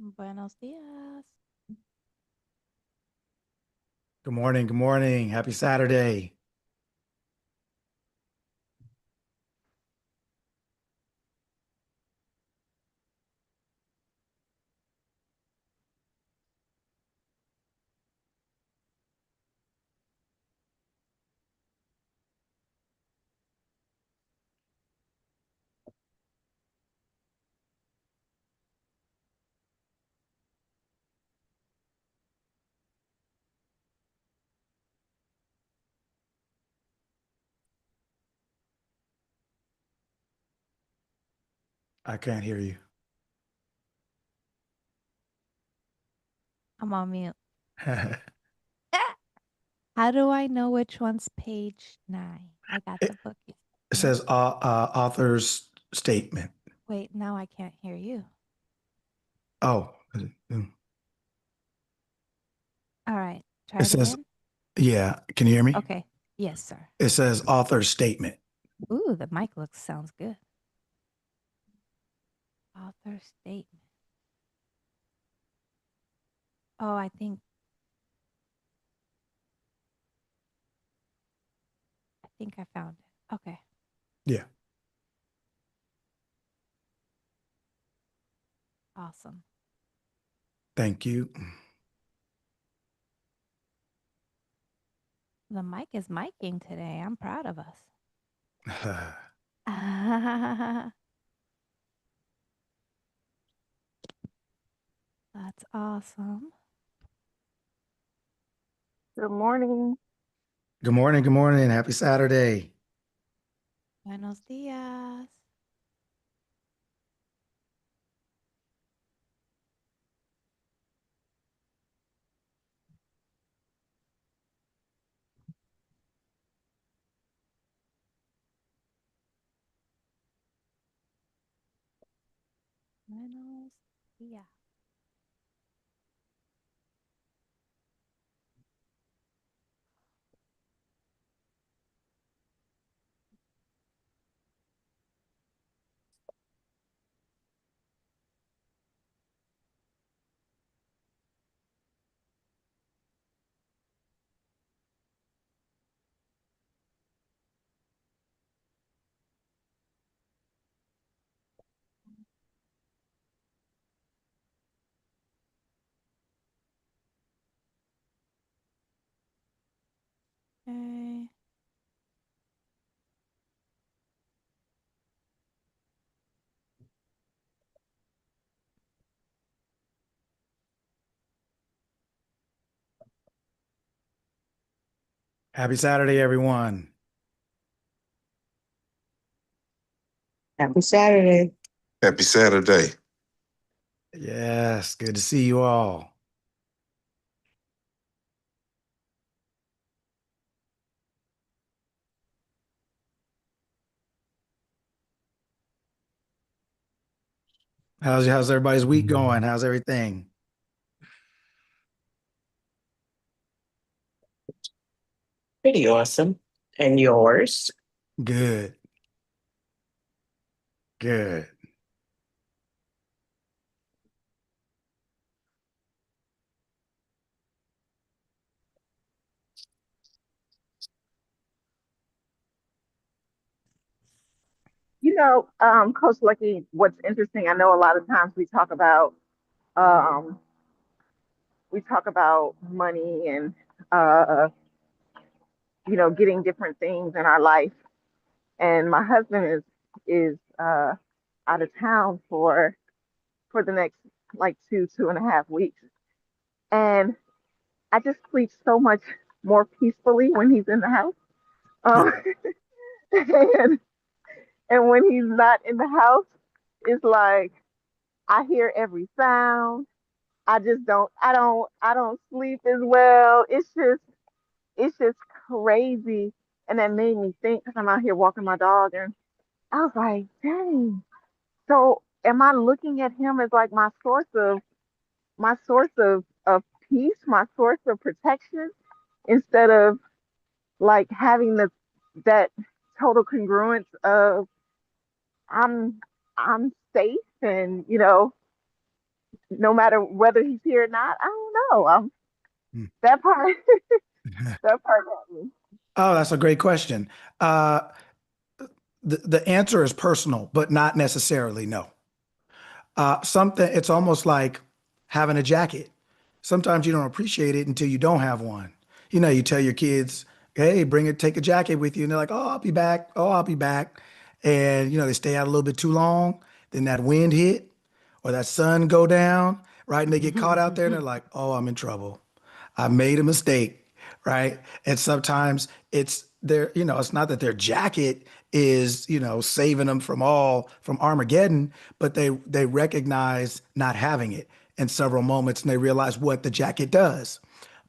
Buenos dias. Good morning. Good morning. Happy Saturday. I can't hear you. I'm on mute. How do I know which one's page 9? I got the It, book. it says author's statement. Wait, now I can't hear you. Oh, All right, try it it says, again. yeah. Can you hear me? Okay. Yes, sir. It says author's statement. Ooh, the mic looks sounds good. Author statement. Oh, I think I found it. Okay. Yeah. Awesome. Thank you. The mic is miking today. I'm proud of us. That's awesome. Good morning. Good morning. Good morning. Happy Saturday. Buenos dias. Buenos dias. Okay. Happy Saturday, everyone. Happy Saturday. Happy Saturday. Yes. Good to see you all. How's everybody's week going? How's everything? Pretty awesome. And yours? Good. Good. Coach Lucky, what's interesting, I know a lot of times um, we talk about money and uh, getting different things in our life. And my husband is out of town for the next like 2.5 weeks, and I just sleep so much more peacefully when he's in the house. Um, and and when he's not in the house, it's like I hear every sound. I don't sleep as well. It's just crazy. And that made me think because I'm out here walking my dog, and I was like, dang. So am I looking at him as like my source of peace, my source of protection, instead of like having that total congruence of I'm I'm safe, and no matter whether he's here or not. I don't know. Hmm. That part, that part got me. Oh, that's a great question. Uh, the answer is personal, but not necessarily no. It's almost like having a jacket. Sometimes you don't appreciate it until you don't have one. You know, you tell your kids, hey, take a jacket with you. And they're like, oh, I'll be back. Oh, I'll be back. And, they stay out a little bit too long. Then that wind hit or that sun go down, right? And they get caught out there and they're like, oh, I'm in trouble. I made a mistake, right? And sometimes it's not that their jacket is, saving them from Armageddon, but they recognize not having it in several moments and they realize what the jacket does.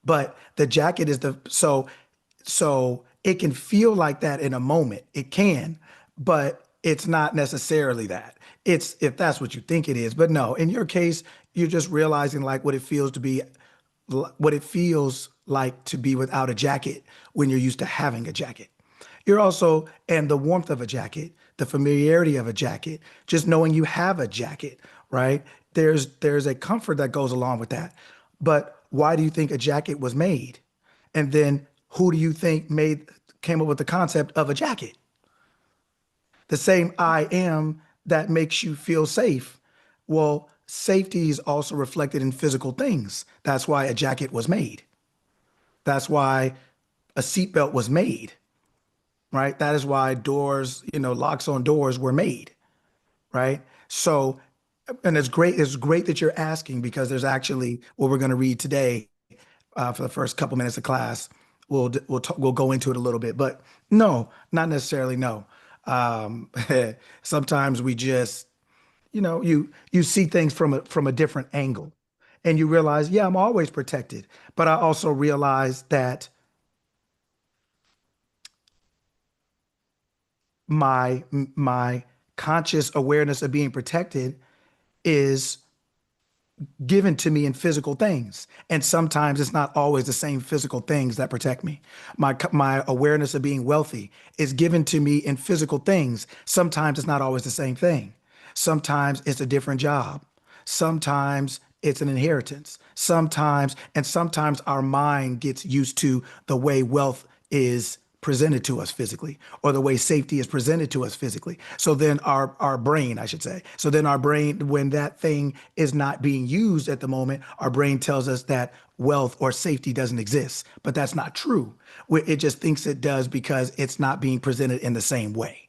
But the jacket is so it can feel like that in a moment. It can, but it's not necessarily that. It's if that's what you think it is. But no, in your case, you're just realizing like what it feels like to be without a jacket when you're used to having a jacket. And the warmth of a jacket, the familiarity of a jacket, just knowing you have a jacket, right? There's a comfort that goes along with that. But why do you think a jacket was made? And then who do you think came up with the concept of a jacket? The same I am that makes you feel safe. Well, safety is also reflected in physical things. That's why a jacket was made. That's why a seatbelt was made, right? That is why doors, locks on doors were made, right? So, and it's great. It's great that you're asking because there's actually what we're going to read today for the first couple minutes of class. We'll go into it a little bit, but no, not necessarily. No. Sometimes we just, you see things from a different angle and you realize, yeah, I'm always protected. But I also realize that my conscious awareness of being protected is given to me in physical things. And sometimes it's not always the same physical things that protect me. My awareness of being wealthy is given to me in physical things. Sometimes it's not always the same thing. Sometimes it's a different job. Sometimes it's an inheritance. Sometimes our mind gets used to the way wealth is presented to us physically or the way safety is presented to us physically. So then our brain, I should say. So then our brain, when that thing is not being used at the moment, our brain tells us that wealth or safety doesn't exist, but that's not true. It just thinks it does because it's not being presented in the same way.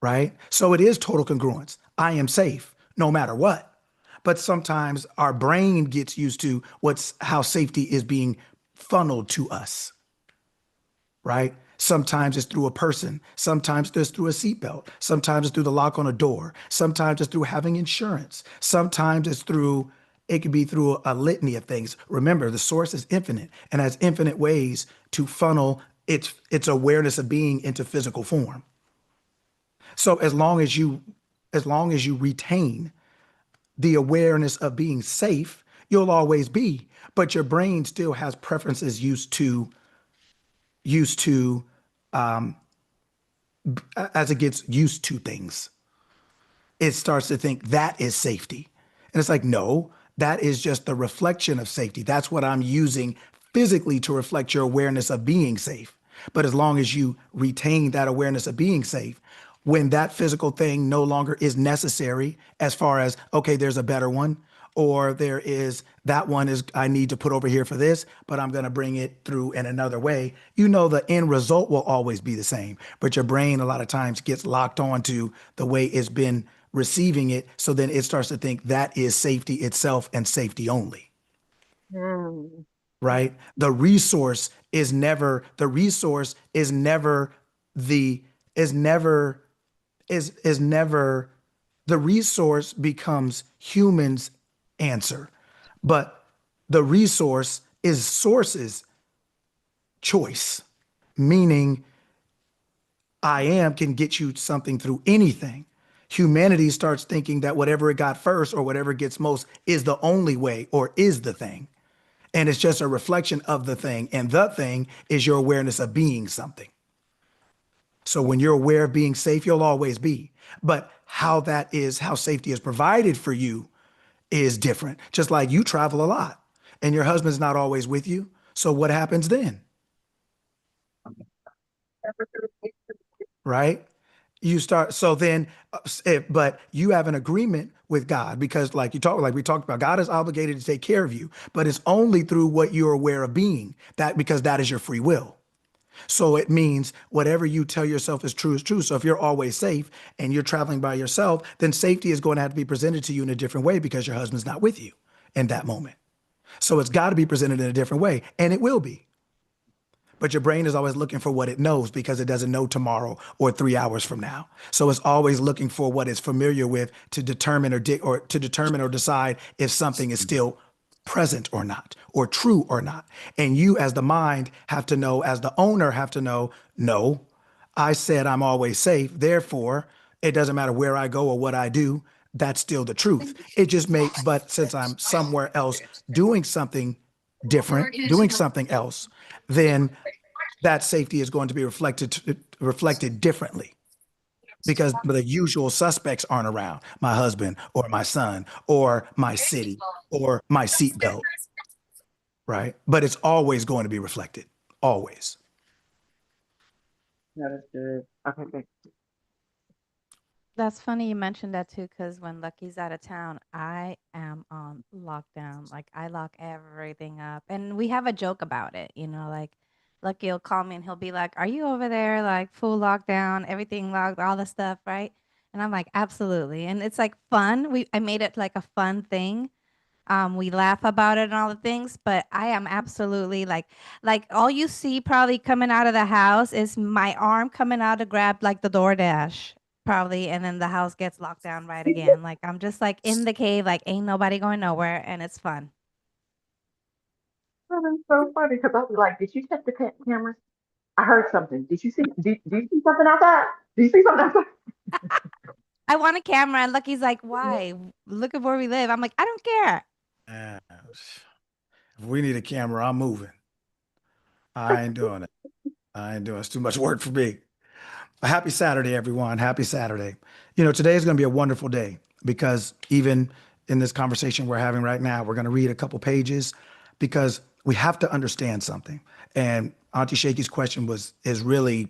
Right? So it is total congruence. I am safe no matter what. But sometimes our brain gets used to how safety is being funneled to us, right? Sometimes it's through a person. Sometimes it's through a seatbelt. Sometimes it's through the lock on a door. Sometimes it's through having insurance. Sometimes it could be through a litany of things. Remember, the source is infinite and has infinite ways to funnel its awareness of being into physical form. So as long as you retain the awareness of being safe, you'll always be. But your brain still has preferences used to as it gets used to things. It starts to think that is safety. And it's like, no, that is just the reflection of safety. That's what I'm using physically to reflect your awareness of being safe. But as long as you retain that awareness of being safe, when that physical thing no longer is necessary, as far as, okay, there's a better one, or that one is I need to put over here for this, but I'm going to bring it through in another way. The end result will always be the same, but your brain a lot of times gets locked onto the way it's been receiving it. So then it starts to think that is safety itself and safety only. Right? The resource is never the resource becomes humans' answer, but the resource is source's choice, meaning I am can get you something through anything. Humanity starts thinking that whatever it got first or whatever gets most is the only way or is the thing. And it's just a reflection of the thing. And the thing is your awareness of being something. So when you're aware of being safe, you'll always be. But how safety is provided for you is different. Just like you travel a lot and your husband's not always with you. So what happens then? Right? You start, so then, but you have an agreement with God because like we talked about, God is obligated to take care of you, but it's only through what you're aware of being that, because that is your free will. So it means whatever you tell yourself is true is true. So if you're always safe and you're traveling by yourself, then safety is going to have to be presented to you in a different way because your husband's not with you in that moment. So it's got to be presented in a different way, and it will be. But your brain is always looking for what it knows because it doesn't know tomorrow or 3 hours from now. So it's always looking for what it's familiar with to determine or decide if something is still present or not, or true or not. And you as the mind have to know, as the owner have to know, no, I said I'm always safe. Therefore, it doesn't matter where I go or what I do. That's still the truth. It just but since I'm somewhere else doing something different, doing something else, then that safety is going to be reflected differently because the usual suspects aren't around, my husband or my son or my city or my seatbelt, right? But it's always going to be reflected, always. That is good. Okay, good. That's funny you mentioned that too, because when Lucky's out of town, I am on lockdown. Like I lock everything up, and we have a joke about it. Like Lucky will call me and he'll be like, "Are you over there? Like full lockdown, everything locked, all the stuff, right?" And I'm like, "Absolutely." And it's like fun. I made it like a fun thing. We laugh about it and all the things, but I am absolutely like all you see probably coming out of the house is my arm coming out to grab like the DoorDash probably, and then the house gets locked down right again. Like I'm just like in the cave, like ain't nobody going nowhere, and it's fun. That is so funny because I'll be like, did you check the cameras? I heard something. Did you see? Do you see something outside? Do you see something outside? I want a camera, and Lucky's like, "Why? Look at where we live." I'm like, "I don't care." If we need a camera, I'm moving. I ain't doing it. It's too much work for me. Happy Saturday, everyone. Happy Saturday. Today is going to be a wonderful day because even in this conversation we're having right now, we're going to read a couple pages because we have to understand something. And Auntie Shakey's question is really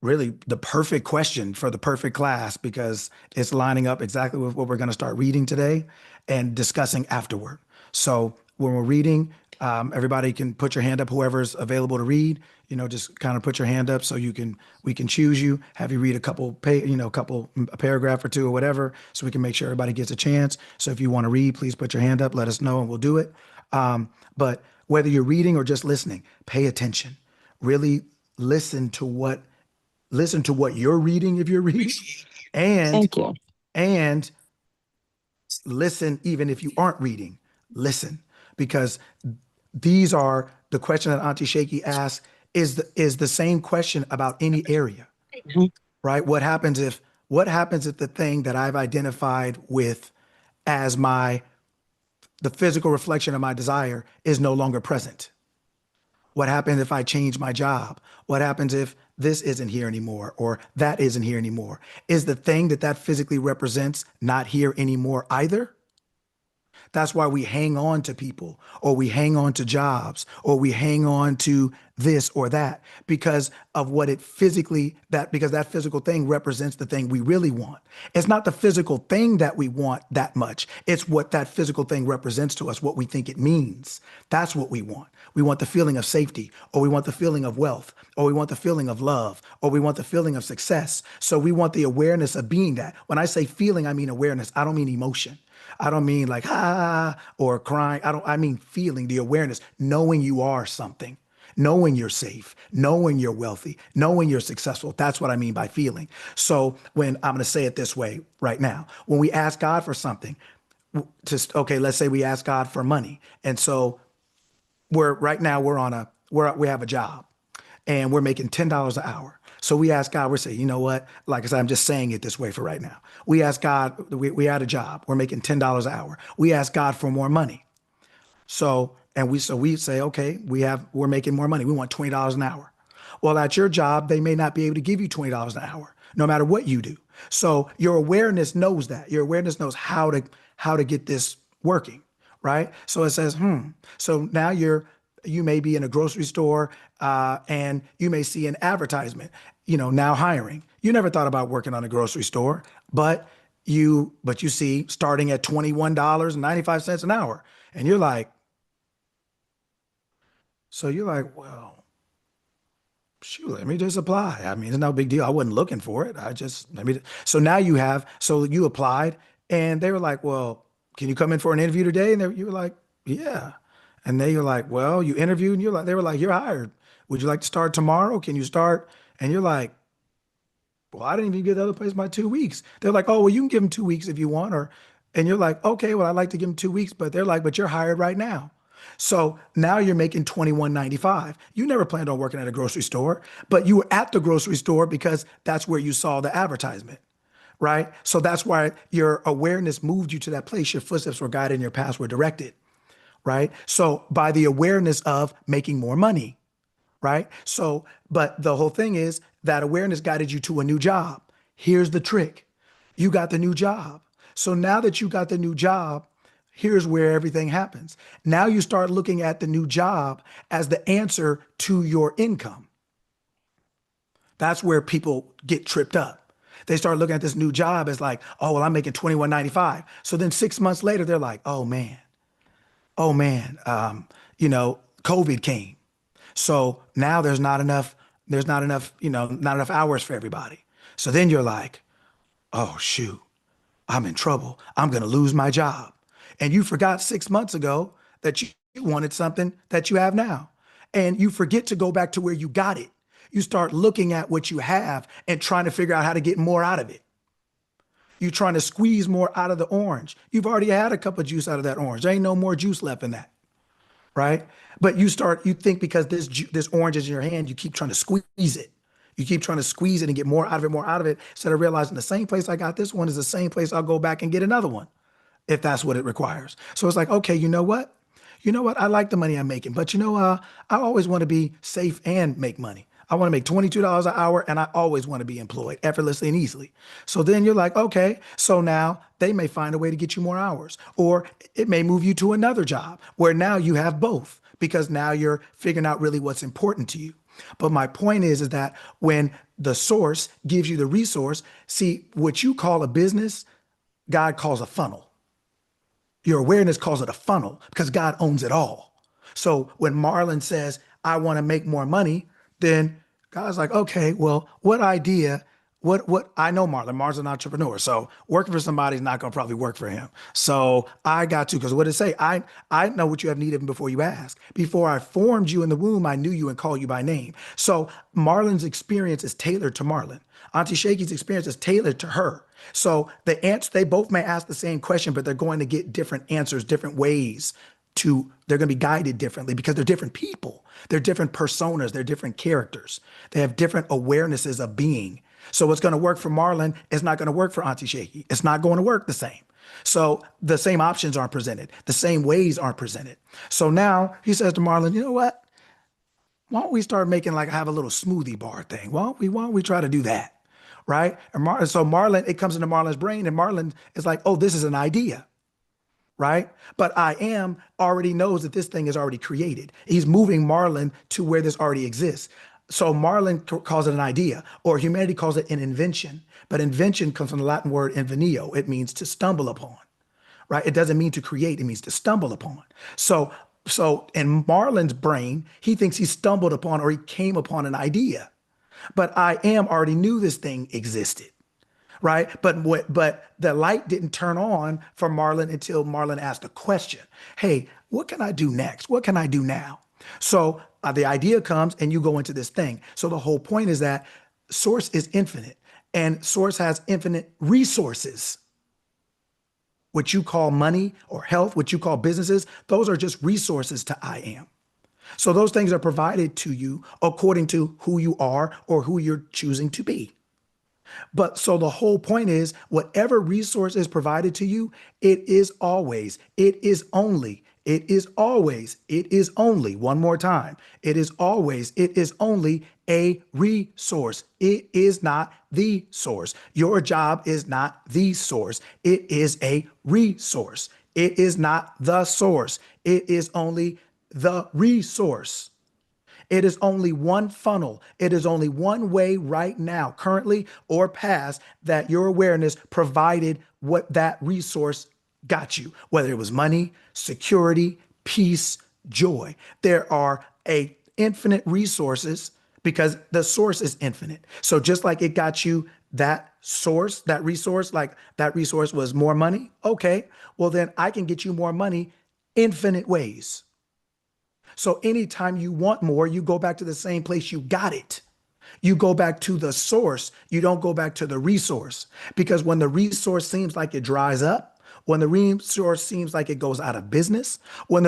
the perfect question for the perfect class because it's lining up exactly with what we're going to start reading today and discussing afterward. So when we're reading, everybody can put your hand up, whoever's available to read, just kind of put your hand up so we can choose you, have you read a paragraph or two or whatever, so we can make sure everybody gets a chance. So if you want to read, please put your hand up, let us know and we'll do it. But whether you're reading or just listening, pay attention, really listen to what you're reading if you're reading, and Thank you. and listen even if you aren't reading. Listen, because these are the question that Auntie Shaky asked is the same question about any area, Mhm. right? What happens if the thing that I've identified with as the physical reflection of my desire is no longer present? What happens if I change my job? What happens if this isn't here anymore or that isn't here anymore? Is the thing that physically represents not here anymore either? That's why we hang on to people or we hang on to jobs or we hang on to this or that because of what it because that physical thing represents the thing we really want. It's not the physical thing that we want that much. It's what that physical thing represents to us, what we think it means. That's what we want. We want the feeling of safety, or we want the feeling of wealth, or we want the feeling of love, or we want the feeling of success. So we want the awareness of being that. When I say feeling, I mean awareness. I don't mean emotion. I don't mean like or crying. I mean feeling, the awareness, knowing you are something, knowing you're safe, knowing you're wealthy, knowing you're successful. That's what I mean by feeling. So when I'm going to say it this way right now, when we ask God for something, let's say we ask God for money. And so we have a job and we're making $10 an hour. So we ask God, we're saying, you know what? Like I said, I'm just saying it this way for right now. We ask God, we had a job, we're making $10 an hour. We ask God for more money. So we say, okay, we're making more money. We want $20 an hour. Well, at your job, they may not be able to give you $20 an hour. no matter what you do. So your awareness knows that. Your awareness knows how to get this working, right? So it says, So now you may be in a grocery store and you may see an advertisement, now hiring. You never thought about working on a grocery store, but you see starting at $21.95 an hour. And you're like, well, shoot, let me just apply. I mean, it's no big deal. I wasn't looking for it. So now you applied and they were like, well, can you come in for an interview today? And you were like, yeah. And they were like, well, you interviewed and they were like, you're hired. Would you like to start tomorrow? Can you start? And you're like, well, I didn't even give the other place my 2 weeks. They're like, oh, well, you can give them 2 weeks if you want, and you're like, okay, well, I'd like to give them 2 weeks, but they're like, but you're hired right now. So now you're making $21.95. You never planned on working at a grocery store, but you were at the grocery store because that's where you saw the advertisement, right? So that's why your awareness moved you to that place. Your footsteps were guided and your paths were directed, right? So by the awareness of making more money, right? So, but the whole thing is that awareness guided you to a new job. Here's the trick. You got the new job. So now that you got the new job, here's where everything happens. Now you start looking at the new job as the answer to your income. That's where people get tripped up. They start looking at this new job as like, oh, well, I'm making $21.95. So then 6 months later, they're like, oh man, COVID came. So now there's not enough, not enough hours for everybody. So then you're like, oh shoot, I'm in trouble. I'm going to lose my job. And you forgot 6 months ago that you wanted something that you have now. And you forget to go back to where you got it. You start looking at what you have and trying to figure out how to get more out of it. You're trying to squeeze more out of the orange. You've already had a cup of juice out of that orange. There ain't no more juice left in that, right? But you think because this orange is in your hand, you keep trying to squeeze it. You keep trying to squeeze it and get more out of it, instead of realizing the same place I got this one is the same place I'll go back and get another one, if that's what it requires. So it's like, okay, you know what? I like the money I'm making, but I always want to be safe and make money. I want to make $22 an hour, and I always want to be employed effortlessly and easily. So then you're like, okay, so now they may find a way to get you more hours, or it may move you to another job where now you have both, because now you're figuring out really what's important to you. But my point is that when the source gives you the resource, see, what you call a business, God calls a funnel. Your awareness calls it a funnel because God owns it all. So when Marlon says, I want to make more money, then God's like, okay, well, what idea, what I know Marlon's an entrepreneur. So working for somebody is not going to probably work for him. So I got to, because what did it say? I know what you have need even before you ask. Before I formed you in the womb, I knew you and called you by name. So Marlon's experience is tailored to Marlon. Auntie Shakey's experience is tailored to her. So the answer, they both may ask the same question, but they're going to get different answers, different ways they're going to be guided differently because they're different people. They're different personas. They're different characters. They have different awarenesses of being. So what's going to work for Marlon is not going to work for Auntie Shakey. It's not going to work the same. So the same options aren't presented. The same ways aren't presented. So now he says to Marlon, you know what? Why don't we start making have a little smoothie bar thing? Why don't we try to do that? Right? And so Marlon, it comes into Marlon's brain and Marlon is like, oh, this is an idea. Right? But I am already knows that this thing is already created. He's moving Marlon to where this already exists. So Marlon calls it an idea, or humanity calls it an invention. But invention comes from the Latin word invenio. It means to stumble upon, right? It doesn't mean to create. It means to stumble upon. So in Marlon's brain, he thinks he stumbled upon or he came upon an idea. But I am already knew this thing existed. Right. But the light didn't turn on for Marlon until Marlon asked a question. Hey, what can I do next? What can I do now? So the idea comes and you go into this thing. So the whole point is that source is infinite and source has infinite resources. What you call money or health, what you call businesses, those are just resources to I am. So those things are provided to you according to who you are or who you're choosing to be. But so the whole point is whatever resource is provided to you, it is always, it is only, It is always, it is only, one more time. It is always, it is only a resource. It is not the source. Your job is not the source. It is a resource. It is not the source. It is only the resource. It is only one funnel. It is only one way right now, currently or past, that your awareness provided what that resource got you, whether it was money, security, peace, joy. There are a infinite resources because the source is infinite. So just like it got you that source, that resource, like that resource was more money. Okay, well then I can get you more money infinite ways. So anytime you want more, you go back to the same place you got it. You go back to the source. You don't go back to the resource, because when the resource seems like it dries up, when the resource seems like it goes out of business, when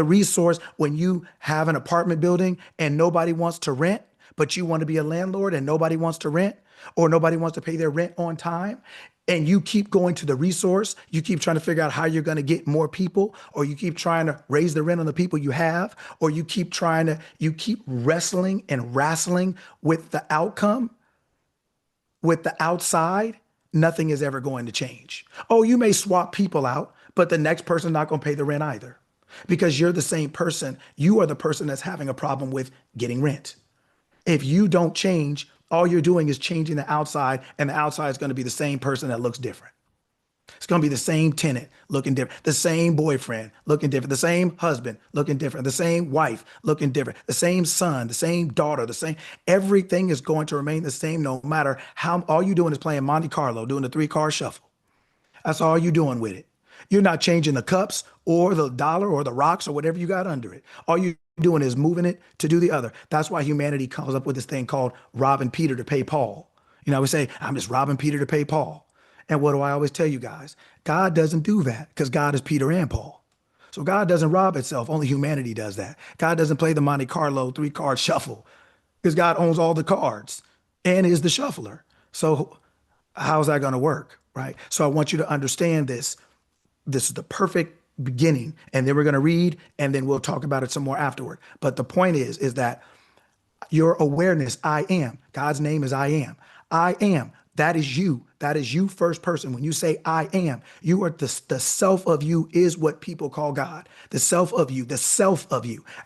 you have an apartment building and nobody wants to rent, but you want to be a landlord and nobody wants to rent, or nobody wants to pay their rent on time, and you keep going to the resource, you keep trying to figure out how you're going to get more people, or you keep trying to raise the rent on the people you have, or you keep wrestling and wrestling with the outcome, with the outside, nothing is ever going to change. Oh, you may swap people out, but the next person's not going to pay the rent either, because you're the same person. You are the person that's having a problem with getting rent. If you don't change, all you're doing is changing the outside, and the outside is going to be the same person that looks different. It's going to be the same tenant looking different, the same boyfriend looking different, the same husband looking different, the same wife looking different, the same son, the same daughter, everything is going to remain the same no matter how. All you're doing is playing Monte Carlo, doing the 3-card shuffle. That's all you're doing with it. You're not changing the cups or the dollar or the rocks or whatever you got under it. All you're doing is moving it to do the other. That's why humanity comes up with this thing called robbing Peter to pay Paul. You know, we say, I'm just robbing Peter to pay Paul. And what do I always tell you guys? God doesn't do that, because God is Peter and Paul. So God doesn't rob itself. Only humanity does that. God doesn't play the Monte Carlo 3-card shuffle, because God owns all the cards and is the shuffler. So how's that going to work, right? So I want you to understand this. This is the perfect beginning, and then we're going to read, and then we'll talk about it some more afterward. But the point is that your awareness, I am, God's name is I am. I am, that is you. That is you, first person. When you say I am, you are the self of you is what people call God. The self of you,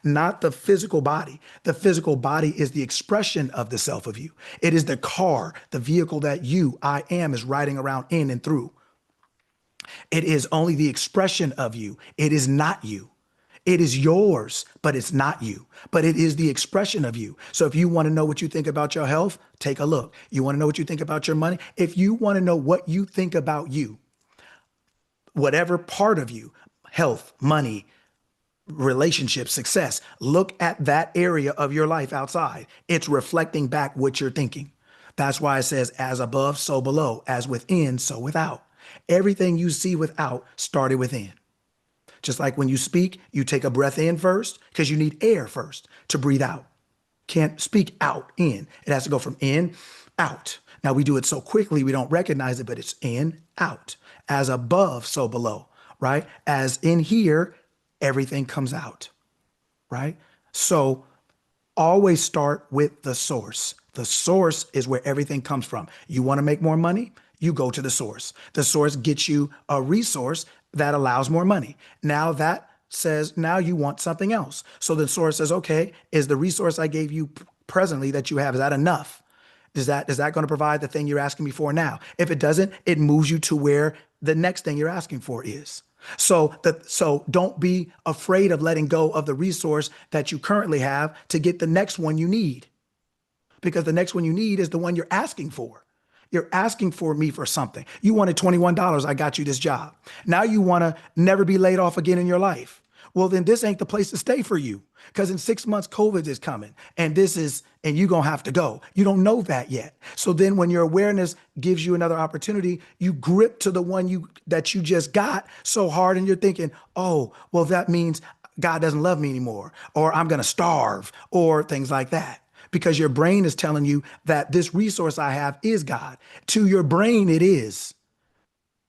not the physical body. The physical body is the expression of the self of you. It is the car, the vehicle that you, I am, is riding around in and through. It is only the expression of you. It is not you. It is yours, but it's not you, but it is the expression of you. So if you want to know what you think about your health, take a look. You want to know what you think about your money? If you want to know what you think about you, whatever part of you, health, money, relationship, success, look at that area of your life outside. It's reflecting back what you're thinking. That's why it says, as above, so below, as within, so without. Everything you see without started within. Just like when you speak, you take a breath in first, because you need air first to breathe out. Can't speak out, in. It has to go from in, out. Now we do it so quickly, we don't recognize it, but it's in, out. As above, so below, right? As in here, everything comes out, right? So always start with the source. The source is where everything comes from. You want to make more money? You go to the source. The source gets you a resource that allows more money. Now that says, now you want something else. So the source says, okay, is the resource I gave you presently that you have, is that enough? Is that going to provide the thing you're asking me for now? If it doesn't, it moves you to where the next thing you're asking for is. So don't be afraid of letting go of the resource that you currently have to get the next one you need, because the next one you need is the one you're asking for. You're asking for me for something. You wanted $21. I got you this job. Now you want to never be laid off again in your life. Well, then this ain't the place to stay for you, because in 6 months, COVID is coming, and you're going to have to go. You don't know that yet. So then when your awareness gives you another opportunity, you grip to the one that you just got so hard, and you're thinking, oh, well, that means God doesn't love me anymore, or I'm going to starve, or things like that. Because your brain is telling you that this resource I have is God. To your brain, it is.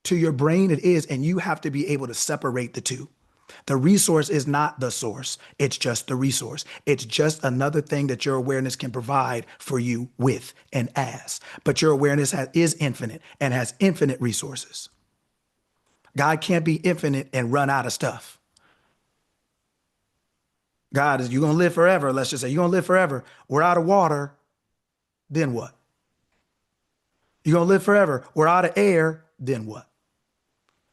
To your brain, it is. And you have to be able to separate the two. The resource is not the source. It's just the resource. It's just another thing that your awareness can provide for you with and as. But your awareness is infinite and has infinite resources. God can't be infinite and run out of stuff. God is, you're going to live forever. Let's just say you're going to live forever. We're out of water. Then what? You're going to live forever. We're out of air. Then what?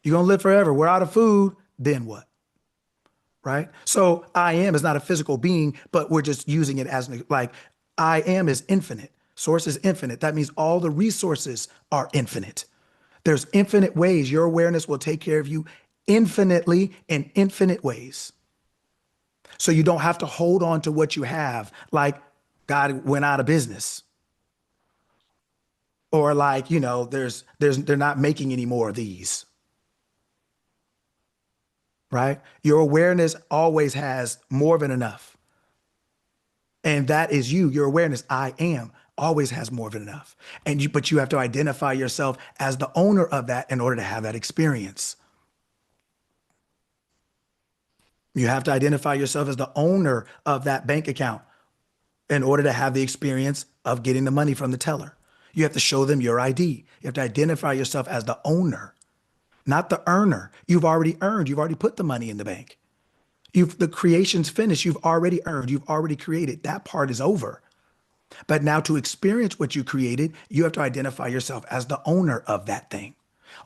You're going to live forever. We're out of food. Then what? Right? So I am is not a physical being, but we're just using it as like I am is infinite. Source is infinite. That means all the resources are infinite. There's infinite ways your awareness will take care of you infinitely in infinite ways. So you don't have to hold on to what you have, like God went out of business. Or like, you know, they're not making any more of these. Right? Your awareness always has more than enough. And that is you, your awareness, I am, always has more than enough. But you have to identify yourself as the owner of that in order to have that experience. You have to identify yourself as the owner of that bank account in order to have the experience of getting the money from the teller. You have to show them your ID. You have to identify yourself as the owner, not the earner. You've already earned. You've already put the money in the bank. The creation's finished. You've already earned. You've already created. That part is over. But now to experience what you created, you have to identify yourself as the owner of that thing.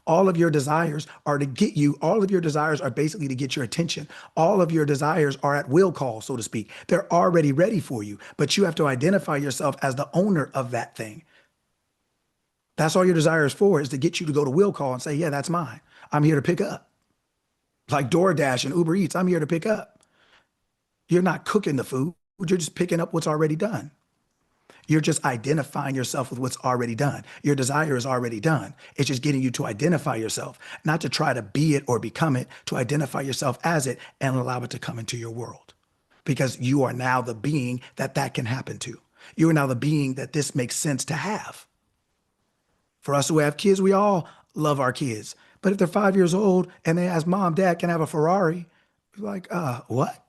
All of your desires are to get you. All of your desires are basically to get your attention. All of your desires are at will call, so to speak. They're already ready for you, but you have to identify yourself as the owner of that thing. That's all your desire is for, is to get you to go to will call and say, yeah, that's mine. I'm here to pick up. Like DoorDash and Uber Eats, I'm here to pick up. You're not cooking the food. You're just picking up what's already done. You're just identifying yourself with what's already done. Your desire is already done. It's just getting you to identify yourself, not to try to be it or become it, to identify yourself as it and allow it to come into your world. Because you are now the being that can happen to. You are now the being that this makes sense to have. For us who have kids, we all love our kids. But if they're 5 years old and they ask mom, dad, can I have a Ferrari? You're like, what?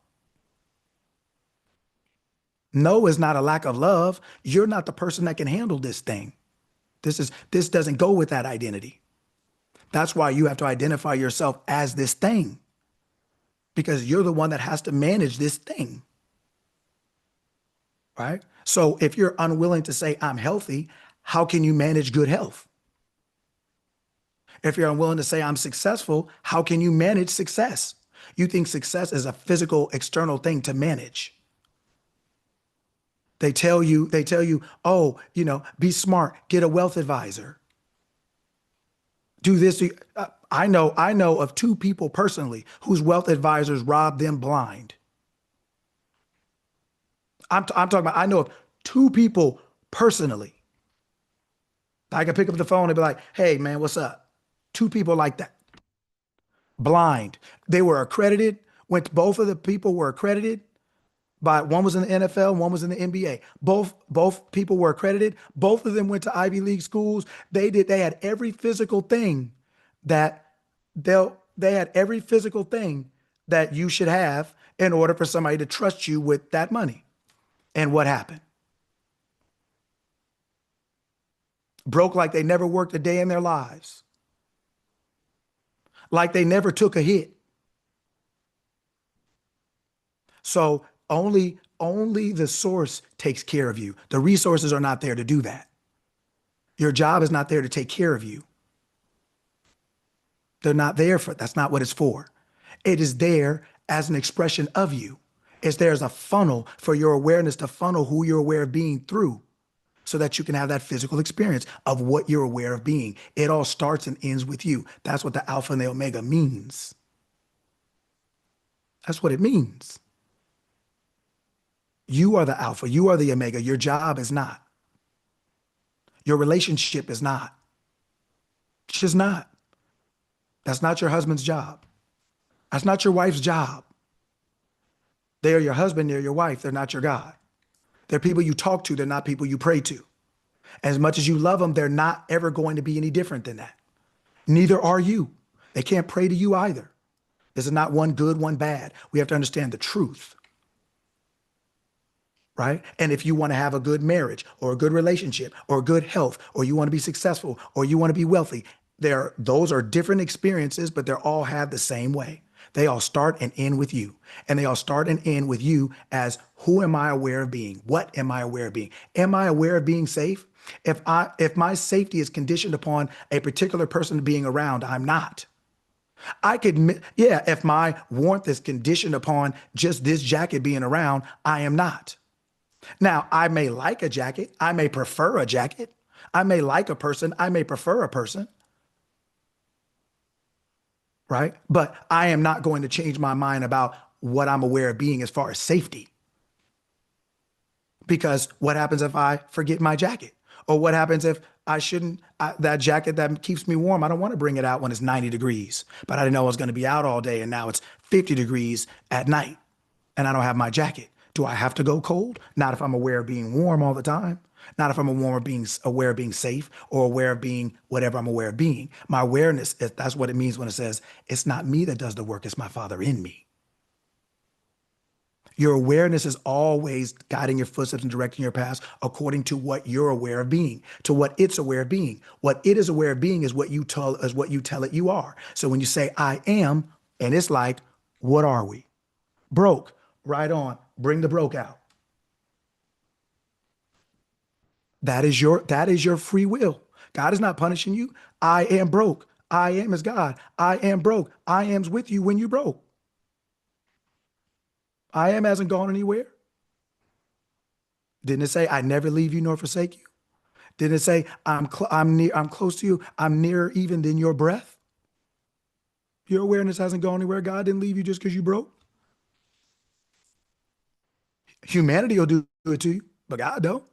No is not a lack of love. You're not the person that can handle this thing. This doesn't go with that identity. That's why you have to identify yourself as this thing, because you're the one that has to manage this thing. Right? So if you're unwilling to say I'm healthy, how can you manage good health? If you're unwilling to say I'm successful, how can you manage success? You think success is a physical, external thing to manage. They tell you, oh, be smart, get a wealth advisor. Do this. I know of 2 people personally whose wealth advisors robbed them blind. I'm talking about, I know of 2 people personally. I can pick up the phone and be like, hey man, what's up? 2 people like that. Blind. They were accredited. Both of the people were accredited. But one was in the NFL, one was in the NBA. Both people were accredited. Both of them went to Ivy League schools. They had every physical thing that they had every physical thing that you should have in order for somebody to trust you with that money. And what happened? Broke like they never worked a day in their lives. Like they never took a hit. So only the source takes care of you. The resources are not there to do that. Your job is not there to take care of you. They're not there for, that's not what it's for. It is there as an expression of you. It's there as a funnel for your awareness to funnel who you're aware of being through, so that you can have that physical experience of what you're aware of being. It all starts and ends with you. That's what the Alpha and the Omega means. That's what it means. You are the Alpha, you are the Omega. Your job is not. Your relationship is not. It's just not. That's not your husband's job. That's not your wife's job. They are your husband, they're your wife, they're not your God. They're people you talk to, they're not people you pray to. As much as you love them, they're not ever going to be any different than that. Neither are you. They can't pray to you either. This is not one good, one bad. We have to understand the truth, right? And if you want to have a good marriage or a good relationship or good health, or you want to be successful or you want to be wealthy, those are different experiences, but they all have the same way. They all start and end with you. And they all start and end with you as, who am I aware of being? What am I aware of being? Am I aware of being safe? If my safety is conditioned upon a particular person being around, I'm not. I could, yeah, if my warmth is conditioned upon just this jacket being around, I am not. Now, I may like a jacket. I may prefer a jacket. I may like a person. I may prefer a person. Right? But I am not going to change my mind about what I'm aware of being as far as safety. Because what happens if I forget my jacket? Or what happens if I shouldn't, that jacket that keeps me warm, I don't want to bring it out when it's 90 degrees, but I didn't know I was going to be out all day and now it's 50 degrees at night and I don't have my jacket. Do I have to go cold? Not if I'm aware of being warm all the time. Not if I'm aware of being safe or aware of being whatever I'm aware of being. My awareness, that's what it means when it says, it's not me that does the work, it's my Father in me. Your awareness is always guiding your footsteps and directing your paths according to what you're aware of being, to what it's aware of being. What it is aware of being is what you tell it you are. So when you say I am, and it's like, what are we? Broke. Right on. Bring the broke out. That is your free will. God is not punishing you. I am broke. I am is God. I am broke. I am's with you when you broke. I am hasn't gone anywhere. Didn't it say I never leave you nor forsake you? Didn't it say I'm close to you. I'm nearer even than your breath. Your awareness hasn't gone anywhere. God didn't leave you just because you broke. Humanity will do it to you, but God don't.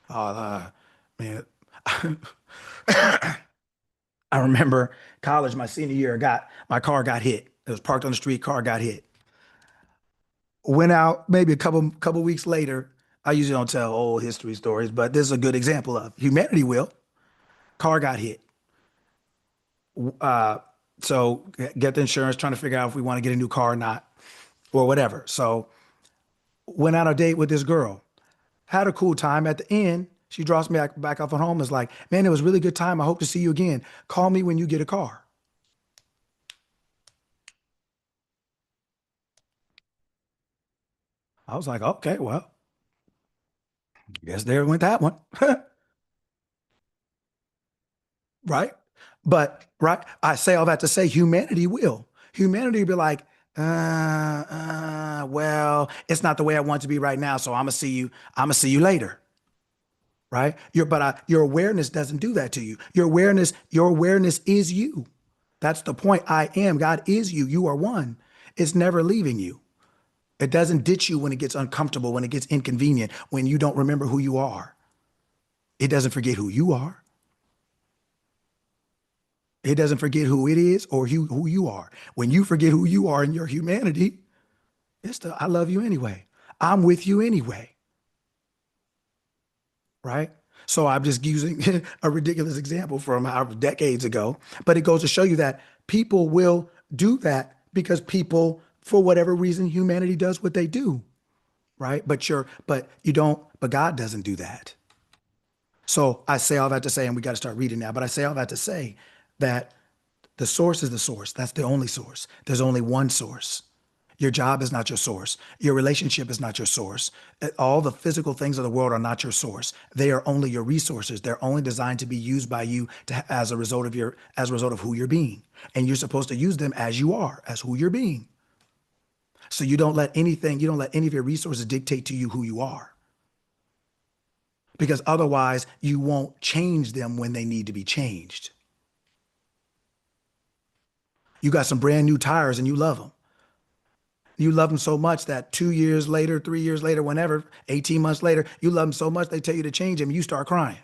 Oh, man. I remember college, my senior year, my car got hit. It was parked on the street, car got hit. Went out maybe a couple weeks later. I usually don't tell old history stories, but this is a good example of humanity will. Car got hit. So get the insurance, trying to figure out if we want to get a new car or not, or whatever. So went on a date with this girl. Had a cool time. At the end, she drops me back off at home. Is like, man, it was a really good time. I hope to see you again. Call me when you get a car. I was like, okay, well, guess there went that one. Right? But, right, I say all that to say humanity will. Humanity will be like, well, it's not the way I want to be right now. So I'm gonna see you later. Right? Your awareness doesn't do that to you. Your awareness is you. That's the point. I am. God is you. You are one. It's never leaving you. It doesn't ditch you when it gets uncomfortable, when it gets inconvenient, when you don't remember who you are. It doesn't forget who you are. It doesn't forget who it is or who you are. When you forget who you are in your humanity, I love you anyway. I'm with you anyway. Right? So I'm just using a ridiculous example from decades ago, but it goes to show you that people will do that because people, for whatever reason, humanity does what they do. Right? But God doesn't do that. So I say all that to say, and we got to start reading now, but I say all that to say that the source is the source. That's the only source. There's only one source. Your job is not your source. Your relationship is not your source. All the physical things of the world are not your source. They are only your resources. They're only designed to be used by you as a result of who you're being. And you're supposed to use them as you are, as who you're being. So you don't let any of your resources dictate to you who you are. Because otherwise you won't change them when they need to be changed. You got some brand new tires and you love them. You love them so much that 2 years later, 3 years later, whenever, 18 months later, you love them so much they tell you to change them and you start crying.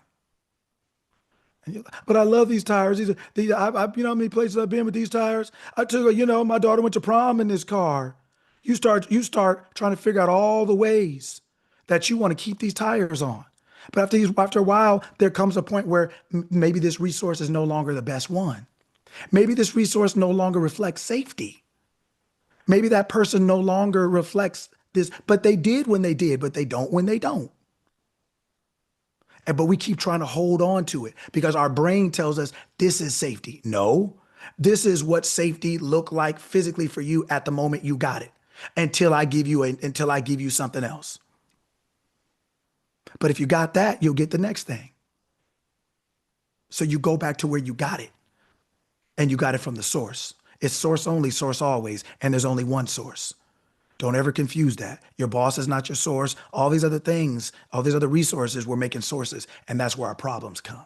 But I love these tires. You know how many places I've been with these tires? I took, my daughter went to prom in this car. You start trying to figure out all the ways that you want to keep these tires on. But after a while, there comes a point where maybe this resource is no longer the best one. Maybe this resource no longer reflects safety. Maybe that person no longer reflects this, but they did when they did, but they don't when they don't. But we keep trying to hold on to it because our brain tells us this is safety. No, this is what safety looked like physically for you at the moment you got it until I give you something else. But if you got that, you'll get the next thing. So you go back to where you got it and you got it from the source. It's source only, source always, and there's only one source. Don't ever confuse that. Your boss is not your source. All these other things, all these other resources, we're making sources, and that's where our problems come.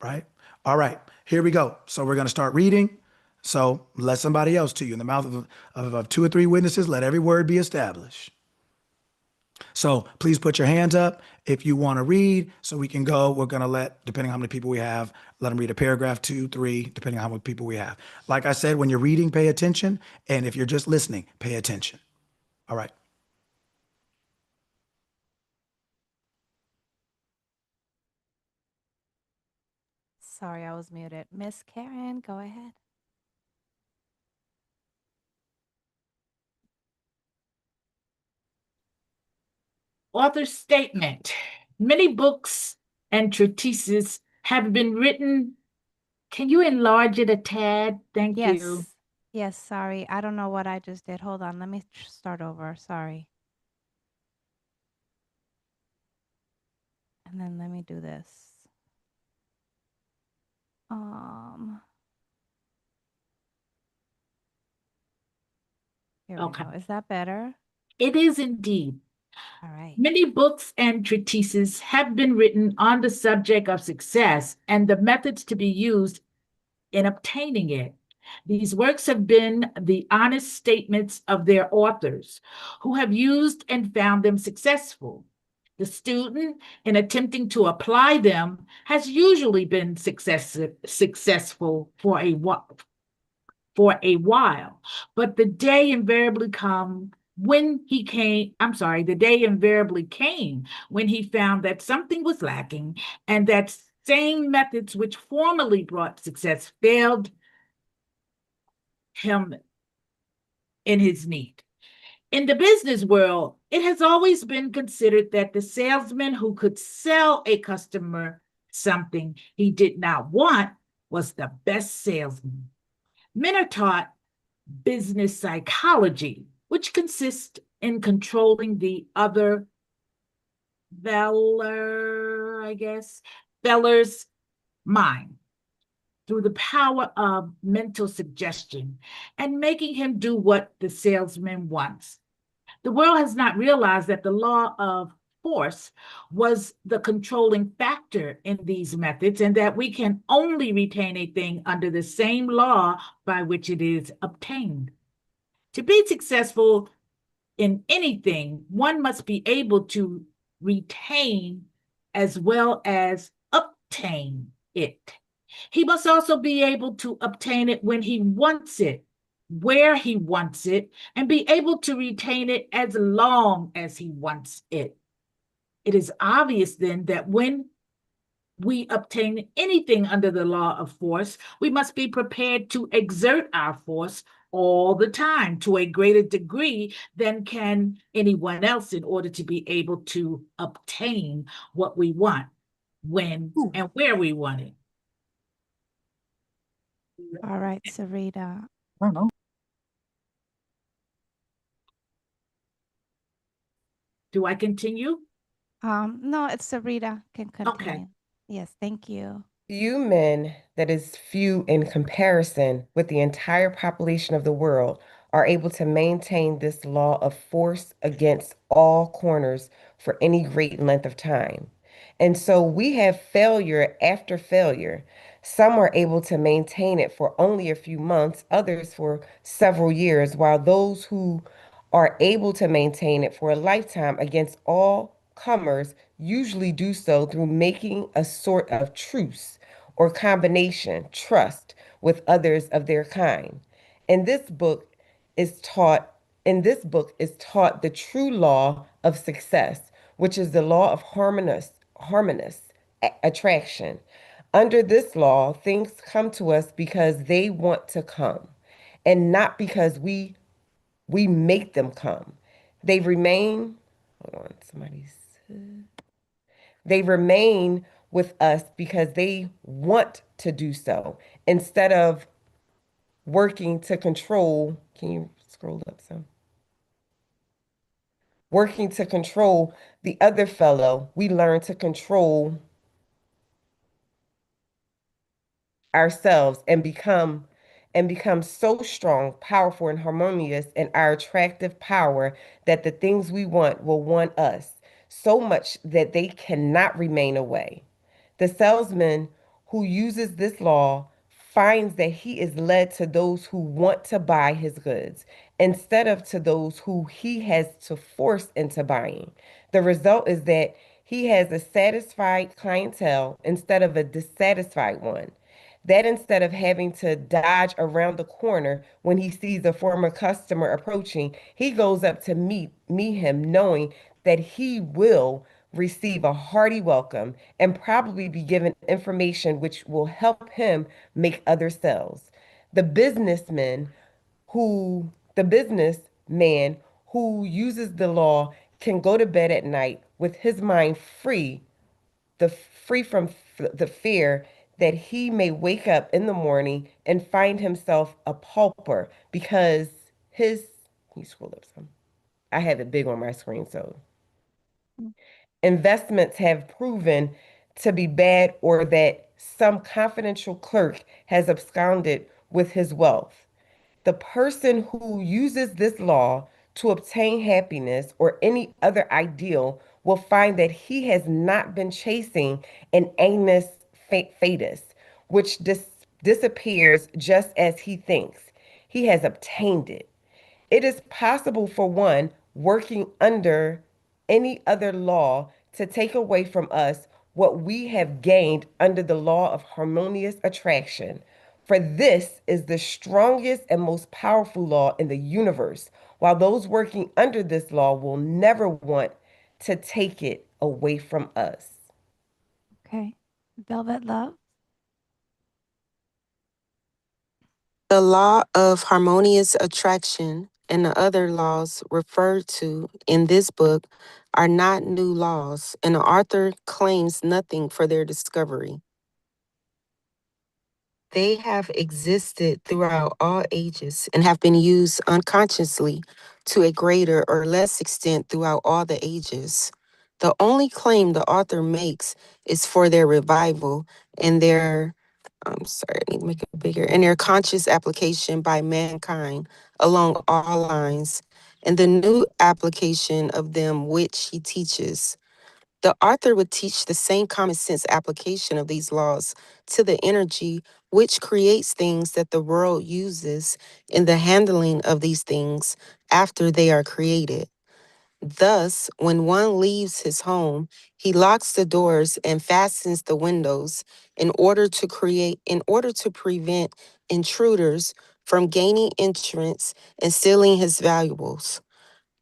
Right? All right, here we go. So we're going to start reading. So let somebody else to you. In the mouth of two or three witnesses, let every word be established. So please put your hands up if you want to read so we can go. We're going to let, depending on how many people we have, let them read a paragraph, 2, 3, depending on how many people we have. Like I said, when you're reading, pay attention. And if you're just listening, pay attention. All right. Sorry, I was muted. Miss Karen, go ahead. Author's statement. Many books and treatises have been written. Can you enlarge it a tad? Thank you. Yes. Yes, sorry. I don't know what I just did. Hold on. Let me start over. Sorry. And then let me do this. Here we Okay. go. Is that better? It is indeed. All right. Many books and treatises have been written on the subject of success and the methods to be used in obtaining it. These works have been the honest statements of their authors, who have used and found them successful. The student, in attempting to apply them, has usually been successful for a while, but the day invariably came when he found that something was lacking and that same methods which formerly brought success failed him in his need. In the business world, it has always been considered that the salesman who could sell a customer something he did not want was the best salesman. Men are taught business psychology, which consists in controlling the other feller's mind through the power of mental suggestion and making him do what the salesman wants. The world has not realized that the law of force was the controlling factor in these methods, and that we can only retain a thing under the same law by which it is obtained. To be successful in anything, one must be able to retain as well as obtain it. He must also be able to obtain it when he wants it, where he wants it, and be able to retain it as long as he wants it. It is obvious then that when we obtain anything under the law of force, we must be prepared to exert our force all the time to a greater degree than can anyone else in order to be able to obtain what we want, when and where we want it. All right, Sarita. I don't know. Do I continue? No, it's Sarita can continue. Okay. Yes, thank you. Few men, that is few in comparison with the entire population of the world, are able to maintain this law of force against all corners for any great length of time. And so we have failure after failure. Some are able to maintain it for only a few months, others for several years, while those who are able to maintain it for a lifetime against all comers usually do so through making a sort of truce or combination, trust with others of their kind. In this book is taught the true law of success, which is the law of harmonious attraction. Under this law, things come to us because they want to come. and not because we make them come. They remain, hold on, they remain with us because they want to do so instead of working to control. Can you scroll up some? Working to control the other fellow, we learn to control ourselves and become so strong, powerful, and harmonious in our attractive power that the things we want will want us so much that they cannot remain away. The salesman who uses this law finds that he is led to those who want to buy his goods instead of to those who he has to force into buying. The result is that he has a satisfied clientele instead of a dissatisfied one. That instead of having to dodge around the corner when he sees a former customer approaching, he goes up to meet him knowing that he will receive a hearty welcome and probably be given information which will help him make other sales. The businessman who uses the law can go to bed at night with his mind free from the fear that he may wake up in the morning and find himself a pauper because his, can you scroll up some? I have it big on my screen, so investments have proven to be bad or that some confidential clerk has absconded with his wealth. The person who uses this law to obtain happiness or any other ideal will find that he has not been chasing an aimless fetus, which disappears just as he thinks. He has obtained it. It is possible for one working under any other law to take away from us what we have gained under the law of harmonious attraction. For this is the strongest and most powerful law in the universe, while those working under this law will never want to take it away from us. Okay. Velvet Love. The law of harmonious attraction and the other laws referred to in this book are not new laws, and the author claims nothing for their discovery. They have existed throughout all ages and have been used unconsciously to a greater or less extent throughout all the ages. The only claim the author makes is for their revival and their I'm sorry, I need to make it bigger, and their conscious application by mankind along all lines, and the new application of them which he teaches. The author would teach the same common sense application of these laws to the energy which creates things that the world uses in the handling of these things after they are created. Thus, when one leaves his home, he locks the doors and fastens the windows in order to prevent intruders from gaining entrance and stealing his valuables.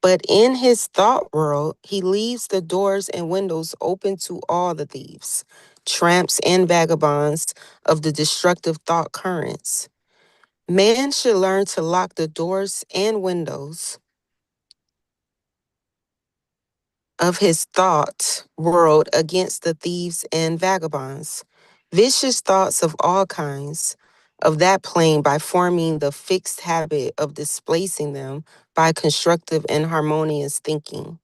But in his thought world, he leaves the doors and windows open to all the thieves, tramps, and vagabonds of the destructive thought currents. Man should learn to lock the doors and windows of his thought world against the thieves and vagabonds. Vicious thoughts of all kinds of that plane by forming the fixed habit of displacing them by constructive and harmonious thinking.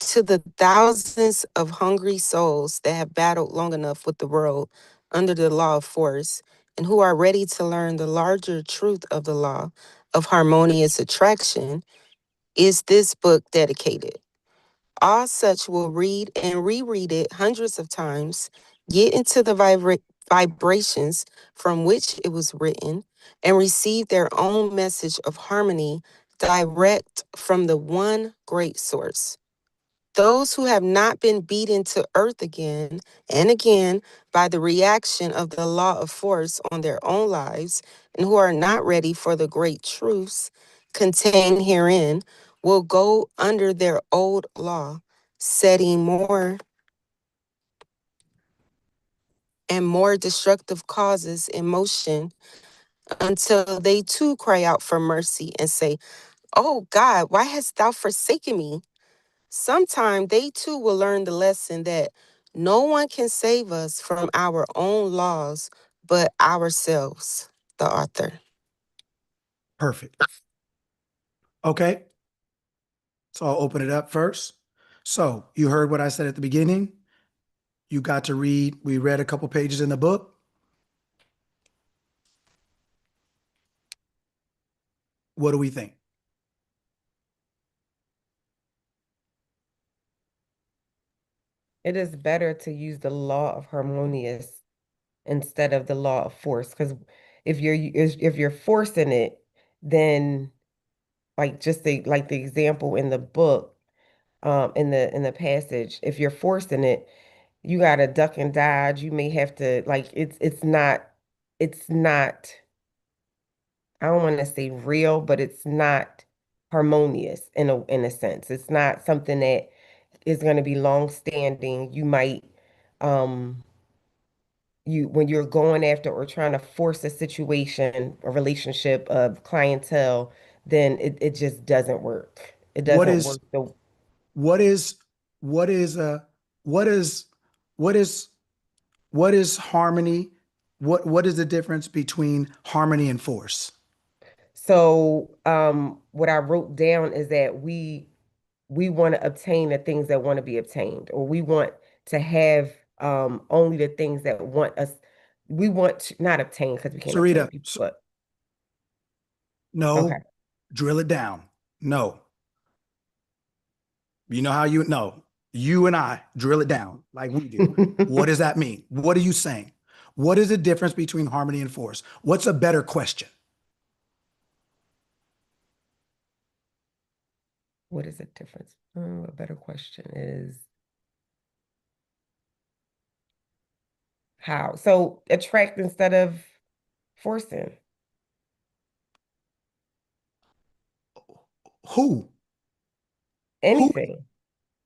To the thousands of hungry souls that have battled long enough with the world under the law of force and who are ready to learn the larger truth of the law of harmonious attraction, is this book dedicated. All such will read and reread it hundreds of times, get into the vibrations from which it was written, and receive their own message of harmony direct from the one great source. Those who have not been beaten to earth again and again by the reaction of the law of force on their own lives, and who are not ready for the great truths contained herein, will go under their old law, setting more and more destructive causes in motion until they too cry out for mercy and say, "Oh God, why hast thou forsaken me?" Sometime they too will learn the lesson that no one can save us from our own laws but ourselves. The author. Perfect. Okay. So I'll open it up first. So you heard what I said at the beginning. You got to read, we read a couple pages in the book. What do we think? It is better to use the law of harmonious instead of the law of force, because if you're forcing it, then like just like the example in the book, in the passage, if you're forcing it, you gotta duck and dodge. You may have to like it's not I don't want to say real, but it's not harmonious in a sense. It's not something that is going to be long standing. You might you when you're going after or trying to force a situation, a relationship of clientele, then it just doesn't work. It What doesn't is work. So what is what is what is what is what is harmony? What is the difference between harmony and force? what I wrote down is that we want to obtain the things that want to be obtained, or we want to have only the things that want us. We want to not obtain because we can't obtain Sarita, people, but okay. no, drill it down. No. You know how you know, you and I drill it down like we do. What does that mean? What are you saying? What is the difference between harmony and force? What's a better question? What is the difference? A better question is how. So attract instead of forcing. Who? Who Anything.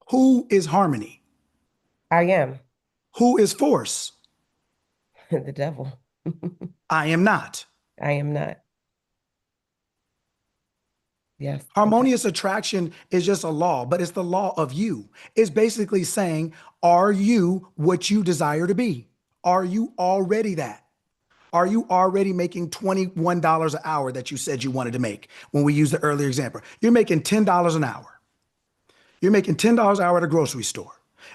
who is harmony? I am Who is force? the devil. I am not. I am not. Yes. Okay. Harmonious attraction is just a law, but it's the law of you. It's basically saying, are you what you desire to be? Are you already that? Are you already making $21 an hour that you said you wanted to make when we used the earlier example? You're making $10 an hour. You're making $10 an hour at a grocery store.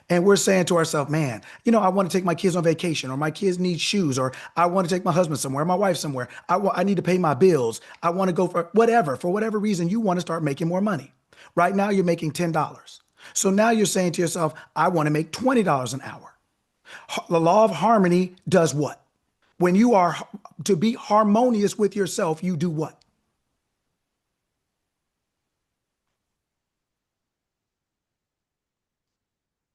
And we're saying to ourselves, man, I want to take my kids on vacation, or my kids need shoes, or I want to take my husband somewhere, my wife somewhere. I need to pay my bills. I want to go for whatever reason you want to start making more money. Right now, you're making $10. So now you're saying to yourself, I want to make $20 an hour. The law of harmony does what? When you are to be harmonious with yourself, you do what?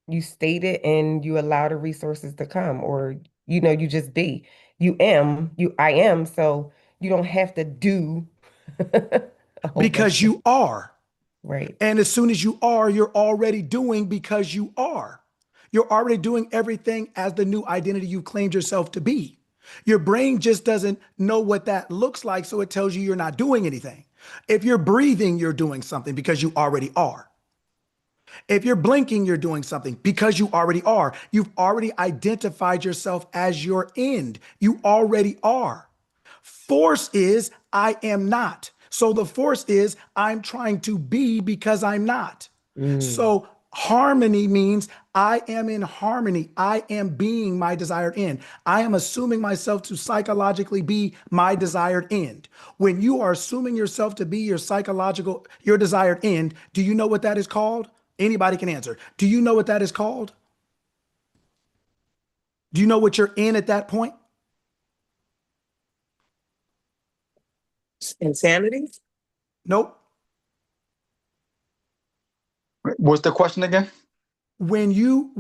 You state it and you allow the resources to come, or you just be. I am, so you don't have to do a whole bunch Because of you are. right. And as soon as you are, you're already doing because you are. You're already doing everything as the new identity you claimed yourself to be. Your brain just doesn't know what that looks like, so it tells you you're not doing anything. If you're breathing, you're doing something because you already are. If you're blinking, you're doing something because you already are. You've already identified yourself as your end. You already are. Force is I am not. So the force is I'm trying to be because I'm not. So harmony means I am in harmony. I am being my desired end. I am assuming myself to psychologically be my desired end. When you are assuming yourself to be your desired end, do you know what that is called? Anybody can answer. Do you know what that is called? Do you know what you're in at that point? Insanity? Nope. What's the question again? When you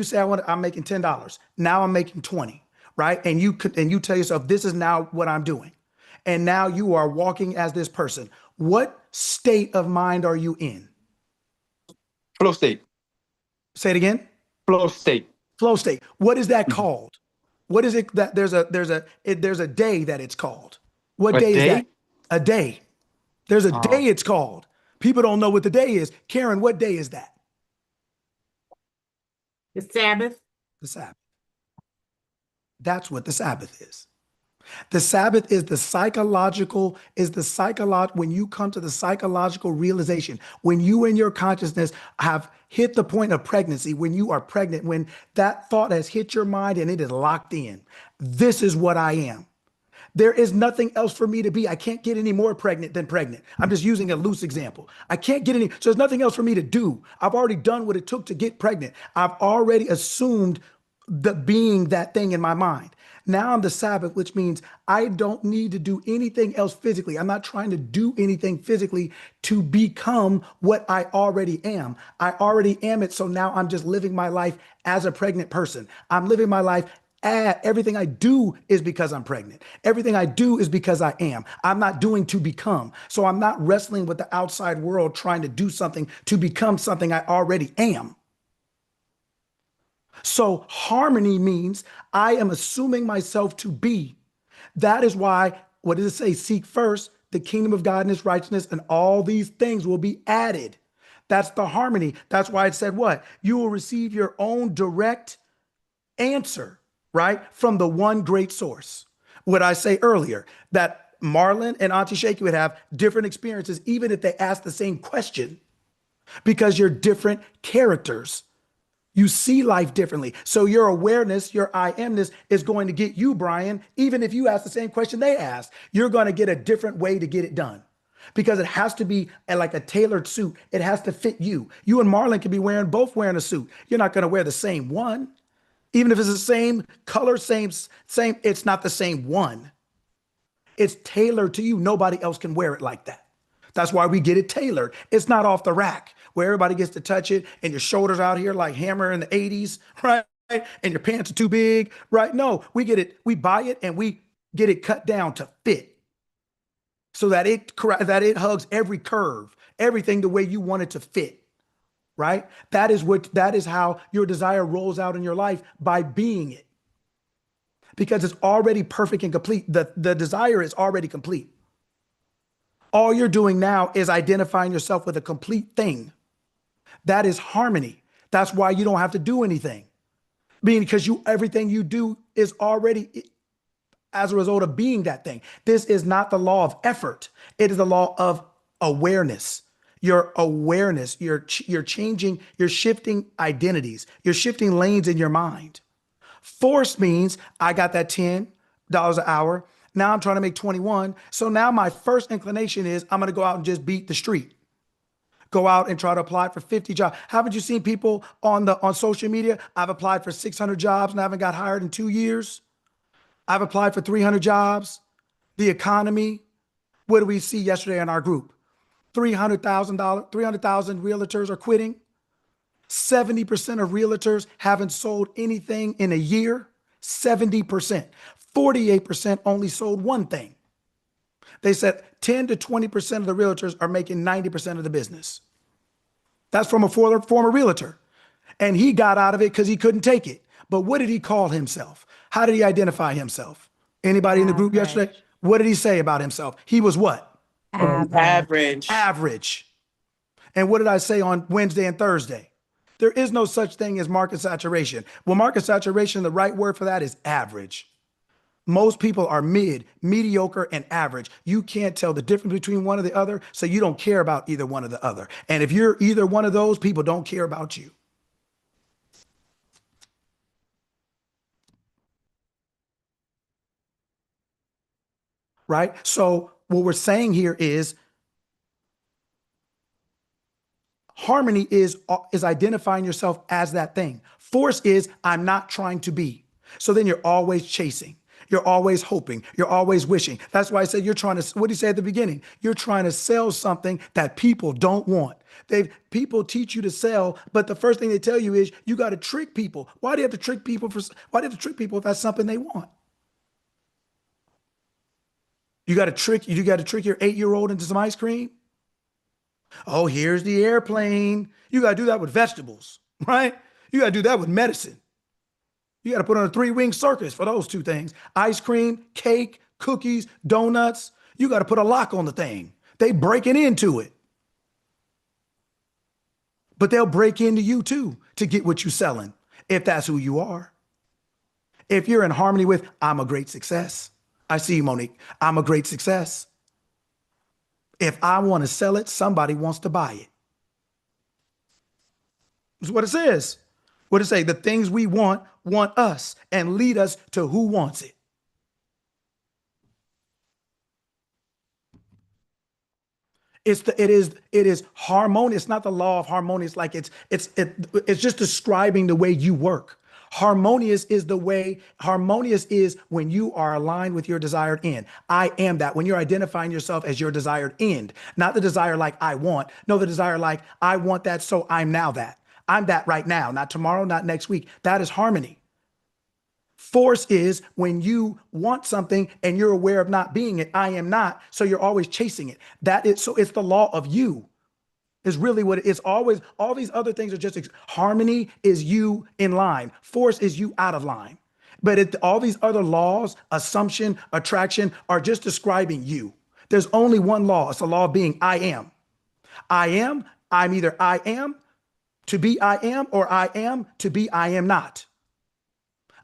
say I'm making $10, now I'm making 20, right? And you tell yourself this is now what I'm doing. And now you are walking as this person. What state of mind are you in? Flow state. Say it again. Flow state. Flow state. What is that called? What is it that there's a day that it's called? What A day is day? that? A day. There's a Oh. day it's called. People don't know what the day is. Karen, what day is that? The Sabbath. The Sabbath. That's what the Sabbath is. The Sabbath is when you come to the psychological realization, when you in your consciousness have hit the point of pregnancy, when you are pregnant, when that thought has hit your mind and it is locked in. This is what I am. There is nothing else for me to be. I can't get any more pregnant than pregnant. I'm just using a loose example. I can't get any, so there's nothing else for me to do. I've already done what it took to get pregnant. I've already assumed the being that thing in my mind. Now I'm the Sabbath, which means I don't need to do anything else physically. I'm not trying to do anything physically to become what I already am. I already am it. So now I'm just living my life as a pregnant person. I'm living my life. Everything I do is because I'm pregnant. Everything I do is because I am. I'm not doing to become. So I'm not wrestling with the outside world trying to do something to become something I already am. So harmony means I am assuming myself to be. That is why, what does it say? Seek first the kingdom of God and his righteousness, and all these things will be added. That's the harmony. That's why it said what? You will receive your own direct answer, right? From the one great source. What I say earlier, that Marlon and Auntie Shaky would have different experiences, even if they ask the same question, because you're different characters. You see life differently. So your awareness, your I amness is going to get you, Brian, even if you ask the same question they asked, you're going to get a different way to get it done. Because it has to be like a tailored suit. It has to fit you. You and Marlon can be both wearing a suit. You're not going to wear the same one. Even if it's the same color, same, it's not the same one. It's tailored to you. Nobody else can wear it like that. That's why we get it tailored. It's not off the rack where everybody gets to touch it and your shoulders out here like Hammer in the 80s, right? And your pants are too big, right? No, we get it. We buy it and we get it cut down to fit so that it hugs every curve, everything the way you want it to fit, right? That is how your desire rolls out in your life, by being it. Because it's already perfect and complete. The desire is already complete. All you're doing now is identifying yourself with a complete thing. That is harmony. That's why you don't have to do anything. Because everything you do is already as a result of being that thing. This is not the law of effort. It is the law of awareness. Your awareness, you're changing, you're shifting identities. You're shifting lanes in your mind. Force means I got that $10 an hour. Now I'm trying to make 21. So now my first inclination is I'm going to go out and just beat the street. Go out and try to apply for 50 jobs. Haven't you seen people on social media? I've applied for 600 jobs and I haven't got hired in 2 years. I've applied for 300 jobs. The economy. What did we see yesterday in our group? 300,000 realtors are quitting. 70% of realtors haven't sold anything in a year. 70%. 48% only sold one thing. They said 10 to 20% of the realtors are making 90% of the business. That's from a former realtor. And he got out of it because he couldn't take it. But what did he call himself? How did he identify himself? Anybody in the group yesterday? What did he say about himself? He was what? Average. Average. And what did I say on Wednesday and Thursday? There is no such thing as market saturation. Well, market saturation, the right word for that is average. Most people are mediocre, and average. You can't tell the difference between one or the other, so you don't care about either one or the other. And if you're either one of those, people don't care about you. Right? So what we're saying here is harmony is identifying yourself as that thing. Force is I'm not trying to be. So then you're always chasing. You're always hoping. You're always wishing. That's why I said you're trying to, what did he say at the beginning? You're trying to sell something that people don't want. People teach you to sell, but the first thing they tell you is you got to trick people. Why do you have to trick people if that's something they want? You got to trick your 8-year-old into some ice cream? Oh, here's the airplane. You got to do that with vegetables, right? You got to do that with medicine. You got to put on a 3-wing circus for those two things. Ice cream, cake, cookies, donuts. You got to put a lock on the thing. They breaking into it. But they'll break into you too to get what you're selling, if that's who you are. If you're in harmony with, I'm a great success. I see you, Monique. I'm a great success. If I want to sell it, somebody wants to buy it. That's what it says. What it say? The things we want us and lead us to who wants it. It is harmonious. It's not the law of harmonious. Like it's just describing the way you work. Harmonious is when you are aligned with your desired end. I am that. When you're identifying yourself as your desired end, not the desire like I want. No, the desire like I want that, so I'm now that. I'm that right now, not tomorrow, not next week. That is harmony. Force is when you want something and you're aware of not being it. I am not, so you're always chasing it. So it's the law of you. Is really what it is. Always, all these other things are just harmony is you in line. Force is you out of line. But all these other laws, assumption, attraction, are just describing you. There's only one law. It's the law of being. I am. I am. I'm either I am to be I am, or I am to be I am not.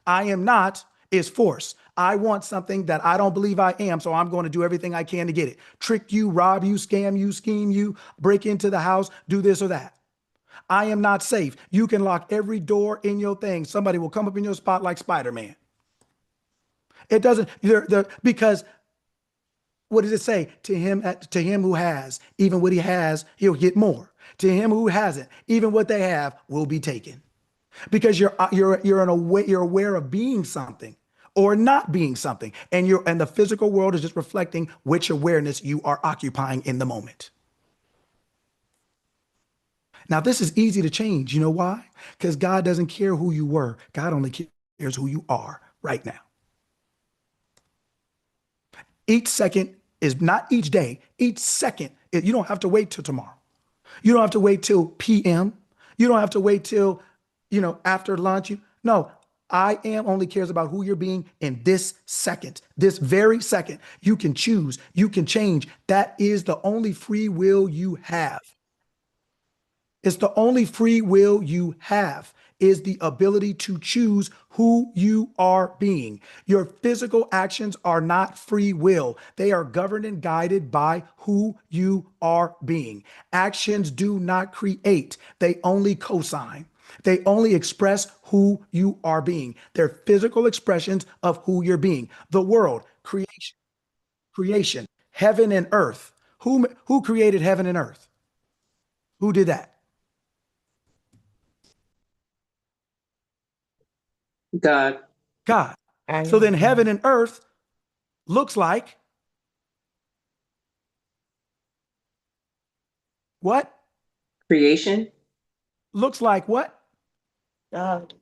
I am not is force. I want something that I don't believe I am, so I'm going to do everything I can to get it. Trick you, rob you, scam you, scheme you, break into the house, do this or that. I am not safe. You can lock every door in your thing. Somebody will come up in your spot like Spider-Man. It doesn't, because what does it say? To him who has, even what he has, he'll get more. To him who hasn't, even what they have will be taken. Because you're aware of being something or not being something, and the physical world is just reflecting which awareness you are occupying in the moment. Now, this is easy to change. You know why? Because God doesn't care who you were. God only cares who you are right now. Each second is not each day. Each second, you don't have to wait till tomorrow. You don't have to wait till PM. You don't have to wait till after lunch. No, I am only cares about who you're being in this second, this very second. You can choose, you can change. That is the only free will you have. It's the only free will you have is the ability to choose who you are being. Your physical actions are not free will. They are governed and guided by who you are being. Actions do not create. They only cosign. They only express who you are being. They're physical expressions of who you're being. The world, creation, heaven and earth. Who created heaven and earth? Who did that? God. God. So then heaven and earth looks like what? Creation. Looks like what? God.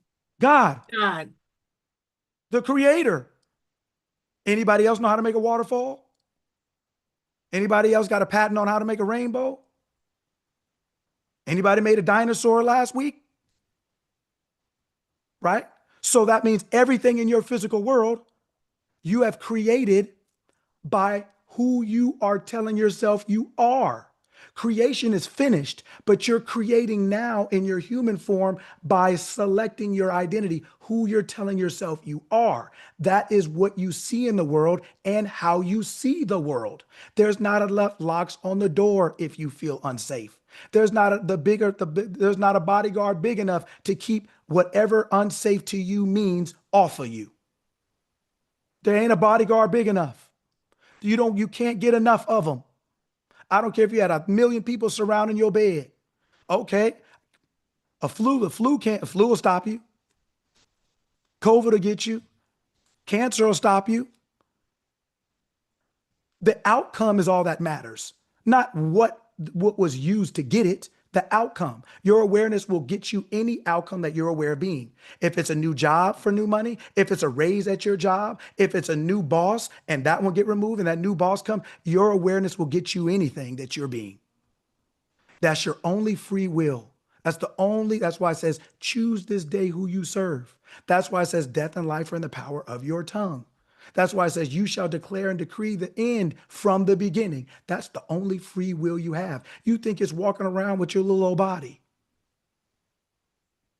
God. God. The creator. Anybody else know how to make a waterfall? Anybody else got a patent on how to make a rainbow? Anybody made a dinosaur last week? Right? So that means everything in your physical world you have created by who you are telling yourself you are. Creation is finished, but you're creating now in your human form by selecting your identity, who you're telling yourself you are. That is what you see in the world and how you see the world. There's not enough locks on the door if you feel unsafe. There's not there's not a bodyguard big enough to keep whatever unsafe to you means off of you. There ain't a bodyguard big enough. You can't get enough of them. I don't care if you had 1 million people surrounding your bed. Okay. The flu will stop you. COVID will get you. Cancer will stop you. The outcome is all that matters, not what was used to get it. The outcome. Your awareness will get you any outcome that you're aware of being. If it's a new job for new money, if it's a raise at your job, if it's a new boss and that one get removed and that new boss come, your awareness will get you anything that you're being. That's your only free will. That's why it says, choose this day who you serve. That's why it says death and life are in the power of your tongue. That's why it says you shall declare and decree the end from the beginning. That's the only free will you have. You think it's walking around with your little old body.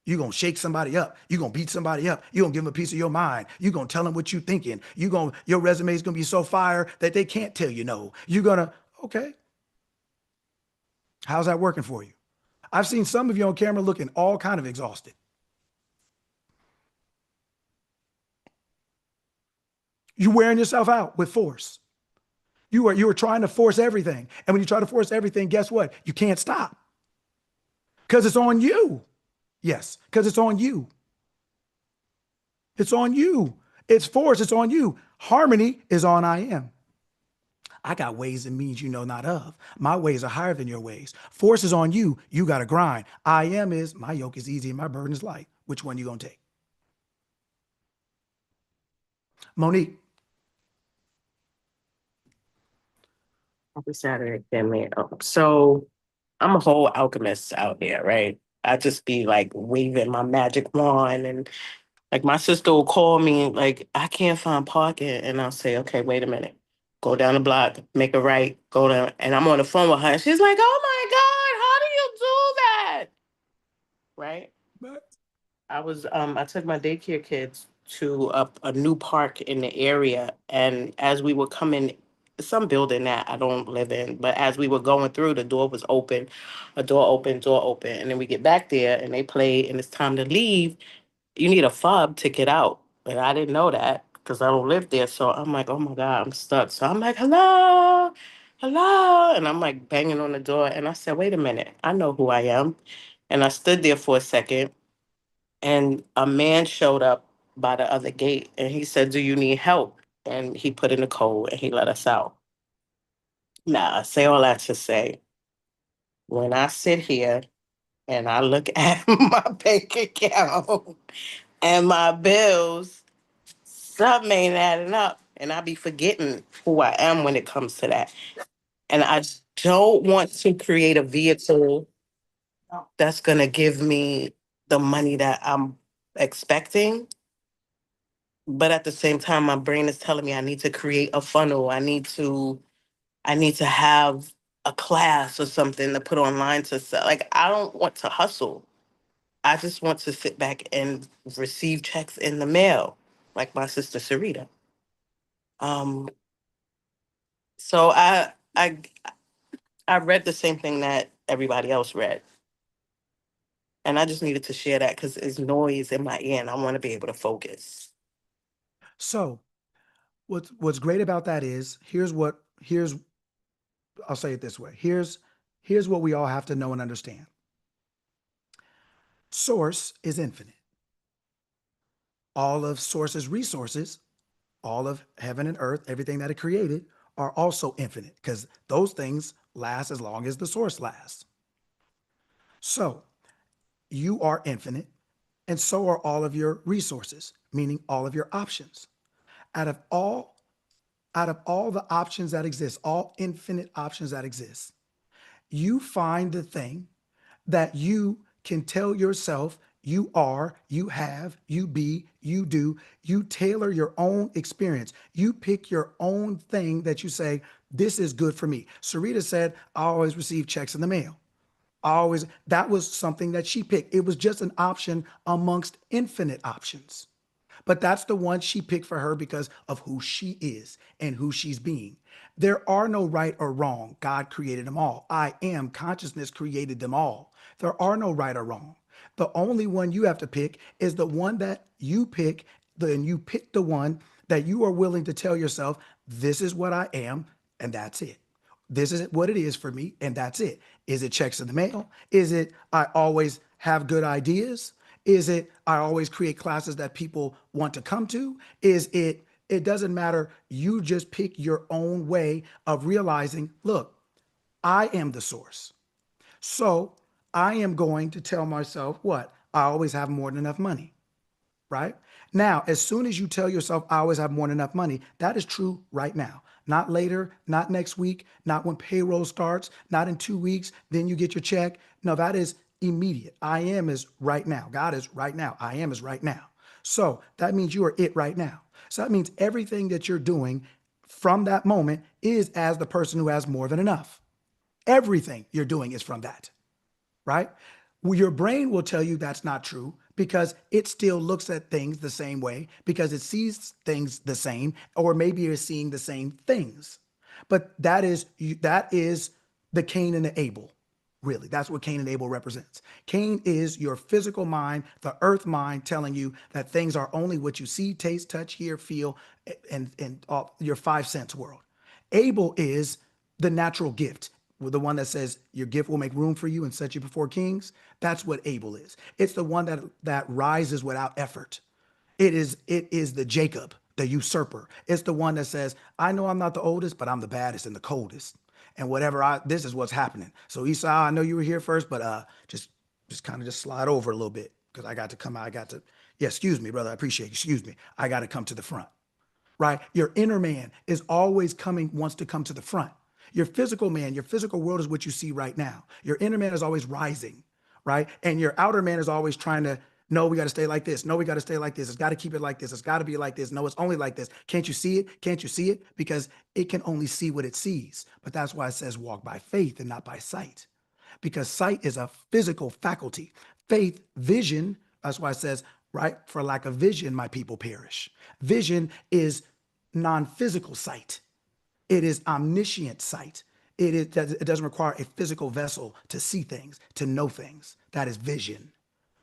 You're going to shake somebody up. You're going to beat somebody up. You're going to give them a piece of your mind. You're going to tell them what you're thinking. Your resume is going to be so fire that they can't tell you no. You're going to, okay. How's that working for you? I've seen some of you on camera looking all kind of exhausted. You're wearing yourself out with force. You are trying to force everything. And when you try to force everything, guess what? You can't stop. Because it's on you. Yes, because it's on you. It's on you. It's force. It's on you. Harmony is on I am. I got ways and means you know not of. My ways are higher than your ways. Force is on you. You got to grind. I am is my yoke is easy and my burden is light. Which one you going to take? Monique. Happy Saturday, family. So I'm a whole alchemist out here, right? I just be like waving my magic wand, and like my sister will call me like, I can't find parking, and I'll say, okay, wait a minute, go down the block, make a right, go down, and I'm on the phone with her, and she's like, oh my God, how do you do that? Right? I took my daycare kids to a new park in the area, and as we were coming, some building that I don't live in, but as we were going through, the door was open, a door open, and then we get back there and they play, and it's time to leave. You need a fob to get out, but I didn't know that because I don't live there. So I'm like, oh my God, I'm stuck. So I'm like, hello, hello, and I'm like banging on the door, and I said, wait a minute, I know who I am, and I stood there for a second. And a man showed up by the other gate and he said, do you need help? And he put in the code and he let us out. Now, I say all that to say, when I sit here and I look at my bank account and my bills, something ain't adding up. And I be forgetting who I am when it comes to that. And I don't want to create a vehicle that's going to give me the money that I'm expecting. But at the same time, my brain is telling me I need to create a funnel. I need to have a class or something to put online to sell. Like, I don't want to hustle. I just want to sit back and receive checks in the mail, like my sister Sarita. Um, so I read the same thing that everybody else read. And I just needed to share that because there's noise in my ear and I want to be able to focus. So what's great about that is I'll say it this way. Here's what we all have to know and understand. Source is infinite. All of Source's resources, all of heaven and earth, everything that it created are also infinite because those things last as long as the source lasts. So you are infinite and so are all of your resources, meaning all of your options. Out of all the options that exist, all infinite options that exist, you find the thing that you can tell yourself you are, you have, you be, you do. You tailor your own experience. You pick your own thing that you say, this is good for me. Sarita said, I always receive checks in the mail. That was something that she picked. It was just an option amongst infinite options. But that's the one she picked for her because of who she is and who she's being. There are no right or wrong. God created them all. I am consciousness created them all. There are no right or wrong. The only one you have to pick is the one that you pick. Then you pick the one that you are willing to tell yourself, this is what I am, and that's it. This is what it is for me, and that's it. Is it checks in the mail? Is it I always have good ideas? Is it I always create classes that people want to come to? It doesn't matter. You just pick your own way of realizing, look, I am the source. So I am going to tell myself what? I always have more than enough money, right? Now, as soon as you tell yourself I always have more than enough money, that is true right now. Not later, not next week, not when payroll starts, not in 2 weeks, then you get your check. No, that is immediate. I am is right now. God is right now. I am is right now. So that means you are it right now. So that means everything that you're doing from that moment is as the person who has more than enough. Everything you're doing is from that, right? Well, your brain will tell you that's not true because it still looks at things the same way because it sees things the same, or maybe you're seeing the same things. But that is the Cain and the Abel. Really, that's what Cain and Abel represents. Cain is your physical mind, the earth mind, telling you that things are only what you see, taste, touch, hear, feel, and all your five sense world. Abel is the natural gift, the one that says your gift will make room for you and set you before kings. That's what Abel is. It's the one that rises without effort. It is the Jacob, the usurper. It's the one that says, I know I'm not the oldest, but I'm the baddest and the coldest. And this is what's happening. So Esau, I know you were here first, but just kind of just slide over a little bit because I got to come out. Yeah, excuse me, brother. I appreciate you. Excuse me. I got to come to the front, right? Your inner man is always wants to come to the front. Your physical man, your physical world is what you see right now. Your inner man is always rising, right? And your outer man is always trying to, no, we got to stay like this. No, we got to stay like this. It's got to keep it like this. It's got to be like this. No, it's only like this. Can't you see it? Can't you see it? Because it can only see what it sees. But that's why it says walk by faith and not by sight. Because sight is a physical faculty. Faith, vision, that's why it says, right? For lack of vision, my people perish. Vision is non-physical sight. It is omniscient sight. It doesn't require a physical vessel to see things, to know things. That is vision.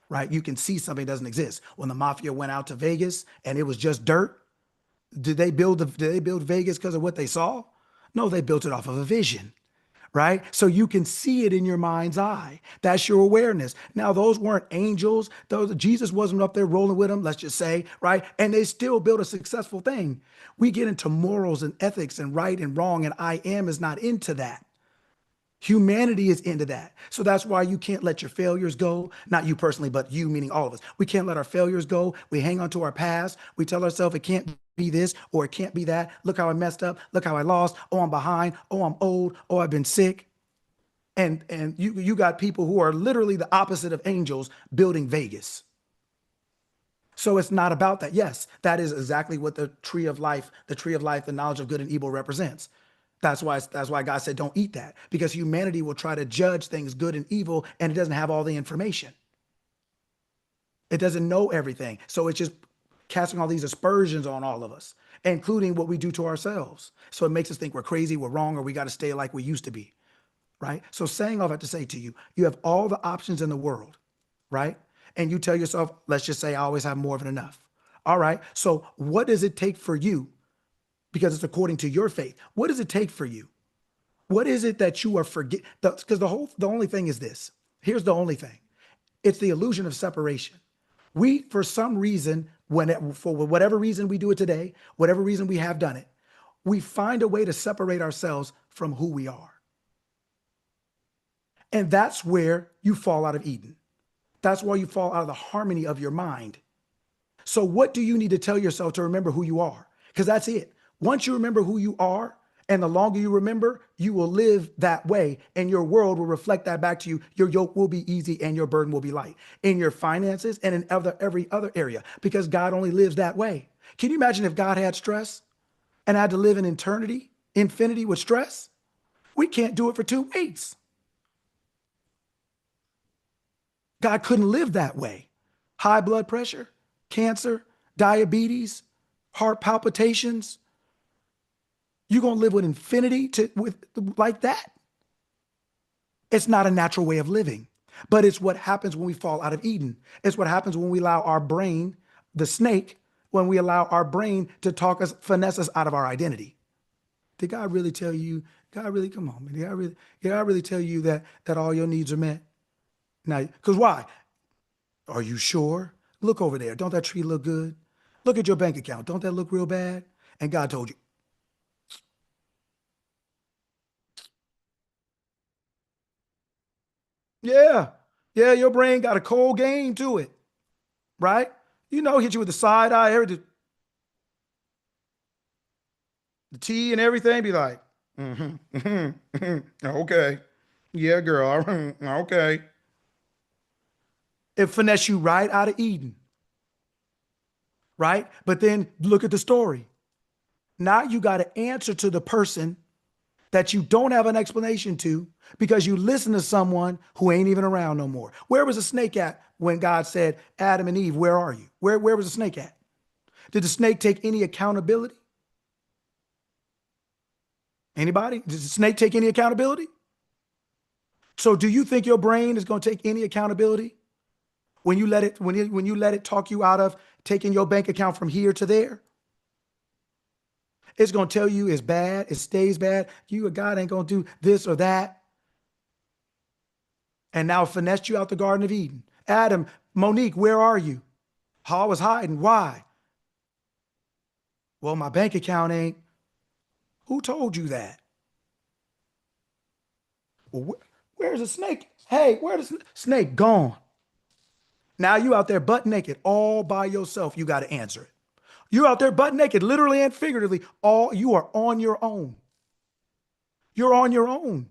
Right? You can see something that doesn't exist. When the mafia went out to Vegas and it was just dirt, did they build Vegas because of what they saw? No, they built it off of a vision, right? So you can see it in your mind's eye. That's your awareness. Now, those weren't angels. Jesus wasn't up there rolling with them, let's just say, right? And they still built a successful thing. We get into morals and ethics and right and wrong, and I am is not into that. Humanity is into that. So that's why you can't let your failures go. Not you personally, but you, meaning all of us. We can't let our failures go. We hang on to our past. We tell ourselves it can't be this or it can't be that. Look how I messed up. Look how I lost. Oh, I'm behind. Oh, I'm old. Oh, I've been sick. And you got people who are literally the opposite of angels building Vegas. So it's not about that. Yes, that is exactly what the tree of life, the knowledge of good and evil represents. That's why God said, don't eat that, because humanity will try to judge things good and evil, and it doesn't have all the information. It doesn't know everything. So it's just casting all these aspersions on all of us, including what we do to ourselves. So it makes us think we're crazy, we're wrong, or we got to stay like we used to be, right? So saying all that to say to you, you have all the options in the world, right? And you tell yourself, let's just say I always have more than enough. All right, so what does it take for you? Because it's according to your faith. What does it take for you? What is it that you are forgetting? Because the only thing is this. Here's the only thing. It's the illusion of separation. We, for some reason, for whatever reason we do it today, whatever reason we have done it, we find a way to separate ourselves from who we are. And that's where you fall out of Eden. That's why you fall out of the harmony of your mind. So what do you need to tell yourself to remember who you are? Because that's it. Once you remember who you are, and the longer you remember, you will live that way, and your world will reflect that back to you. Your yoke will be easy and your burden will be light in your finances and in every other area, because God only lives that way. Can you imagine if God had stress and had to live in infinity with stress? We can't do it for 2 weeks. God couldn't live that way. High blood pressure, cancer, diabetes, heart palpitations. You're going to live with infinity like that? It's not a natural way of living, but it's what happens when we fall out of Eden. It's what happens when we allow our brain, the snake, when we allow our brain to finesse us out of our identity. Did God really tell you? God really, come on, man. Did God really tell you that all your needs are met? Now, because why? Are you sure? Look over there. Don't that tree look good? Look at your bank account. Don't that look real bad? And God told you. Yeah, your brain got a cold game to it, right? Hit you with the side eye, everything. The T and everything, be like, okay. Yeah, girl, okay. It finesse you right out of Eden. right? But then look at the story. Now you got to answer to the person that you don't have an explanation to because you listen to someone who ain't even around no more. Where was the snake at when God said, Adam and Eve, where are you? Where was the snake at? Did the snake take any accountability? Anybody? Did the snake take any accountability? So do you think your brain is going to take any accountability when you let it talk you out of taking your bank account from here to there? It's going to tell you it's bad. It stays bad. You or God ain't going to do this or that. And now finessed you out the Garden of Eden. Adam, Monique, where are you? I was hiding. Why? Well, my bank account ain't. Who told you that? Well, where's the snake? Hey, where's the snake? Gone. Now you out there butt naked all by yourself. You got to answer it. You're out there butt naked, literally and figuratively. You are on your own. You're on your own.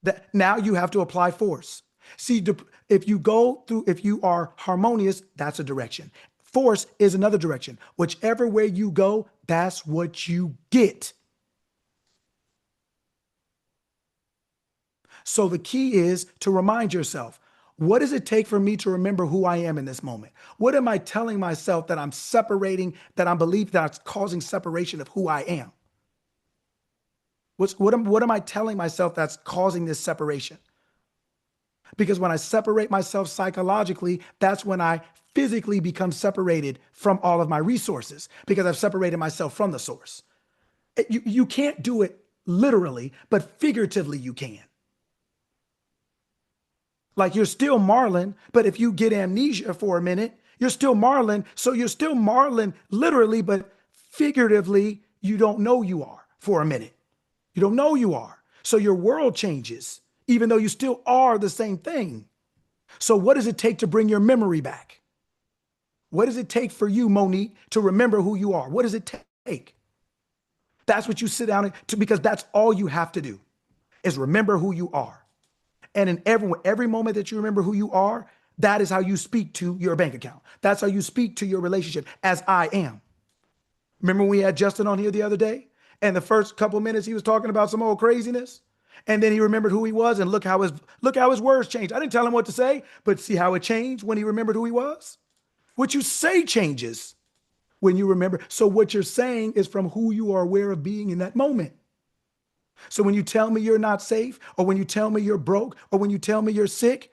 That now you have to apply force. See, if you are harmonious, that's a direction. Force is another direction. Whichever way you go, that's what you get. So the key is to remind yourself, what does it take for me to remember who I am in this moment? What am I telling myself that I'm separating, that I believe that's causing separation of who I am? What am I telling myself that's causing this separation? Because when I separate myself psychologically, that's when I physically become separated from all of my resources because I've separated myself from the source. You can't do it literally, but figuratively you can. Like you're still Marlon, but if you get amnesia for a minute, you're still Marlon. So you're still Marlon literally, but figuratively, you don't know you are for a minute. You don't know you are. So your world changes, even though you still are the same thing. So what does it take to bring your memory back? What does it take for you, Monique, to remember who you are? What does it take? That's what you sit down because that's all you have to do is remember who you are. And in every moment that you remember who you are, that is how you speak to your bank account. That's how you speak to your relationship as I am. Remember when we had Justin on here the other day? And the first couple of minutes he was talking about some old craziness. And then he remembered who he was and look how his words changed. I didn't tell him what to say, but see how it changed when he remembered who he was? What you say changes when you remember. So what you're saying is from who you are aware of being in that moment. So when you tell me you're not safe, or when you tell me you're broke, or when you tell me you're sick,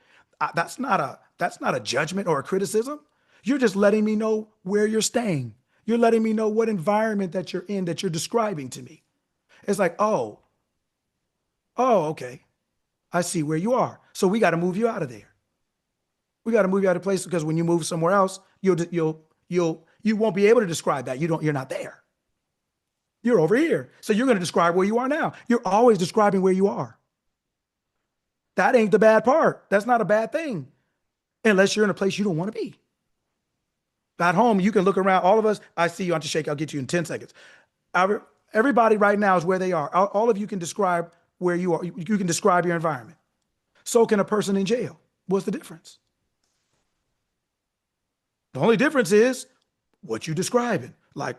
that's not a judgment or a criticism. You're just letting me know where you're staying. You're letting me know what environment that you're in, that you're describing to me. It's like, oh, okay. I see where you are. So we got to move you out of there. We got to move you out of place because when you move somewhere else, you won't be able to describe that. You're not there. You're over here. So you're going to describe where you are now. You're always describing where you are. That ain't the bad part. That's not a bad thing. Unless you're in a place you don't want to be. At home, you can look around. All of us, I see you, Auntie Shake. I'll get you in 10 seconds. Everybody right now is where they are. All of you can describe where you are. You can describe your environment. So can a person in jail. What's the difference? The only difference is what you're describing. Like,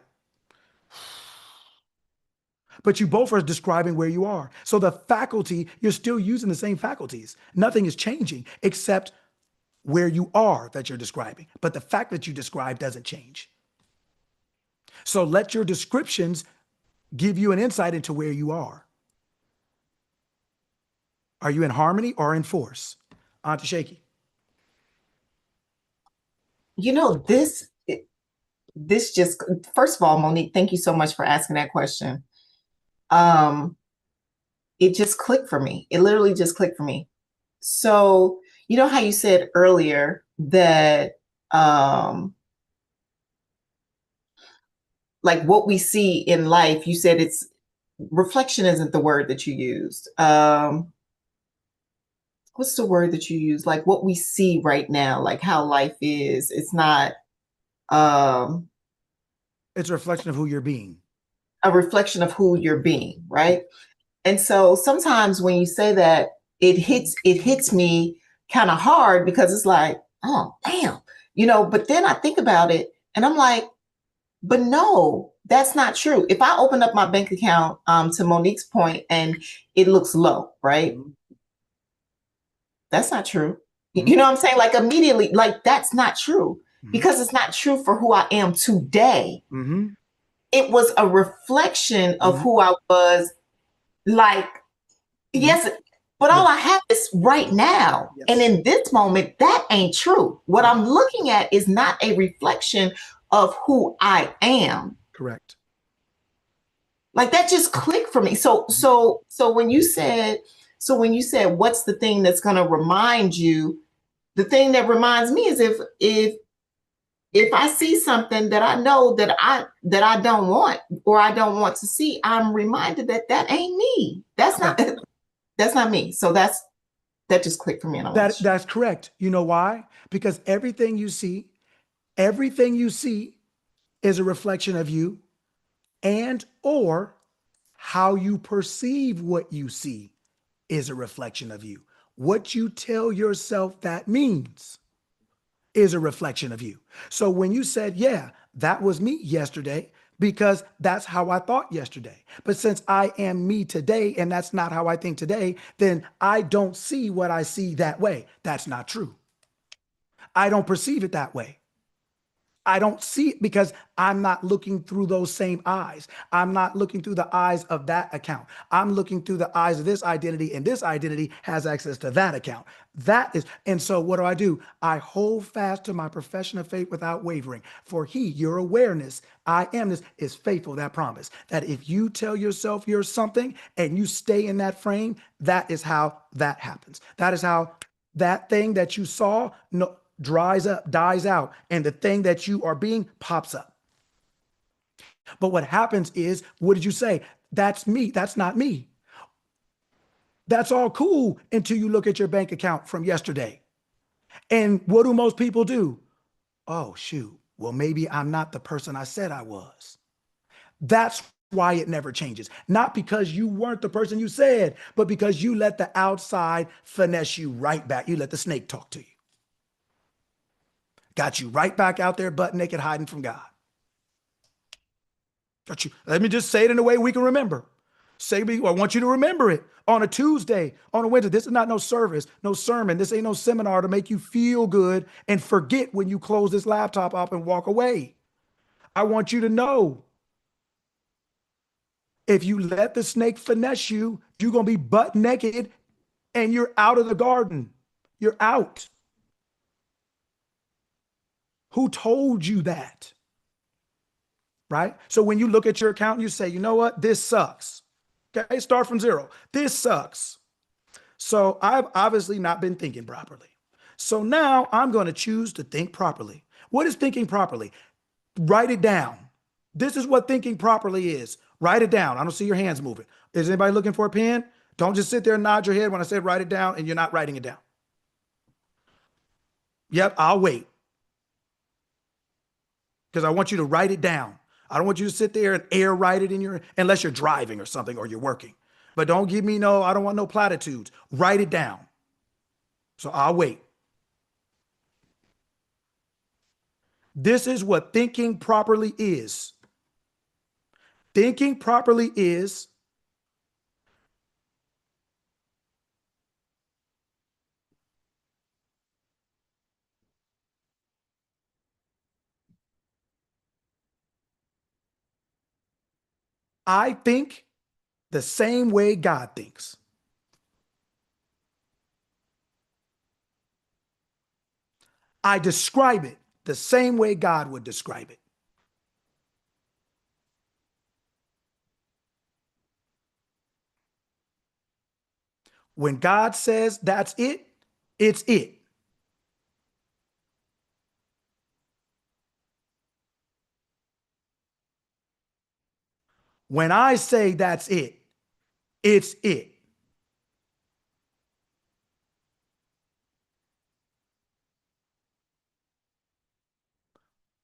but you both are describing where you are. So the faculty, you're still using the same faculties. Nothing is changing except where you are that you're describing. But the fact that you describe doesn't change. So let your descriptions give you an insight into where you are. Are you in harmony or in force? Auntie Shaky. You know, this just, first of all, Monique, thank you so much for asking that question. It just clicked for me. It literally just clicked for me. So, you know how you said earlier that, like what we see in life, you said it's reflection isn't the word that you used. What's the word that you use? Like what we see right now, like how life is, it's not, it's a reflection of who you're being. A reflection of who you're being, right? And so sometimes when you say that, it hits me kind of hard because it's like, oh, damn, you know, but then I think about it And I'm like, but no, that's not true. If I open up my bank account, to Monique's point, and it looks low, right? That's not true. You know what I'm saying? Like immediately, like that's not true because it's not true for who I am today. It was a reflection of who I was. Like, yes, but all I have is right now. Yes. And in this moment, that ain't true. What I'm looking at is not a reflection of who I am. Correct. Like that just clicked for me. So when you said, what's the thing that's going to remind you? The thing that reminds me is if I see something that I know that I don't want or I don't want to see, I'm reminded that ain't me. That's not me. So that just clicked for me. And That's correct. You know why? Because everything you see is a reflection of you, and or how you perceive what you see is a reflection of you. What you tell yourself that means is a reflection of you. So when you said, yeah, that was me yesterday, because that's how I thought yesterday. But since I am me today, and that's not how I think today, then I don't see what I see that way. That's not true. I don't perceive it that way. I don't see it because I'm not looking through those same eyes. I'm not looking through the eyes of that account. I'm looking through the eyes of this identity, and this identity has access to that account. And so what do? I hold fast to my profession of faith without wavering. For he, your awareness, I am this, is faithful, that promise. That if you tell yourself you're something and you stay in that frame, that is how that happens. That is how that thing that you saw, dries up, dies out, and the thing that you are being pops up. But what happens is, what did you say? That's me. That's not me. That's all cool until you look at your bank account from yesterday. And what do most people do? Oh, shoot. Well, maybe I'm not the person I said I was. That's why it never changes. Not because you weren't the person you said, but because you let the outside finesse you right back. You let the snake talk to you. Got you right back out there butt naked hiding from God. Got you. Let me just say it in a way we can remember. I want you to remember it on a Tuesday, on a Wednesday. This is not no service, no sermon. This ain't no seminar to make you feel good and forget when you close this laptop up and walk away. I want you to know, if you let the snake finesse you, you're going to be butt naked and you're out of the garden. You're out. Who told you that? Right? So when you look at your account, you say, you know what? This sucks. Okay, start from zero. This sucks. So I've obviously not been thinking properly. So now I'm going to choose to think properly. What is thinking properly? Write it down. This is what thinking properly is. Write it down. I don't see your hands moving. Is anybody looking for a pen? Don't just sit there and nod your head when I said write it down and you're not writing it down. Yep, I'll wait. Because I want you to write it down. I don't want you to sit there and air write it unless you're driving or something or you're working. But don't give me I don't want no platitudes. Write it down. So I'll wait. This is what thinking properly is. Thinking properly is I think the same way God thinks. I describe it the same way God would describe it. When God says that's it, it's it. When I say that's it, it's it.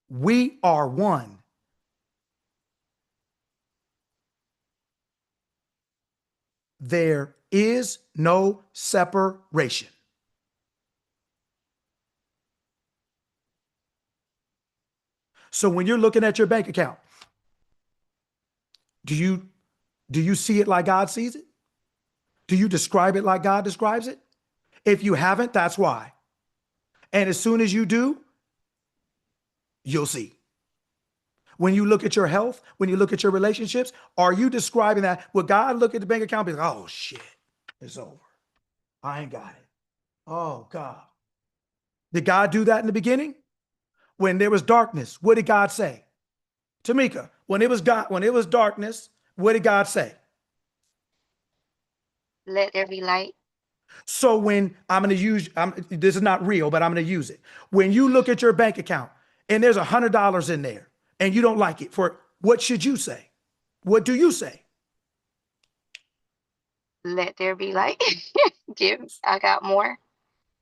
We are one. There is no separation. So when you're looking at your bank account, do you see it like God sees it? Do you describe it like God describes it? If you haven't, that's why. And as soon as you do, you'll see. When you look at your health, when you look at your relationships, are you describing that? Will God look at the bank account and be like, oh shit, it's over. I ain't got it. Oh God. Did God do that in the beginning? When there was darkness, what did God say? Tamika, when it was darkness, what did God say? Let there be light. So when this is not real, but I'm going to use it. When you look at your bank account and there's $100 in there and you don't like it, what should you say? What do you say? Let there be light. I got more.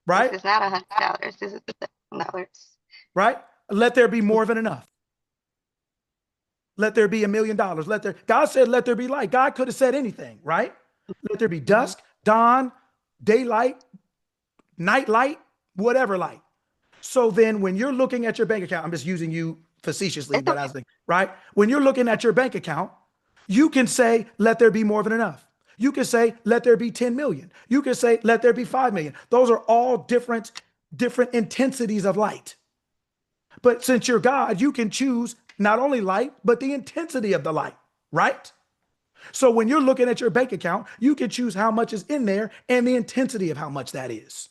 Right? This is not $100. This is $1,000. Right? Let there be more than enough. Let there be $1 million. God said, let there be light. God could have said anything, right? Let there be dusk, dawn, daylight, night light, whatever light. So then when you're looking at your bank account, I'm just using you facetiously, but I was thinking, right? When you're looking at your bank account, you can say, let there be more than enough. You can say, let there be 10 million. You can say, let there be 5 million. Those are all different intensities of light. But since you're God, you can choose not only light, but the intensity of the light, right? So when you're looking at your bank account, you can choose how much is in there and the intensity of how much that is.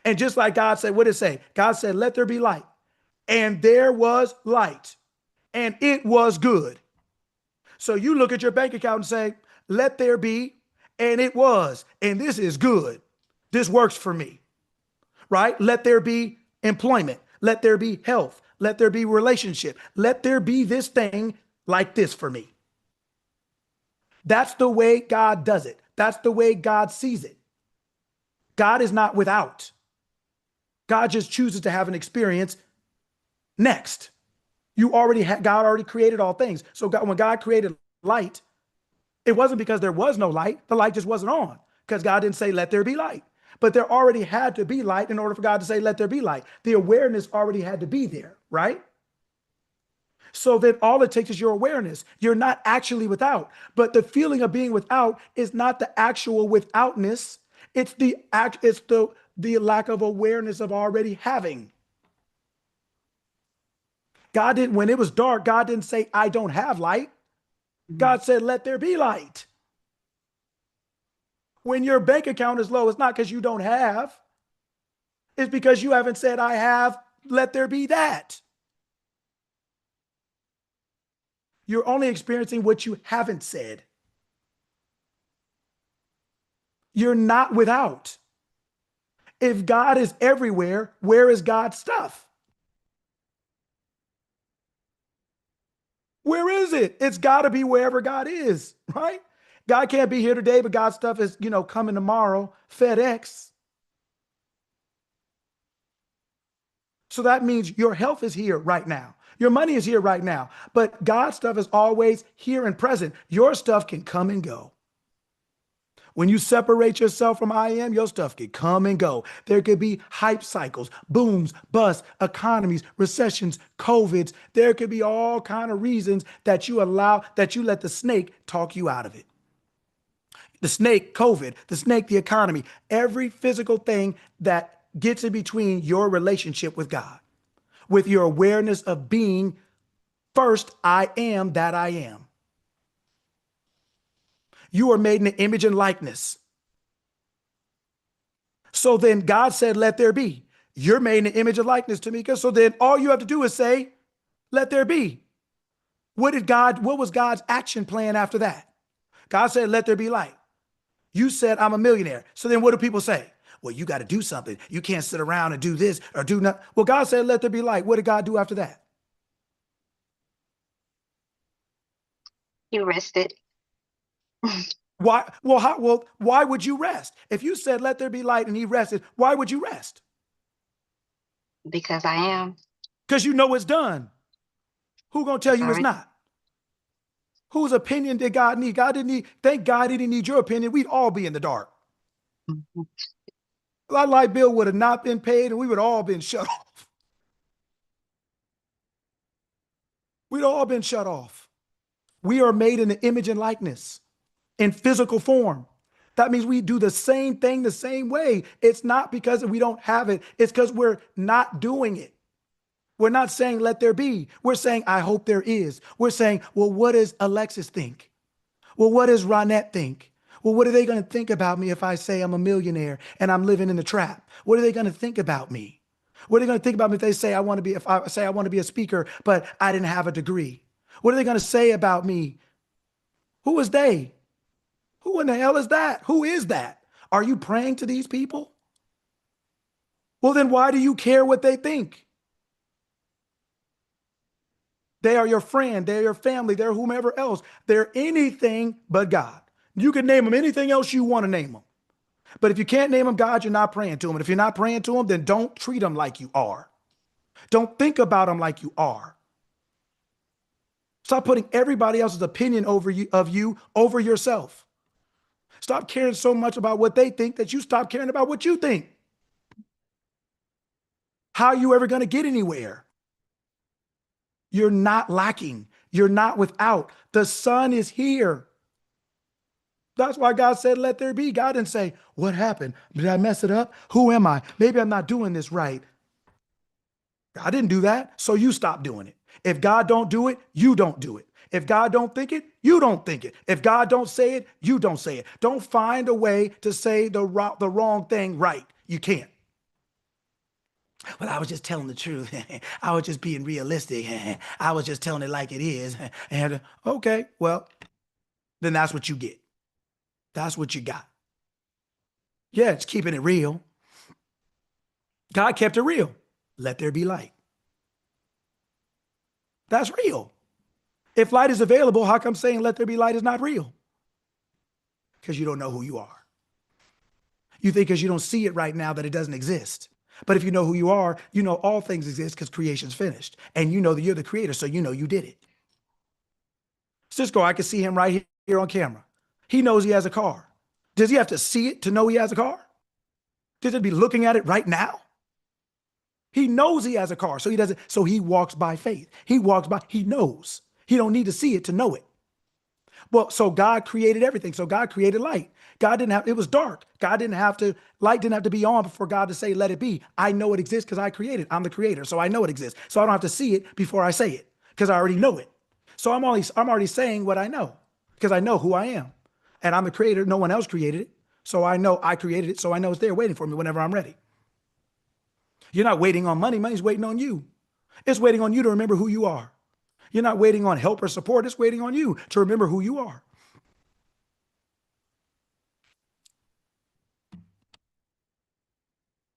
And just like God said, what did it say? God said, let there be light. And there was light. And it was good. So you look at your bank account and say, let there be, and it was, and this is good. This works for me, right? Let there be employment. Let there be health. Let there be relationship. Let there be this thing like this for me. That's the way God does it. That's the way God sees it. God is not without. God just chooses to have an experience next. God already created all things. So when God created light, it wasn't because there was no light. The light just wasn't on because God didn't say, let there be light. But there already had to be light in order for God to say, let there be light. The awareness already had to be there, right? So then all it takes is your awareness. You're not actually without, but the feeling of being without is not the actual withoutness. It's the lack of awareness of already having. God didn't, when it was dark, God didn't say, I don't have light. God said, let there be light. When your bank account is low, it's not because you don't have. It's because you haven't said, I have, let there be that. You're only experiencing what you haven't said. You're not without. If God is everywhere, where is God's stuff? Where is it? It's got to be wherever God is, right? God can't be here today, but God's stuff is, coming tomorrow, FedEx. So that means your health is here right now. Your money is here right now, but God's stuff is always here and present. Your stuff can come and go. When you separate yourself from I am, your stuff can come and go. There could be hype cycles, booms, busts, economies, recessions, COVIDs. There could be all kinds of reasons that you let the snake talk you out of it. The snake, COVID, the snake, the economy, every physical thing that gets in between your relationship with God, with your awareness of being first, I am that I am. You are made in the image and likeness. So then God said, let there be. You're made in the image and likeness, Tamika. So then all you have to do is say, let there be. What was God's action plan after that? God said, let there be light. You said, I'm a millionaire. So then what do people say? Well, you got to do something. You can't sit around and do this or do nothing. Well, God said, let there be light. What did God do after that? You rested. Why? Well, why would you rest? If you said, let there be light and he rested, why would you rest? Because I am. Because you know it's done. Who gonna tell you it's not? Whose opinion did God need? Thank God he didn't need your opinion. We'd all be in the dark. Our light bill would have not been paid and we would all been shut off. We'd all been shut off. We are made in the image and likeness in physical form. That means we do the same thing the same way. It's not because we don't have it. It's because we're not doing it. We're not saying let there be. We're saying I hope there is. We're saying, well, what does Alexis think? Well, what does Ronette think? Well, what are they going to think about me if I say I'm a millionaire and I'm living in the trap? What are they going to think about me? What are they going to think about me if they say if I say I want to be a speaker, but I didn't have a degree? What are they going to say about me? Who is they? Who in the hell is that? Who is that? Are you praying to these people? Well, then why do you care what they think? They are your friend. They're your family. They're whomever else. They're anything but God. You can name them anything else you want to name them. But if you can't name them God, you're not praying to them. And if you're not praying to them, then don't treat them like you are. Don't think about them like you are. Stop putting everybody else's opinion of you over yourself. Stop caring so much about what they think that you stop caring about what you think. How are you ever going to get anywhere? You're not lacking. You're not without. The Son is here. That's why God said, let there be. God didn't say, what happened? Did I mess it up? Who am I? Maybe I'm not doing this right. God didn't do that. So you stop doing it. If God don't do it, you don't do it. If God don't think it, you don't think it. If God don't say it, you don't say it. Don't find a way to say the wrong thing right. You can't. Well, I was just telling the truth. I was just being realistic. I was just telling it like it is. And okay, well, then that's what you get. That's what you got. Yeah, it's keeping it real. God kept it real. Let there be light. That's real. If light is available, how come saying let there be light is not real? Because you don't know who you are. You think because you don't see it right now that it doesn't exist. But if you know who you are, you know all things exist because creation's finished. And you know that you're the creator, so you know you did it. Cisco, I can see him right here on camera. He knows he has a car. Does he have to see it to know he has a car? Does he be looking at it right now? He knows he has a car, so he doesn't. So he walks by faith. He walks by, he knows. He don't need to see it to know it. Well, so God created everything. So God created light. God didn't have, it was dark. God didn't have to, light didn't have to be on for God to say, let it be. I know it exists because I created it. I'm the creator. So I know it exists. So I don't have to see it before I say it because I already know it. So I'm already saying what I know because I know who I am and I'm the creator. No one else created it. So I know I created it. So I know it's there waiting for me whenever I'm ready. You're not waiting on money. Money's waiting on you. It's waiting on you to remember who you are. You're not waiting on help or support. It's waiting on you to remember who you are.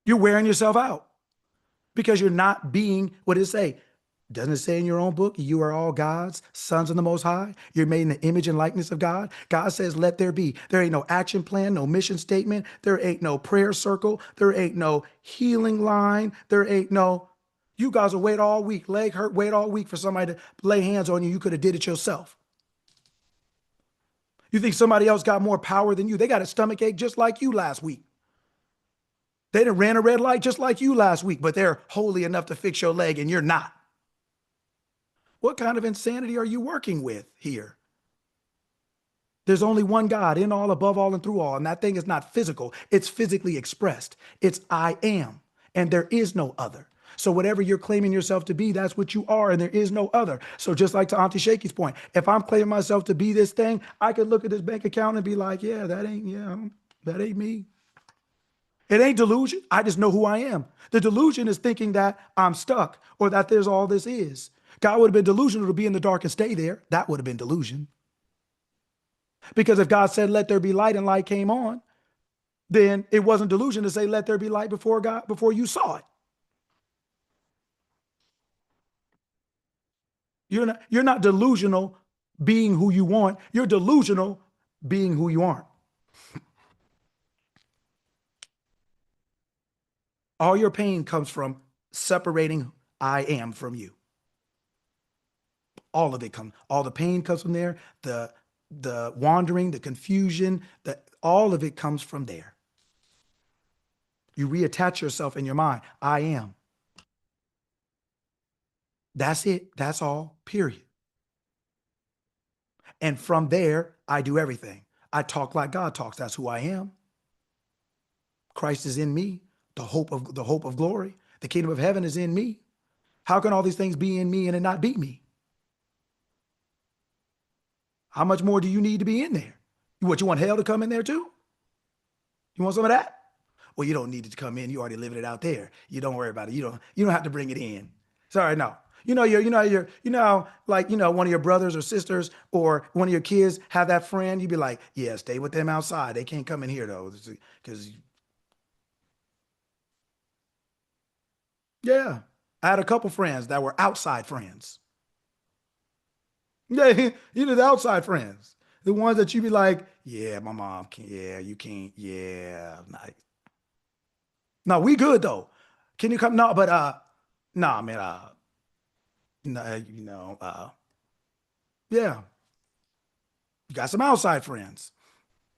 You're wearing yourself out because you're not being, what does it say? Doesn't it say in your own book, you are all God's sons of the Most High? You're made in the image and likeness of God. God says, let there be. There ain't no action plan, no mission statement. There ain't no prayer circle. There ain't no healing line. There ain't no, you guys will wait all week, leg hurt, wait all week for somebody to lay hands on you. You could have did it yourself. You think somebody else got more power than you? They got a stomach ache just like you last week. They done ran a red light just like you last week, but they're holy enough to fix your leg and you're not. What kind of insanity are you working with here? There's only one God in all, above all, and through all. And that thing is not physical. It's physically expressed. It's I am, and there is no other. So whatever you're claiming yourself to be, that's what you are, and there is no other. So just like to Auntie Shaky's point, if I'm claiming myself to be this thing, I could look at this bank account and be like, yeah, that ain't me. It ain't delusion. I just know who I am. The delusion is thinking that I'm stuck or that there's all this is. God would have been delusional to be in the dark and stay there. That would have been delusion. Because if God said, let there be light and light came on, then it wasn't delusion to say, let there be light before you saw it. You're not delusional being who you want. You're delusional being who you aren't. All your pain comes from separating I am from you. All of it comes, all the pain comes from there, the wandering, the confusion, all of it comes from there. You reattach yourself in your mind. I am. That's it. That's all, period. And from there, I do everything. I talk like God talks. That's who I am. Christ is in me, the hope of glory. The kingdom of heaven is in me. How can all these things be in me and it not be me? How much more do you need to be in there? What, you want hell to come in there too? You want some of that? Well, you don't need it to come in. You already living it out there. You don't worry about it. You don't have to bring it in. Sorry, no. Like one of your brothers or sisters or one of your kids have that friend. You'd be like, yeah, stay with them outside. They can't come in here though, because yeah, I had a couple friends that were outside friends. Yeah, the outside friends, the ones that you be like, yeah, my mom can't. Yeah, you can't. Yeah, no, we good though. Can you come? No, but nah, man. No, yeah. You got some outside friends.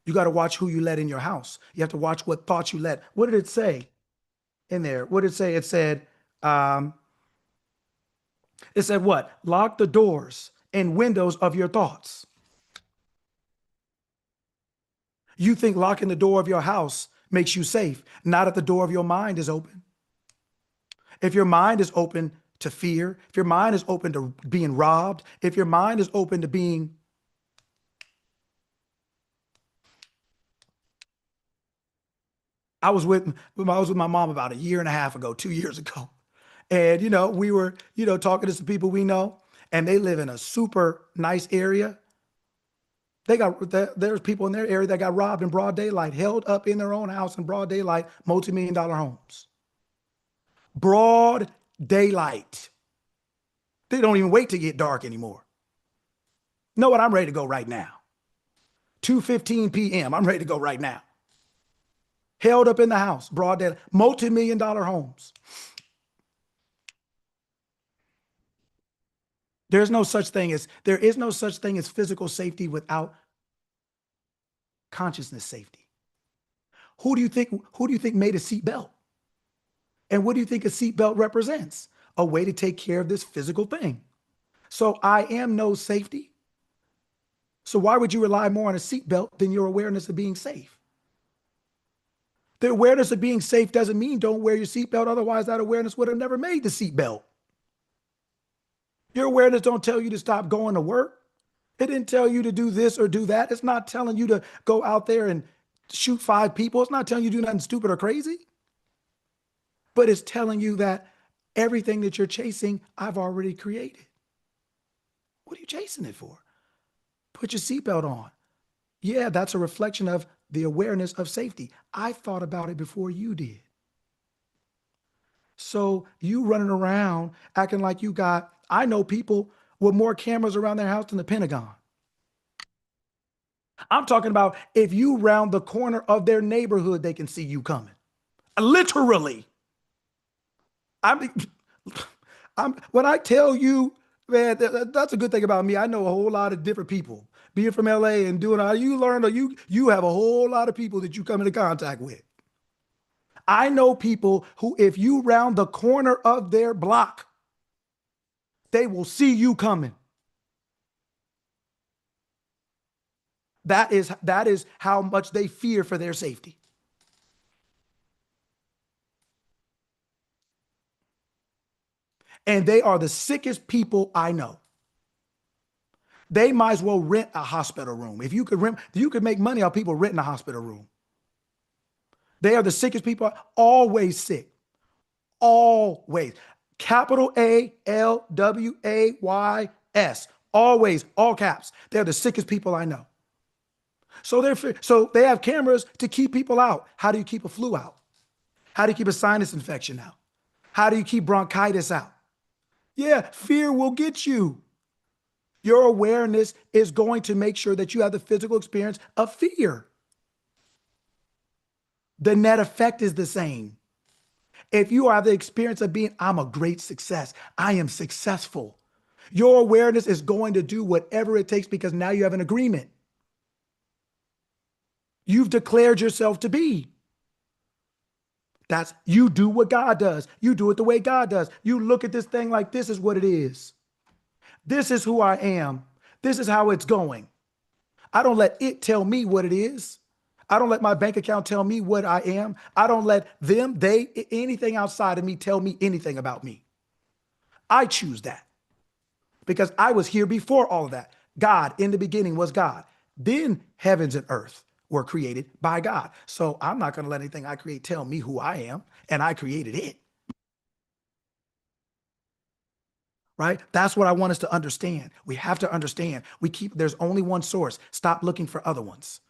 You got to watch who you let in your house. You have to watch what thoughts you let. What did it say in there? What did it say? It said what? Lock the doors and windows of your thoughts. You think locking the door of your house makes you safe, not if the door of your mind is open. If your mind is open to fear, if your mind is open to being robbed, if your mind is open to being I was with my mom about a year and a half ago, 2 years ago. And, we were, talking to some people we know, and they live in a super nice area. There's people in their area that got robbed in broad daylight, held up in their own house in broad daylight, multi-million-dollar homes. Broad daylight. They don't even wait to get dark anymore. Know what? I'm ready to go right now. 2:15 p.m. I'm ready to go right now. Held up in the house, broad daylight, multi-million-dollar homes. There is no such thing as physical safety without consciousness safety. Who do you think made a seatbelt? And what do you think a seatbelt represents? A way to take care of this physical thing. So I am no safety. So why would you rely more on a seatbelt than your awareness of being safe? The awareness of being safe doesn't mean don't wear your seatbelt. Otherwise, that awareness would have never made the seatbelt. Your awareness don't tell you to stop going to work. It didn't tell you to do this or do that. It's not telling you to go out there and shoot 5 people. It's not telling you to do nothing stupid or crazy. But it's telling you that everything that you're chasing, I've already created. What are you chasing it for? Put your seatbelt on. Yeah, that's a reflection of the awareness of safety. I thought about it before you did. So you running around acting like I know people with more cameras around their house than the Pentagon. I'm talking about if you round the corner of their neighborhood, they can see you coming. Literally. When I tell you, man, that's a good thing about me. I know a whole lot of different people. Being from LA and doing all you learn, you have a whole lot of people that you come into contact with. I know people who, if you round the corner of their block, they will see you coming. That is how much they fear for their safety. And they are the sickest people I know. They might as well rent a hospital room. If you could make money off people renting a hospital room. They are the sickest people, always sick. Always. Capital ALWAYS. Always, all caps. They're the sickest people I know. So they have cameras to keep people out. How do you keep a flu out? How do you keep a sinus infection out? How do you keep bronchitis out? Yeah, fear will get you. Your awareness is going to make sure that you have the physical experience of fear. The net effect is the same. If you have the experience of being, I'm a great success, I am successful, your awareness is going to do whatever it takes because now you have an agreement. You've declared yourself to be. You do what God does. You do it the way God does. You look at this thing like this is what it is. This is who I am. This is how it's going. I don't let it tell me what it is. I don't let my bank account tell me what I am. I don't let them, they, anything outside of me tell me anything about me. I choose that because I was here before all of that. God in the beginning was God. Then heavens and earth were created by God. So I'm not going to let anything I create tell me who I am, and I created it. Right? That's what I want us to understand. We have to understand. There's only one source. Stop looking for other ones.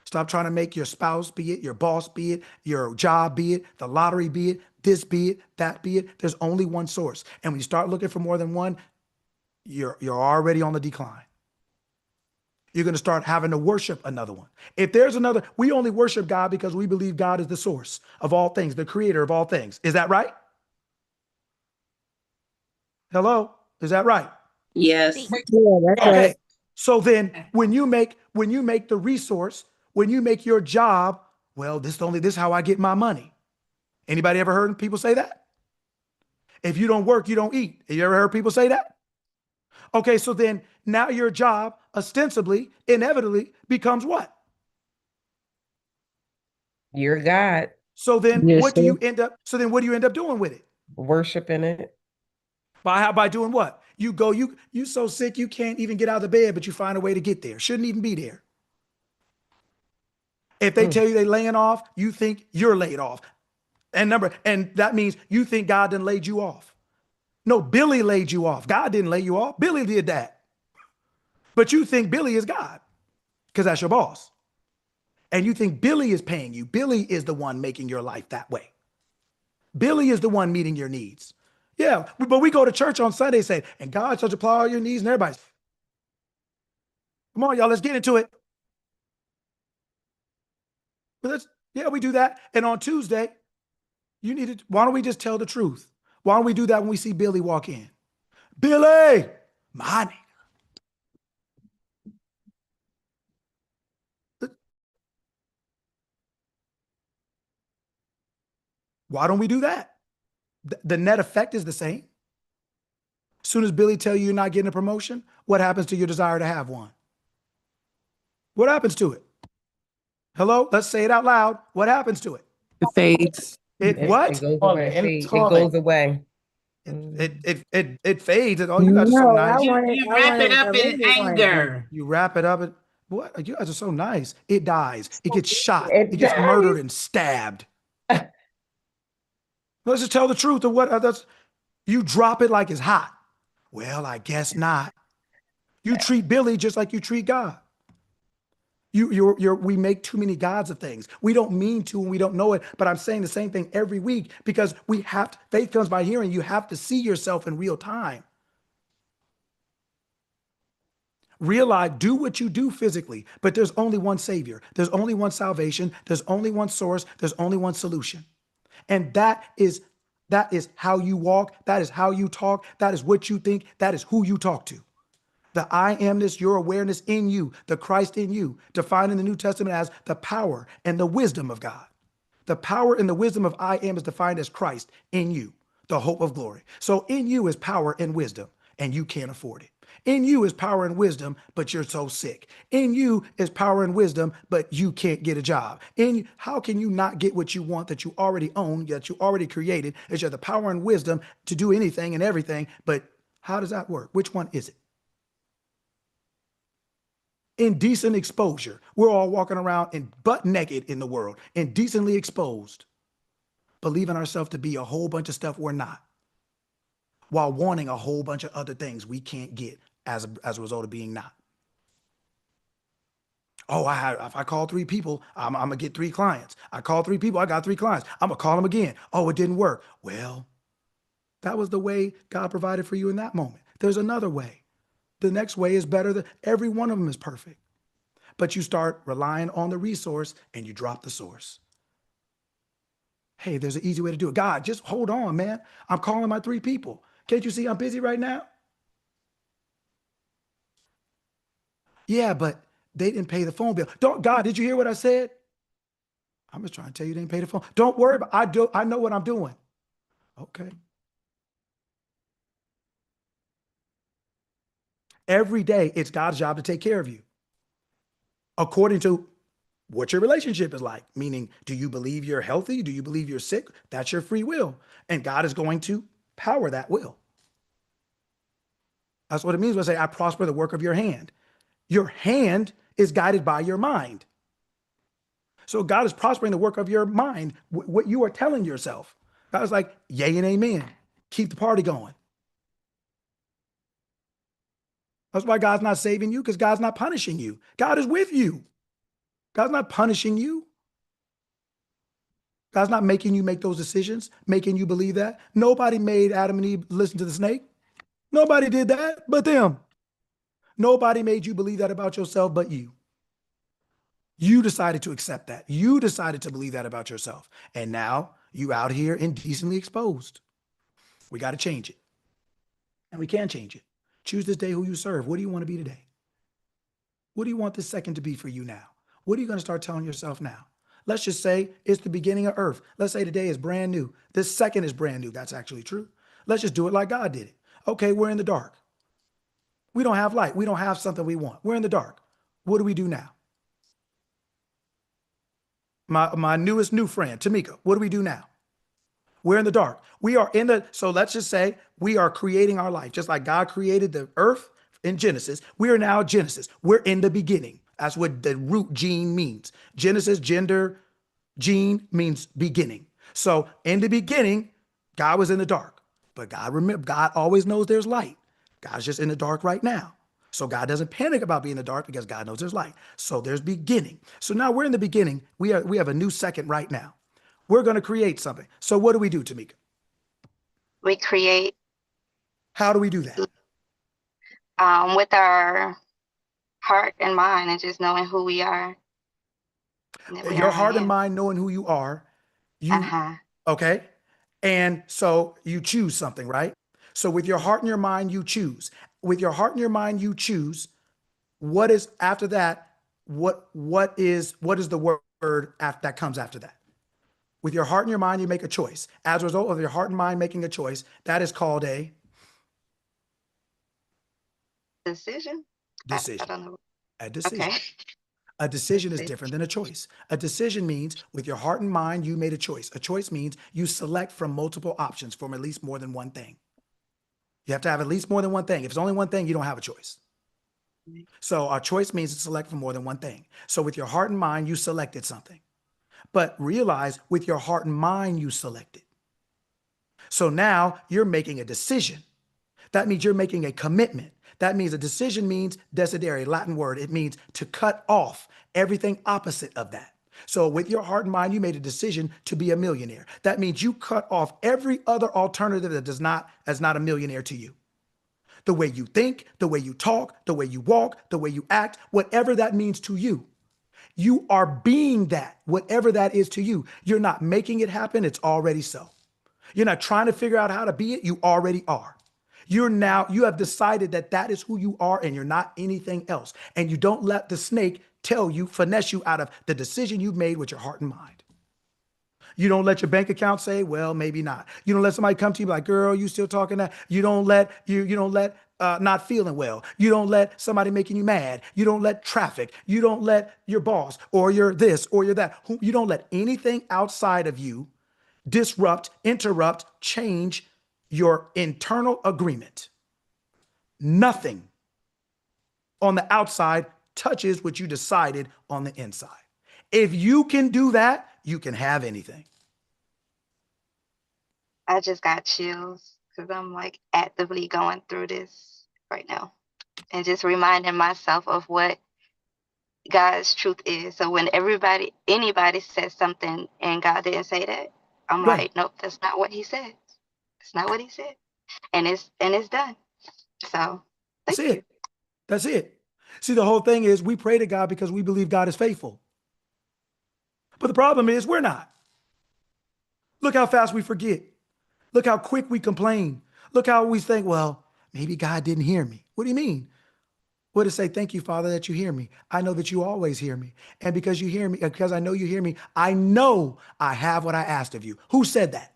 Stop trying to make your spouse be it, your boss be it, your job be it, the lottery be it, this be it, that be it. There's only one source. And when you start looking for more than one, you're already on the decline. You're going to start having to worship another one. If there's another, we only worship God because we believe God is the source of all things, the creator of all things. Is that right? Hello? Is that right? Yes. Yeah, that's Okay. right. So then when you make the resource, when you make your job, well, this is how I get my money. Anybody ever heard people say that? If you don't work, you don't eat. Have you ever heard people say that? Okay, so then now your job ostensibly, inevitably becomes what? Your God, So then Yes, what do sir. you end up doing with it? worshiping it. By doing what? You so sick you can't even get out of the bed, but you find a way to get there. Shouldn't even be there. If they tell you they're laying off, you think you're laid off. And that means you think God done laid you off. No, Billy laid you off. God didn't lay you off. Billy did that. But you think Billy is God because that's your boss. And you think Billy is paying you. Billy is the one making your life that way. Billy is the one meeting your needs. Yeah, but we go to church on Sunday saying, and God shall supply all your needs, and everybody's, come on, y'all, let's get into it. But we do that. And on Tuesday, why don't we just tell the truth? Why don't we do that when we see Billy walk in? Billy, my nigga. Why don't we do that? The net effect is the same. As soon as Billy tell you you're not getting a promotion, what happens to your desire to have one? What happens to it? Hello? Let's say it out loud. What happens to it? It fades. It It what? goes away. It goes away. It fades. Oh, you guys are so No, nice. You wrap it up in original one. anger. You wrap it up. What? You guys are so nice. It dies. It gets shot. It It gets dies. murdered and stabbed. Let's just tell the truth of what that's. You drop it like it's hot. Well, I guess not. You treat Billy just like you treat God. We make too many gods of things. We don't mean to and we don't know it, but I'm saying the same thing every week because faith comes by hearing. You have to see yourself in real time. Realize, do what you do physically, but there's only one Savior. There's only one salvation. There's only one source. There's only one solution. And that is how you walk. That is how you talk. That is what you think. That is who you talk to. The I amness, your awareness in you, the Christ in you, defined in the New Testament as the power and the wisdom of God. The power and the wisdom of I am is defined as Christ in you, the hope of glory. So in you is power and wisdom, and you can't afford it. In you is power and wisdom, but you're so sick. In you is power and wisdom, but you can't get a job. How can you not get what you want that you already own, that you already created? Is you have the power and wisdom to do anything and everything, but how does that work? Which one is it? Indecent exposure. We're all walking around in butt naked in the world, indecently exposed, believing ourselves to be a whole bunch of stuff we're not, while wanting a whole bunch of other things we can't get as a result of being not. Oh, if I call 3 people, I'm gonna get 3 clients. I call 3 people, I got 3 clients. I'm gonna call them again. Oh, it didn't work. Well, that was the way God provided for you in that moment. There's another way. The next way is better. Every one of them is perfect. But you start relying on the resource and you drop the source. Hey, there's an easy way to do it. God, just hold on, man. I'm calling my 3 people. Can't you see I'm busy right now? Yeah, but they didn't pay the phone bill. God, did you hear what I said? I'm just trying to tell you they didn't pay the phone. Don't worry about it. I know what I'm doing. Okay. Every day, it's God's job to take care of you. according to what your relationship is like. Meaning, do you believe you're healthy? Do you believe you're sick? That's your free will. And God is going to power that will. That's what it means when I say, I prosper the work of your hand. Your hand is guided by your mind. So God is prospering the work of your mind, what you are telling yourself. God is like, yay and amen. Keep the party going. That's why God's not saving you, because God's not punishing you. God is with you. God's not punishing you. God's not making you make those decisions, making you believe that. Nobody made Adam and Eve listen to the snake. Nobody did that but them. Nobody made you believe that about yourself but you. You decided to accept that. You decided to believe that about yourself. And now you out here indecently exposed. We got to change it. And we can change it. Choose this day who you serve. What do you want to be today? What do you want this second to be for you now? What are you going to start telling yourself now? Let's just say it's the beginning of earth. Let's say today is brand new. This second is brand new. That's actually true. Let's just do it like God did it. Okay, we're in the dark. We don't have light. We don't have something we want. We're in the dark. What do we do now? My newest new friend, Tamika, what do we do now? We're in the dark. We are in the, so let's just say we are creating our life. Just like God created the earth in Genesis, we are now Genesis. We're in the beginning. That's what the root gene means. Genesis, gender, gene means beginning. So in the beginning, God was in the dark. But God always knows there's light. God's just in the dark right now. So God doesn't panic about being in the dark because God knows there's light. So there's beginning. So now we're in the beginning. We have a new second right now. We're going to create something. So what do we do, Tamika? We create How do we do that? with our heart and mind and just knowing who we are. Your heart and mind knowing who you are. Okay. And so you choose something, right? So with your heart and your mind, you choose. With your heart and your mind, you choose. What is after that? What is the word after that comes after that? With your heart and your mind, you make a choice. As a result of your heart and mind making a choice, that is called a decision. Decision. I don't know. A decision. Okay. A decision is different than a choice. A decision means with your heart and mind, you made a choice. A choice means you select from multiple options from at least more than one thing. You have to have at least more than one thing. If it's only one thing, you don't have a choice. So our choice means to select from more than one thing. So with your heart and mind, you selected something. But realize with your heart and mind, you selected. So now you're making a decision. That means you're making a commitment. That means a decision means desidere, Latin word. It means to cut off everything opposite of that. So with your heart and mind, you made a decision to be a millionaire. That means you cut off every other alternative that is not a millionaire to you. The way you think, the way you talk, the way you walk, the way you act, whatever that means to you. You are being that, whatever that is to you. You're not making it happen. It's already so. You're not trying to figure out how to be it. You already are. You have decided that that is who you are and you're not anything else. And you don't let the snake finesse you out of the decision you made with your heart and mind. You don't let your bank account say, well, maybe not. You don't let somebody come to you like, girl, you still talking that? You don't let not feeling well. You don't let somebody making you mad. You don't let traffic. You don't let your boss or your this or your that. You don't let anything outside of you disrupt, interrupt, change your internal agreement. Nothing on the outside touches what you decided on the inside. If you can do that, you can have anything. I just got chills because I'm like actively going through this right now and just reminding myself of what God's truth is. So when anybody says something and God didn't say that, I'm Right. like, nope, that's not what he said. That's not what he said. And it's done. So That's thank you. it. That's it. See, the whole thing is we pray to God because we believe God is faithful. But the problem is we're not. Look how fast we forget. Look how quick we complain. Look how we think, well, maybe God didn't hear me. What do you mean? What to say, thank you, Father, that you hear me. I know that you always hear me. And because you hear me, because I know you hear me, I know I have what I asked of you. Who said that?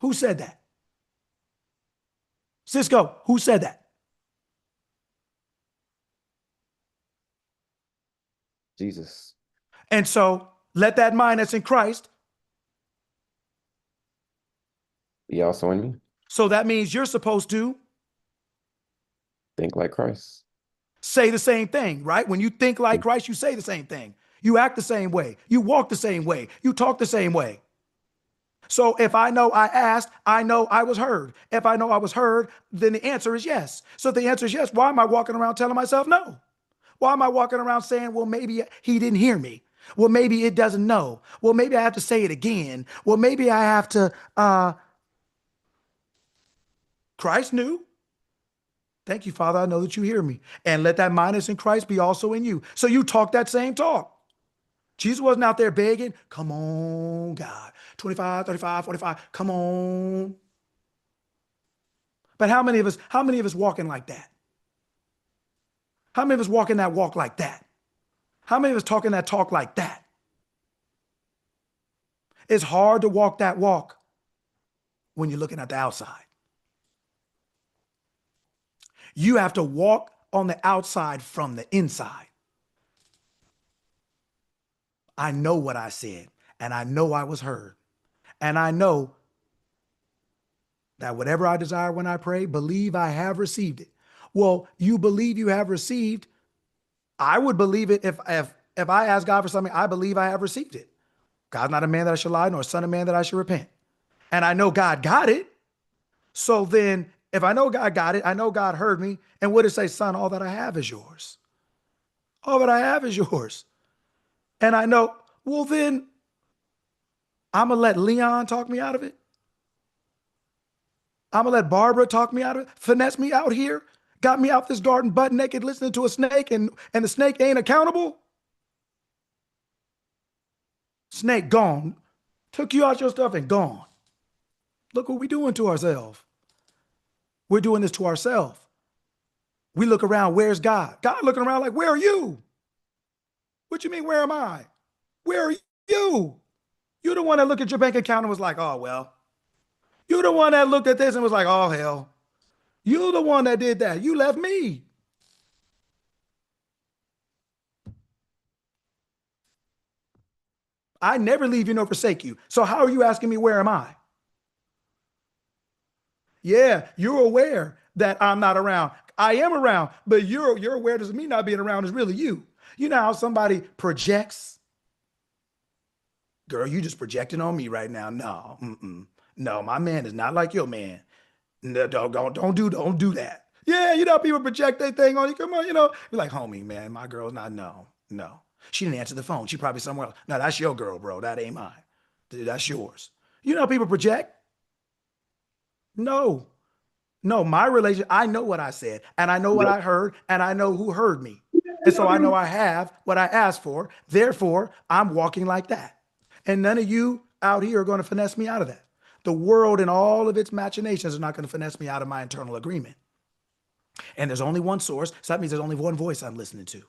Who said that? Cisco, who said that? Jesus. And so let that mind that's in Christ. Be also in me. So that means you're supposed to Think like Christ. say the same thing, right? When you think like Christ, you say the same thing. You act the same way. You walk the same way. You talk the same way. So if I know I asked, I know I was heard. If I know I was heard, then the answer is yes. So if the answer is yes, why am I walking around telling myself no? Why am I walking around saying, well, maybe he didn't hear me? Well, maybe it doesn't know. Well, maybe I have to say it again. Well, maybe I have to, Christ knew. Thank you, Father. I know that you hear me. And let that mind that's in Christ be also in you. So you talk that same talk. Jesus wasn't out there begging, come on, God, 25, 35, 45, come on. But how many of us walking like that? How many of us walking that walk like that? How many of us talking that talk like that? It's hard to walk that walk when you're looking at the outside. You have to walk on the outside from the inside. I know what I said, and I know I was heard. And I know that whatever I desire when I pray, believe I have received it. Well, you believe you have received. I would believe it if I ask God for something, I believe I have received it. God's not a man that I should lie, nor a son of man that I should repent. And I know God got it. So then if I know God got it, I know God heard me. And what did it say, son, all that I have is yours. All that I have is yours. And I know, well, then I'm going to let Leon talk me out of it. I'm going to let Barbara talk me out of it, finesse me out here, got me out this garden butt naked listening to a snake, and the snake ain't accountable. Snake gone. Took you out your stuff and gone. Look what we're doing to ourselves. We're doing this to ourselves. We look around, where's God? God looking around like, where are you? What you mean, where am I? Where are you? You're the one that looked at your bank account and was like, oh, well. You're the one that looked at this and was like, oh, hell. You're the one that did that. You left me. I never leave you nor forsake you. So how are you asking me, where am I? Yeah, you're aware that I'm not around. I am around, but you're aware that me not being around is really you. You know how somebody projects? Girl, you just projecting on me right now. No, no, my man is not like your man. No, don't do that. Yeah, you know, people project their thing on you. Come on, you know, you're like, homie, man, my girl's not. No. She didn't answer the phone. She probably somewhere else. No, that's your girl, bro. That ain't mine. That's yours. You know how people project? No, my relation, I know what I said, and I know what I heard, and I know who heard me. And so I know I have what I asked for. Therefore, I'm walking like that. And none of you out here are going to finesse me out of that. The world and all of its machinations are not going to finesse me out of my internal agreement. And there's only one source, so that means there's only one voice I'm listening to.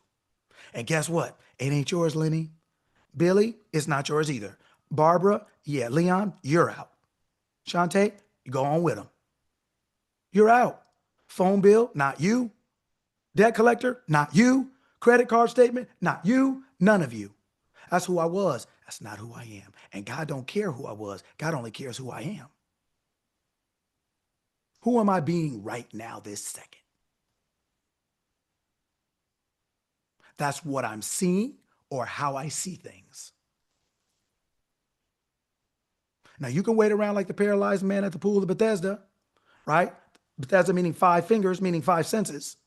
And guess what? It ain't yours, Lenny. Billy, it's not yours either. Barbara, yeah. Leon, you're out. Shantae, you go on with them. You're out. Phone bill, not you. Debt collector, not you. Credit card statement, not you. None of you. That's who I was. That's not who I am. And God don't care who I was. God only cares who I am. Who am I being right now this second? That's what I'm seeing or how I see things. Now, you can wait around like the paralyzed man at the pool of Bethesda, right? Bethesda meaning 5 fingers, meaning 5 senses.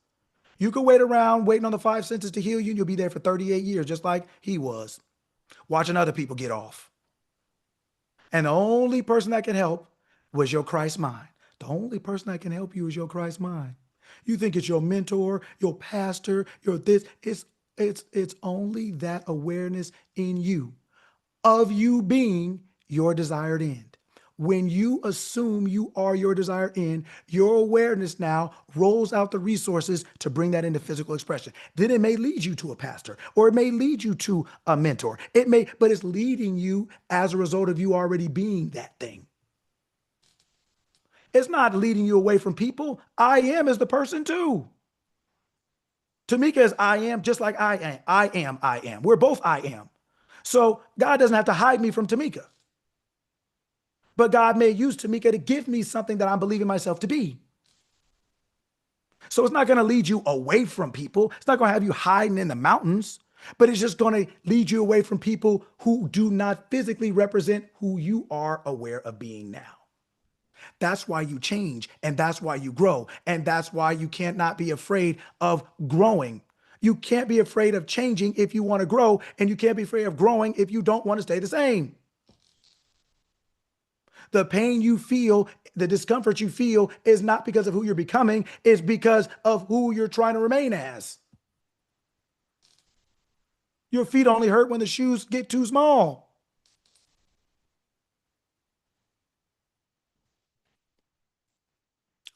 You can wait around waiting on the 5 senses to heal you, and you'll be there for 38 years, just like he was, watching other people get off. And the only person that can help was your Christ mind. The only person that can help you is your Christ mind. You think it's your mentor, your pastor, your this. It's only that awareness in you of you being your desired end. When you assume you are your desired end, your awareness now rolls out the resources to bring that into physical expression. Then it may lead you to a pastor, or it may lead you to a mentor. But it's leading you as a result of you already being that thing. It's not leading you away from people. I am as the person too. Tamika is I am, just like I am. I am. We're both I am. So God doesn't have to hide me from Tamika. But God may use Tamika to give me something that I'm believing myself to be. So it's not going to lead you away from people. It's not going to have you hiding in the mountains, but it's just going to lead you away from people who do not physically represent who you are aware of being now. That's why you change, and that's why you grow, and that's why you can't not be afraid of growing. You can't be afraid of changing if you want to grow, and you can't be afraid of growing if you don't want to stay the same. The pain you feel, the discomfort you feel is not because of who you're becoming, it's because of who you're trying to remain as. Your feet only hurt when the shoes get too small.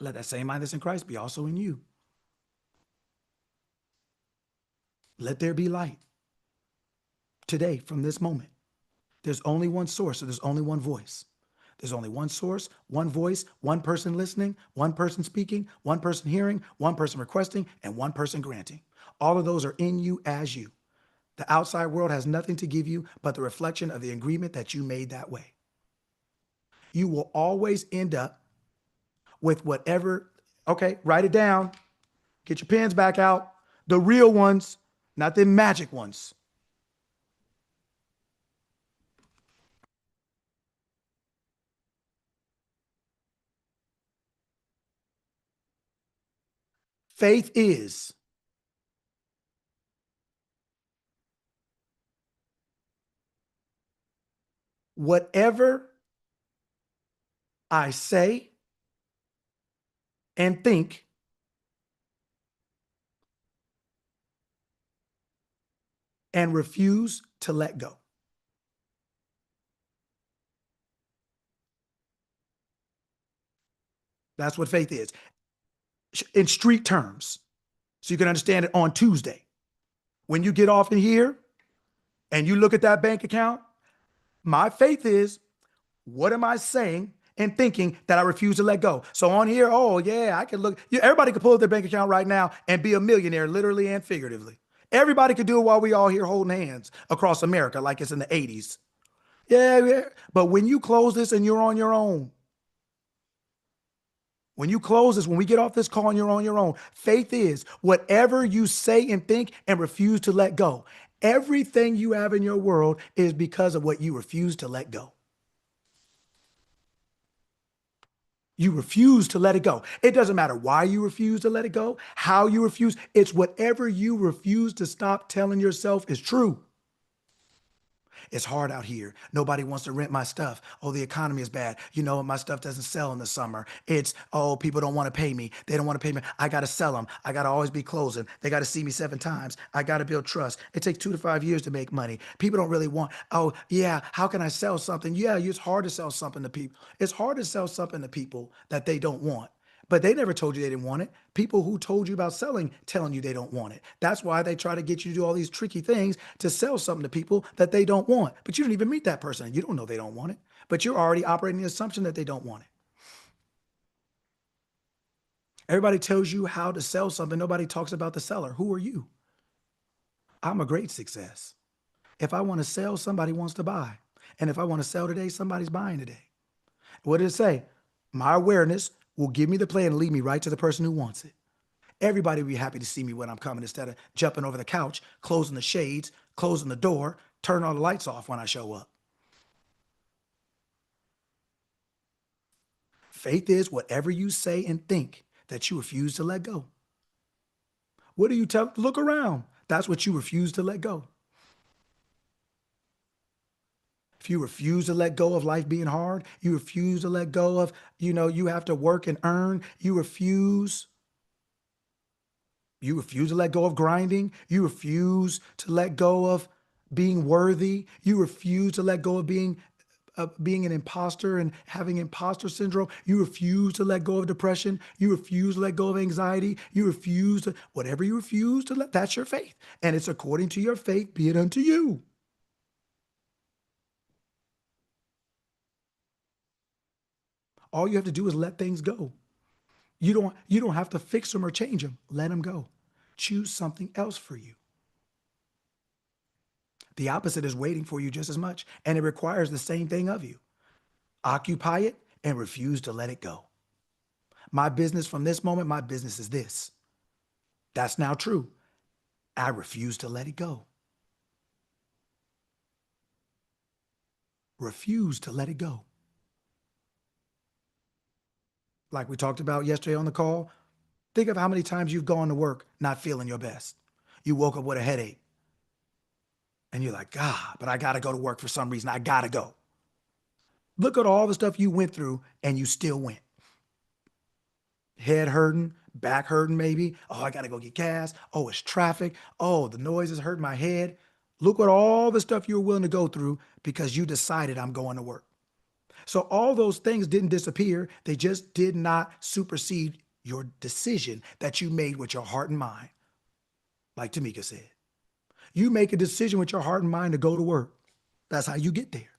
Let that same mind that's in Christ be also in you. Let there be light. Today, from this moment, there's only one source, so there's only one voice. There's only one source, one voice, one person listening, one person speaking, one person hearing, one person requesting, and one person granting. All of those are in you as you. The outside world has nothing to give you but the reflection of the agreement that you made that way. You will always end up with whatever, okay, write it down. Get your pens back out. The real ones, not the magic ones. Faith is whatever I say and think and refuse to let go. That's what faith is in street terms. So you can understand it on Tuesday. When you get off in here and you look at that bank account, my faith is, what am I saying and thinking that I refuse to let go? So on here, oh yeah, I can look. Everybody could pull up their bank account right now and be a millionaire, literally and figuratively. Everybody could do it while we all here holding hands across America like it's in the 80s. Yeah. But when you close this and you're on your own, when you close this, when we get off this call and you're on your own, faith is whatever you say and think and refuse to let go. Everything you have in your world is because of what you refuse to let go. You refuse to let it go. It doesn't matter why you refuse to let it go, how you refuse. It's whatever you refuse to stop telling yourself is true. It's hard out here. Nobody wants to rent my stuff. Oh, the economy is bad. You know, my stuff doesn't sell in the summer. It's, oh, people don't want to pay me. They don't want to pay me. I got to sell them. I got to always be closing. They got to see me 7 times. I got to build trust. It takes 2 to 5 years to make money. People don't really want, oh, yeah, how can I sell something? Yeah, it's hard to sell something to people. It's hard to sell something to people that they don't want. But they never told you they didn't want it. People who told you about selling, telling you they don't want it. That's why they try to get you to do all these tricky things to sell something to people that they don't want. But you don't even meet that person. You don't know they don't want it. But you're already operating the assumption that they don't want it. Everybody tells you how to sell something. Nobody talks about the seller. Who are you? I'm a great success. If I want to sell, somebody wants to buy. And if I want to sell today, somebody's buying today. What did it say? My awareness will give me the play and lead me right to the person who wants it. Everybody will be happy to see me when I'm coming instead of jumping over the couch, closing the shades, closing the door, turning all the lights off when I show up. Faith is whatever you say and think that you refuse to let go. What do you tell? Look around. That's what you refuse to let go. If you refuse to let go of life being hard, you refuse to let go of, you have to work and earn, you refuse to let go of grinding, you refuse to let go of being worthy, you refuse to let go of being an imposter and having imposter syndrome, you refuse to let go of depression, you refuse to let go of anxiety, whatever you refuse to let, that's your faith. And it's according to your faith, be it unto you. All you have to do is let things go. You don't have to fix them or change them. Let them go. choose something else for you. The opposite is waiting for you just as much, and it requires the same thing of you. Occupy it and refuse to let it go. My business from this moment, my business is this. That's now true. I refuse to let it go. Refuse to let it go. Like we talked about yesterday on the call, think of how many times you've gone to work not feeling your best. You woke up with a headache and you're like, God, but I got to go to work for some reason. I got to go. Look at all the stuff you went through and you still went. Head hurting, back hurting maybe. Oh, I got to go get gas. Oh, it's traffic. Oh, the noise is hurting my head. Look at all the stuff you were willing to go through because you decided I'm going to work. So all those things didn't disappear. They just did not supersede your decision that you made with your heart and mind. Like Tamika said, you make a decision with your heart and mind to go to work. That's how you get there.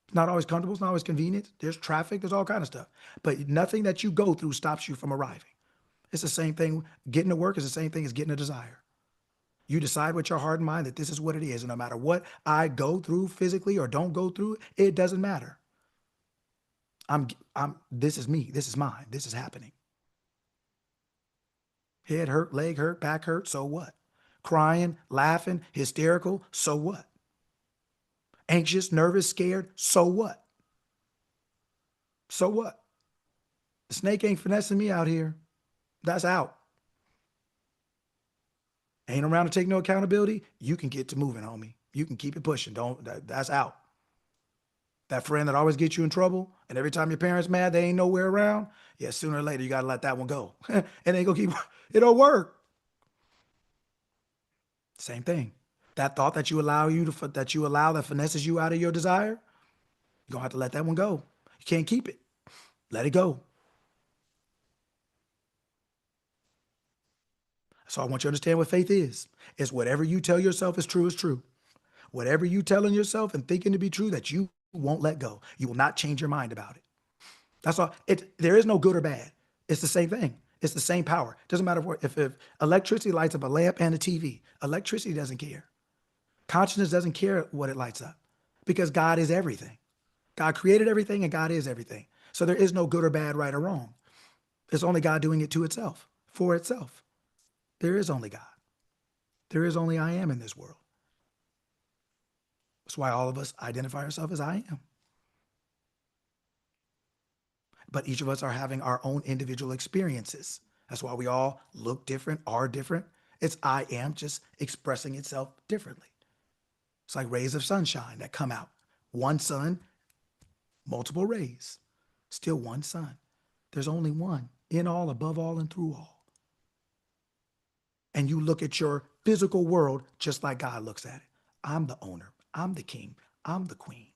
It's not always comfortable. It's not always convenient. There's traffic. There's all kinds of stuff. But nothing that you go through stops you from arriving. It's the same thing. Getting to work is the same thing as getting a desire. You decide with your heart and mind that this is what it is. And no matter what I go through physically or don't go through, it doesn't matter. This is me. This is mine. This is happening. Head hurt, leg hurt, back hurt. So what? Crying, laughing, hysterical. So what? Anxious, nervous, scared. So what? So what? The snake ain't finessing me out here. That's out. Ain't around to take no accountability. You can get to moving, homie. You can keep it pushing. That's out. That friend that always gets you in trouble, and every time your parents mad, they ain't nowhere around. Yeah, sooner or later, you got to let that one go. And they go keep, it don't work. Same thing. That thought that you allow that finesses you out of your desire, you're going to have to let that one go. You can't keep it. Let it go. So I want you to understand what faith is. It's whatever you tell yourself is true. Whatever you telling yourself and thinking to be true that you won't let go. You will not change your mind about it. That's all. There is no good or bad. It's the same thing. It's the same power. It doesn't matter if electricity lights up a lamp and a TV. Electricity doesn't care. Consciousness doesn't care what it lights up because God is everything. God created everything and God is everything. So there is no good or bad, right or wrong. It's only God doing it to itself, for itself. There is only God. There is only I am in this world. That's why all of us identify ourselves as I am. But each of us are having our own individual experiences. That's why we all look different, are different. It's I am just expressing itself differently. It's like rays of sunshine that come out. One sun, multiple rays. Still one sun. There's only one, in all, above all, and through all. And you look at your physical world just like God looks at it. I'm the owner. I'm the king. I'm the queen.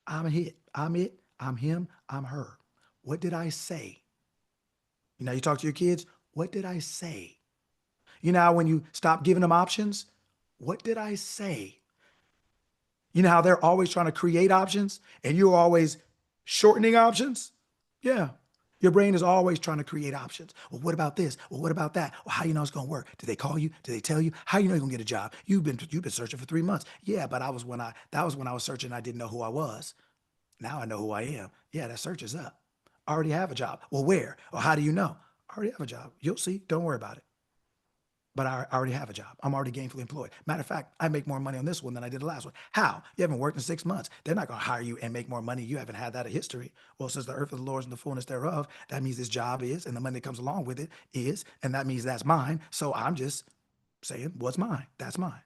I'm it. I'm it. I'm him. I'm her. What did I say? You know, you talk to your kids. What did I say? You know how when you stop giving them options, what did I say? You know how they're always trying to create options and you're always shortening options? Yeah. Your brain is always trying to create options. Well, what about this? Well, what about that? Well, how do you know it's going to work? Did they call you? Did they tell you? How do you know you're going to get a job? You've been searching for 3 months. Yeah, but that was when I was searching. I didn't know who I was. Now I know who I am. Yeah, that search is up. I already have a job. Well, where? Well, how do you know? I already have a job. You'll see. Don't worry about it. But I already have a job. I'm already gainfully employed. Matter of fact, I make more money on this one than I did the last one. How? You haven't worked in 6 months. They're not going to hire you and make more money. You haven't had that in history. Well, since the earth is the Lord's and the fullness thereof, that means this job is, and the money that comes along with it is, and that means that's mine. So I'm just saying, what's mine? That's mine.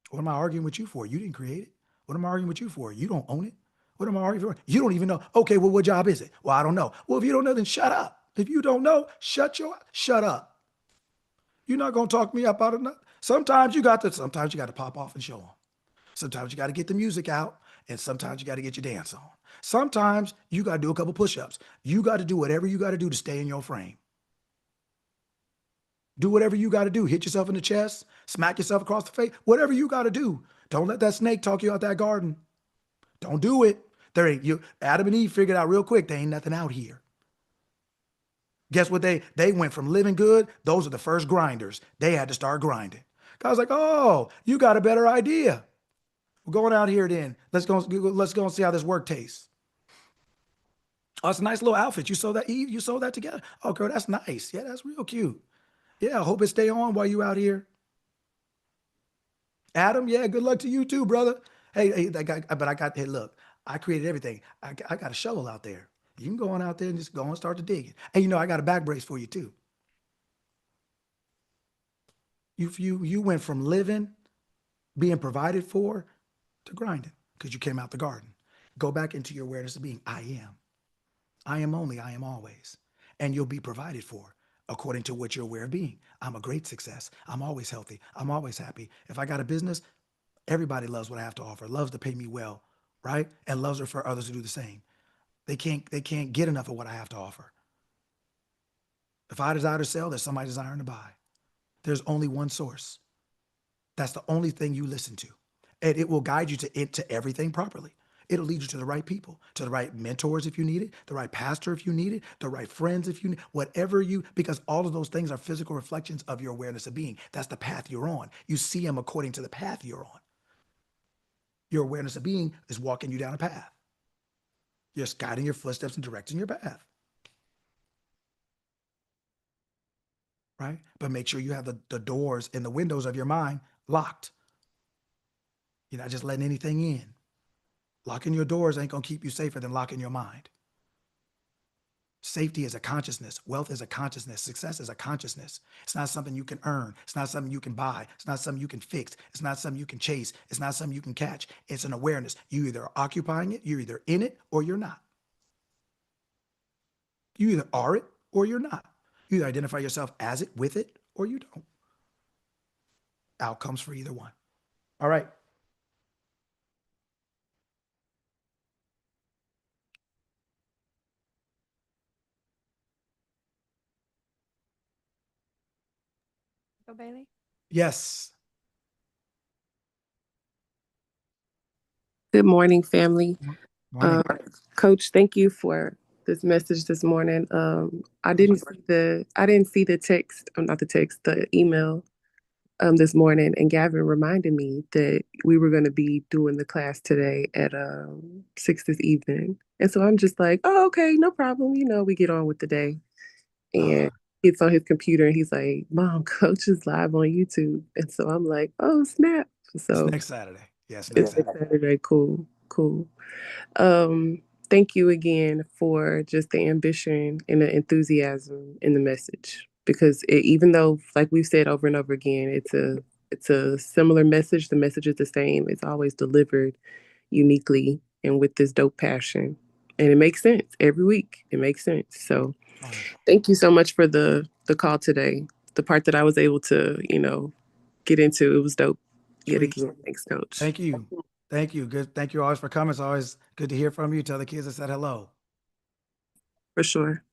What am I arguing with you for? You didn't create it. What am I arguing with you for? You don't own it. What am I arguing for? You don't even know. Okay, well, what job is it? Well, I don't know. Well, if you don't know, then shut up. If you don't know, shut up. You're not going to talk me up out of nothing. Sometimes you got to pop off and show them. Sometimes you got to get the music out, and sometimes you got to get your dance on. Sometimes you got to do a couple push-ups. You got to do whatever you got to do to stay in your frame. Do whatever you got to do. Hit yourself in the chest, smack yourself across the face, whatever you got to do. Don't let that snake talk you out that garden. Don't do it. Adam and Eve figured out real quick, there ain't nothing out here. Guess what? They went from living good. Those are the first grinders. They had to start grinding. I was like, oh, you got a better idea. We're going out here then. Let's go and see how this work tastes. Oh, it's a nice little outfit. You sew that, Eve? You sew that together? Oh, girl, that's nice. Yeah, that's real cute. Yeah, I hope it stay on while you out here. Adam, yeah, good luck to you too, brother. Hey, hey, look, I created everything. I got a shovel out there. You can go on out there and just go and start to dig it. Hey, you know, I got a back brace for you too. You went from living, being provided for, to grinding because you came out the garden. Go back into your awareness of being, I am. I am only, I am always. And you'll be provided for according to what you're aware of being. I'm a great success. I'm always healthy. I'm always happy. If I got a business, everybody loves what I have to offer, loves to pay me well, right? And loves for others to do the same. They can't get enough of what I have to offer. If I desire to sell, there's somebody desiring to buy. There's only one source. That's the only thing you listen to. And it will guide you to everything properly. It'll lead you to the right people, to the right mentors if you need it, the right pastor if you need it, the right friends if you need, whatever you, because all of those things are physical reflections of your awareness of being. That's the path you're on. You see them according to the path you're on. Your awareness of being is walking you down a path. You're just guiding your footsteps and directing your path. Right? But make sure you have the doors and the windows of your mind locked. You're not just letting anything in. Locking your doors ain't going to keep you safer than locking your mind. Safety is a consciousness. Wealth is a consciousness. Success is a consciousness. It's not something you can earn. It's not something you can buy. It's not something you can fix. It's not something you can chase. It's not something you can catch. It's an awareness. You either are occupying it, you're either in it, or you're not. You either are it or you're not. You either identify yourself as it, with it, or you don't. Outcomes for either one. All right. Go Bailey. Yes. Good morning, family. Morning. Coach, thank you for this message this morning. I didn't see the text, not the text, the email this morning, and Gavin reminded me that we were going to be doing the class today at 6 this evening. And so I'm just like, oh, okay, no problem. You know, we get on with the day. And it's on his computer and he's like, Mom, Coach is live on YouTube. And so I'm like, oh, snap. So it's next Saturday. Yes, next Saturday. Cool. Thank you again for just the ambition and the enthusiasm in the message, because even though, like we've said over and over again, it's a similar message. The message is the same. It's always delivered uniquely and with this dope passion, and it makes sense every week. It makes sense. So thank you so much for the call today. The part that I was able to, get into, it was dope. Yet again, thanks, Coach. Thank you. Thank you. Good. Thank you always for coming. It's always good to hear from you. Tell the kids I said hello. For sure.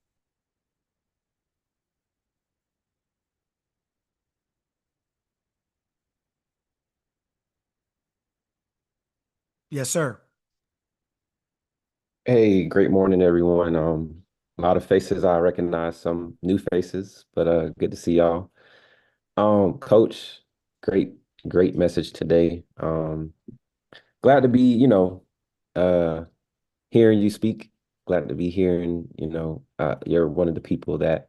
Yes, sir. Hey, great morning, everyone. A lot of faces I recognize, some new faces, but good to see y'all. Coach, great message today. Glad to be, hearing you speak. Glad to be hearing, you're one of the people that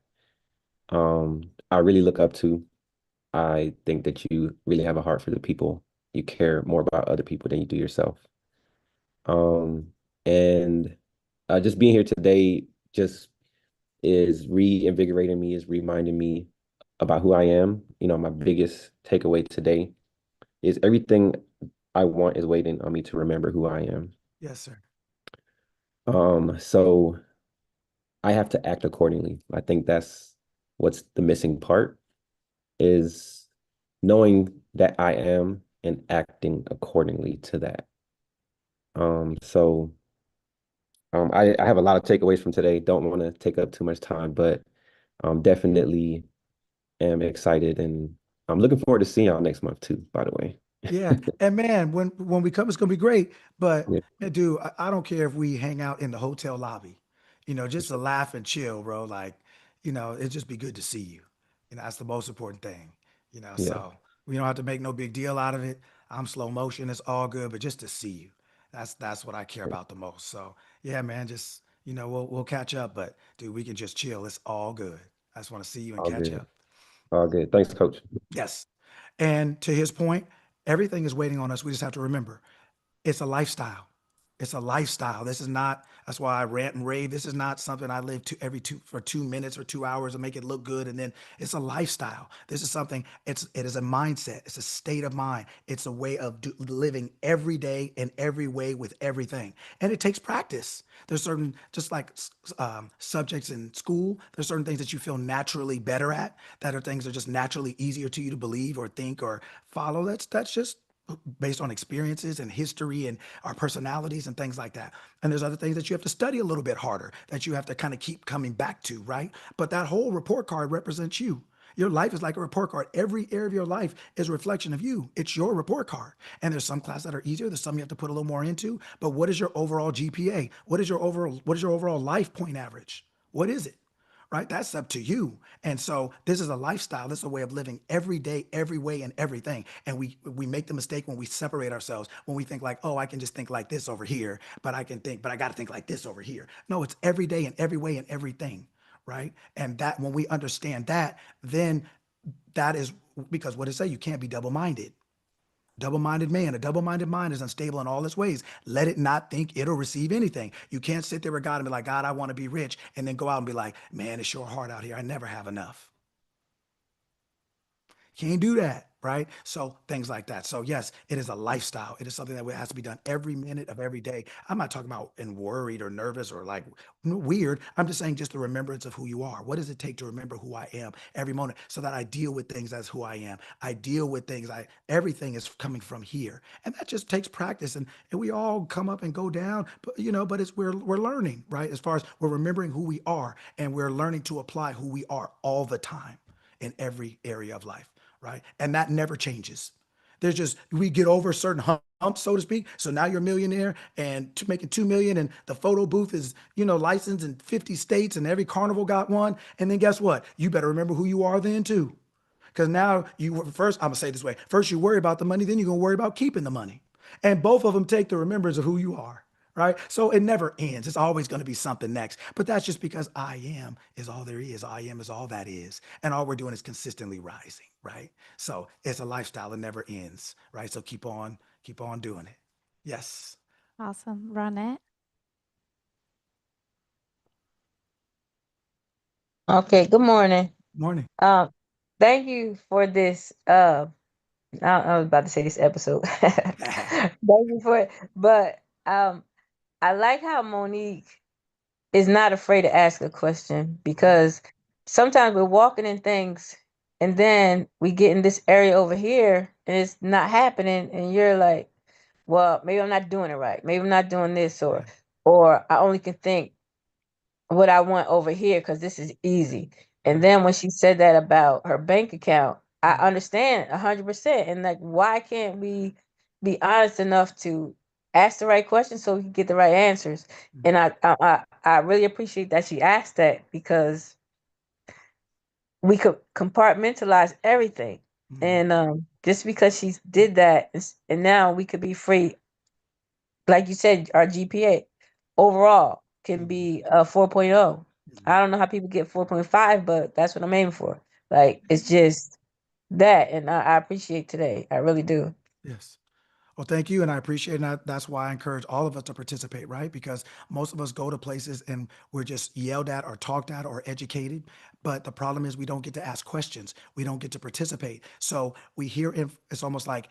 I really look up to. I think that you really have a heart for the people. You care more about other people than you do yourself. And just being here today just is reinvigorating me, is reminding me about who I am. My biggest takeaway today is everything I want is waiting on me to remember who I am. Yes, sir. So I have to act accordingly. I think that's what's the missing part, is knowing that I am and acting accordingly to that. I have a lot of takeaways from today. Don't want to take up too much time, but definitely am excited, and I'm looking forward to seeing y'all next month too, by the way. Yeah. And man, when we come, it's gonna be great. But Yeah. dude, I don't care if we hang out in the hotel lobby, just to laugh and chill, bro. Like, it'd just be good to see you. That's the most important thing, Yeah. so we don't have to make no big deal out of it. I'm slow motion. It's all good, but just to see you, that's what I care about the most. So yeah, man, just, we'll catch up, but dude, we can just chill. It's all good. I just want to see you and All catch good. up. All good. Thanks, Coach. Yes. And to his point, everything is waiting on us. We just have to remember it's a lifestyle. It's a lifestyle. This is not, that's why I rant and rave. This is not something I live for 2 minutes or 2 hours and make it look good. And then it's a lifestyle. This is something, it is a mindset. It's a state of mind. It's a way of living every day in every way with everything. And it takes practice. There's certain, just like subjects in school, there's certain things that you feel naturally better at, that are things that are just naturally easier to you to believe or think or follow. That's just based on experiences and history and our personalities and things like that. And there's other things that you have to study a little bit harder, that you have to kind of keep coming back to, right? But that whole report card represents you. Your life is like a report card. Every area of your life is a reflection of you. It's your report card. And there's some classes that are easier. There's some you have to put a little more into. But what is your overall GPA? What is your overall life point average? What is it? Right? That's up to you. And so this is a lifestyle. This is a way of living every day, every way, and everything. And we make the mistake when we separate ourselves, when we think like, oh, I can just think like this over here, but I got to think like this over here. No, it's every day and every way and everything. Right? And that when we understand that, then that is because what it say, you can't be double-minded. Double-minded man, a double-minded mind is unstable in all its ways. Let it not think it'll receive anything. You can't sit there with God and be like, God, I want to be rich, and then go out and be like, man, it's sure hard out here. I never have enough. Can't do that, right? So things like that. So yes, it is a lifestyle. It is something that has to be done every minute of every day. I'm not talking about and worried or nervous or like weird. I'm just saying just the remembrance of who you are. What does it take to remember who I am every moment so that I deal with things as who I am? I deal with things. Everything is coming from here. And that just takes practice. And we all come up and go down, but but we're learning, right? As far as we're remembering who we are and we're learning to apply who we are all the time in every area of life. Right? And that never changes. There's just, we get over certain humps, so to speak. So now you're a millionaire and making 2 million and the photo booth is, licensed in 50 states and every carnival got one. And then guess what? You better remember who you are then too. Because now first, I'm gonna say it this way. First you worry about the money, then you're gonna worry about keeping the money. And both of them take the remembrance of who you are. Right? So it never ends. It's always going to be something next. But that's just because I am is all there is. I am is all that is. And all we're doing is consistently rising. Right? So it's a lifestyle that never ends. Right? So keep on doing it. Yes. Awesome. Ronette? Okay, good morning. Morning. Thank you for this. I was about to say this episode. Thank you for it. But I like how Monique is not afraid to ask a question, because sometimes we're walking in things and then we get in this area over here and it's not happening, and you're like, well, maybe I'm not doing it right. Maybe I'm not doing this, or I only can think what I want over here because this is easy. And then when she said that about her bank account, I understand 100%. And like, why can't we be honest enough to ask the right questions so we can get the right answers? And I really appreciate that she asked that, because we could compartmentalize everything. And just because she did that, and now we could be free. Like you said, our GPA overall can be 4.0. I don't know how people get 4.5, but that's what I'm aiming for. Like, it's just that, and I appreciate today. I really do. Yes. Well, thank you. And I appreciate that. That's why I encourage all of us to participate, right? Because most of us go to places and we're just yelled at or talked at or educated. But the problem is we don't get to ask questions. We don't get to participate. So we hear, it's almost like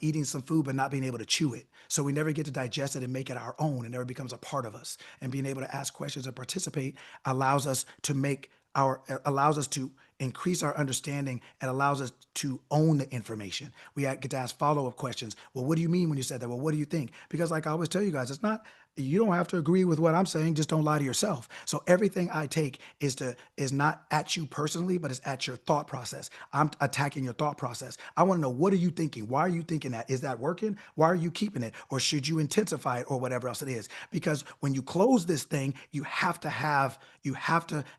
eating some food but not being able to chew it. So we never get to digest it and make it our own. It never becomes a part of us. And being able to ask questions and participate allows us to increase our understanding and allows us to own the information. We get to ask follow-up questions. Well, what do you mean when you said that? Well, what do you think? Because like I always tell you guys, it's not, you don't have to agree with what I'm saying, just don't lie to yourself. So everything I take is not at you personally, but it's at your thought process. I'm attacking your thought process. I want to know, what are you thinking? Why are you thinking that? Is that working? Why are you keeping it? Or should you intensify it or whatever else it is? Because when you close this thing, you have to have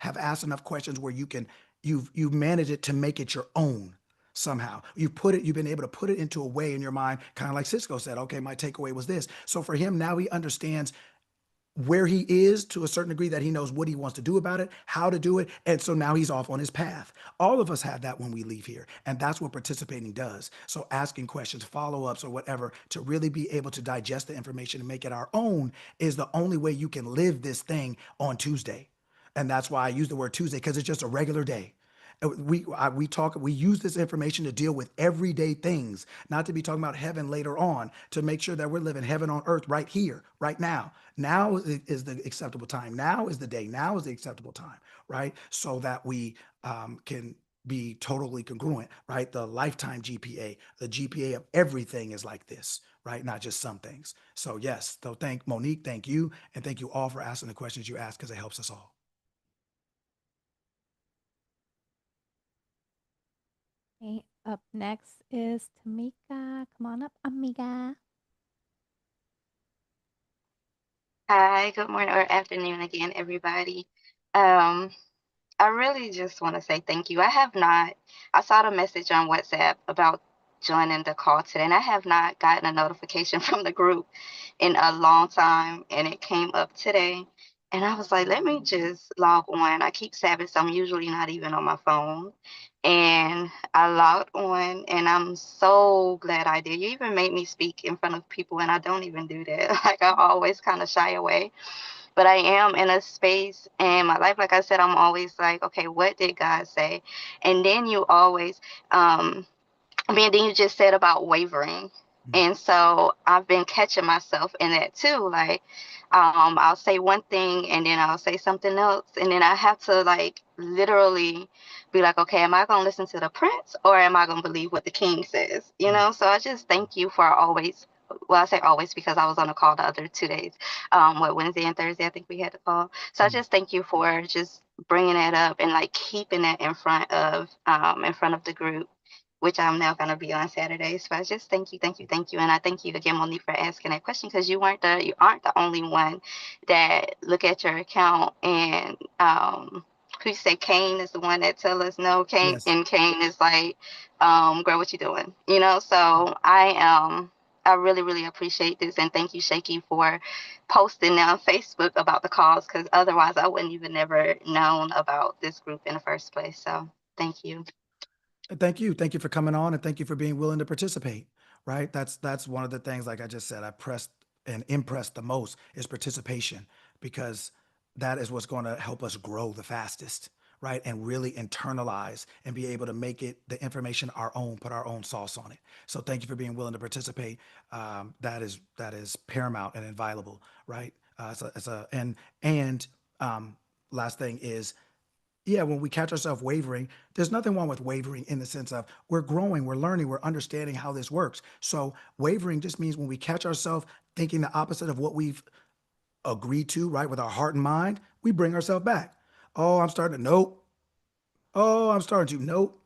asked enough questions where you've managed it to make it your own. Somehow you've been able to put it into a way in your mind, kind of like Cisco said, okay, my takeaway was this. So for him, now he understands where he is to a certain degree, that he knows what he wants to do about it, how to do it. And so now he's off on his path. All of us have that when we leave here. And that's what participating does. So asking questions, follow-ups or whatever, to really be able to digest the information and make it our own is the only way you can live this thing on Tuesday. And that's why I use the word Tuesday, because it's just a regular day. We use this information to deal with everyday things, not to be talking about heaven later on, to make sure that we're living heaven on earth right here, right now. Now is the acceptable time. Now is the day. Now is the acceptable time, right? So that we can be totally congruent, right? The lifetime GPA, the GPA of everything is like this, right? Not just some things. So yes, so thank Monique, thank you, and thank you all for asking the questions you asked, because it helps us all. Okay, up next is Tamika. Come on up, amiga. Hi, good morning or afternoon again, everybody. I really just want to say thank you. I saw the message on WhatsApp about joining the call today, and I have not gotten a notification from the group in a long time, and it came up today. And I was like, let me just log on. I keep Sabbath, so I'm usually not even on my phone. And I logged on, and I'm so glad I did. You even made me speak in front of people, and I don't even do that. Like, I always kind of shy away. But I am in a space in my life, like I said, I'm always like, okay, what did God say? And then you always, then you just said about wavering. And so I've been catching myself in that too. Like, I'll say one thing and then I'll say something else. And then I have to like literally be like, okay, am I going to listen to the prince or am I going to believe what the king says? You know, so I just thank you for always, well, I say always because I was on a call the other 2 days, Wednesday and Thursday, I think we had the call. So I just thank you for just bringing it up and like keeping it in front of the group, which I'm now going to be on Saturdays. So I just thank you. And I thank you again, Monique, for asking that question, because you aren't the only one that look at your account and who say Cain is the one that tell us no, Cain, Yes. and Cain is like, girl, what you doing? You know, so I really, really appreciate this. And thank you, Shaky, for posting on Facebook about the cause, because otherwise I wouldn't even never known about this group in the first place. So thank you. Thank you. Thank you for coming on, and thank you for being willing to participate, right? That's one of the things, like I just said, I pressed and impressed the most is participation, because that is what's going to help us grow the fastest, right? And really internalize and be able to make the information our own, put our own sauce on it. So thank you for being willing to participate. That is paramount and inviolable, right? Last thing is, yeah, when we catch ourselves wavering, there's nothing wrong with wavering in the sense of we're growing, we're learning, we're understanding how this works. So wavering just means when we catch ourselves thinking the opposite of what we've agreed to, right, with our heart and mind, we bring ourselves back. Oh, I'm starting to, nope. Oh, I'm starting to, nope.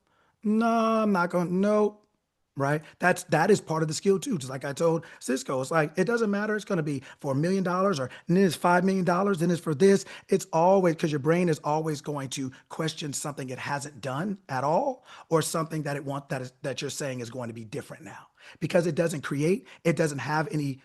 No, I'm not going to, nope. Right? That is part of the skill too. Just like I told Cisco, it's like, it doesn't matter. It's going to be for $1 million or and then it's $5 million. Then it's for this. It's always, because your brain is always going to question something it hasn't done at all, or something that that you're saying is going to be different now, because it doesn't create, it doesn't have any,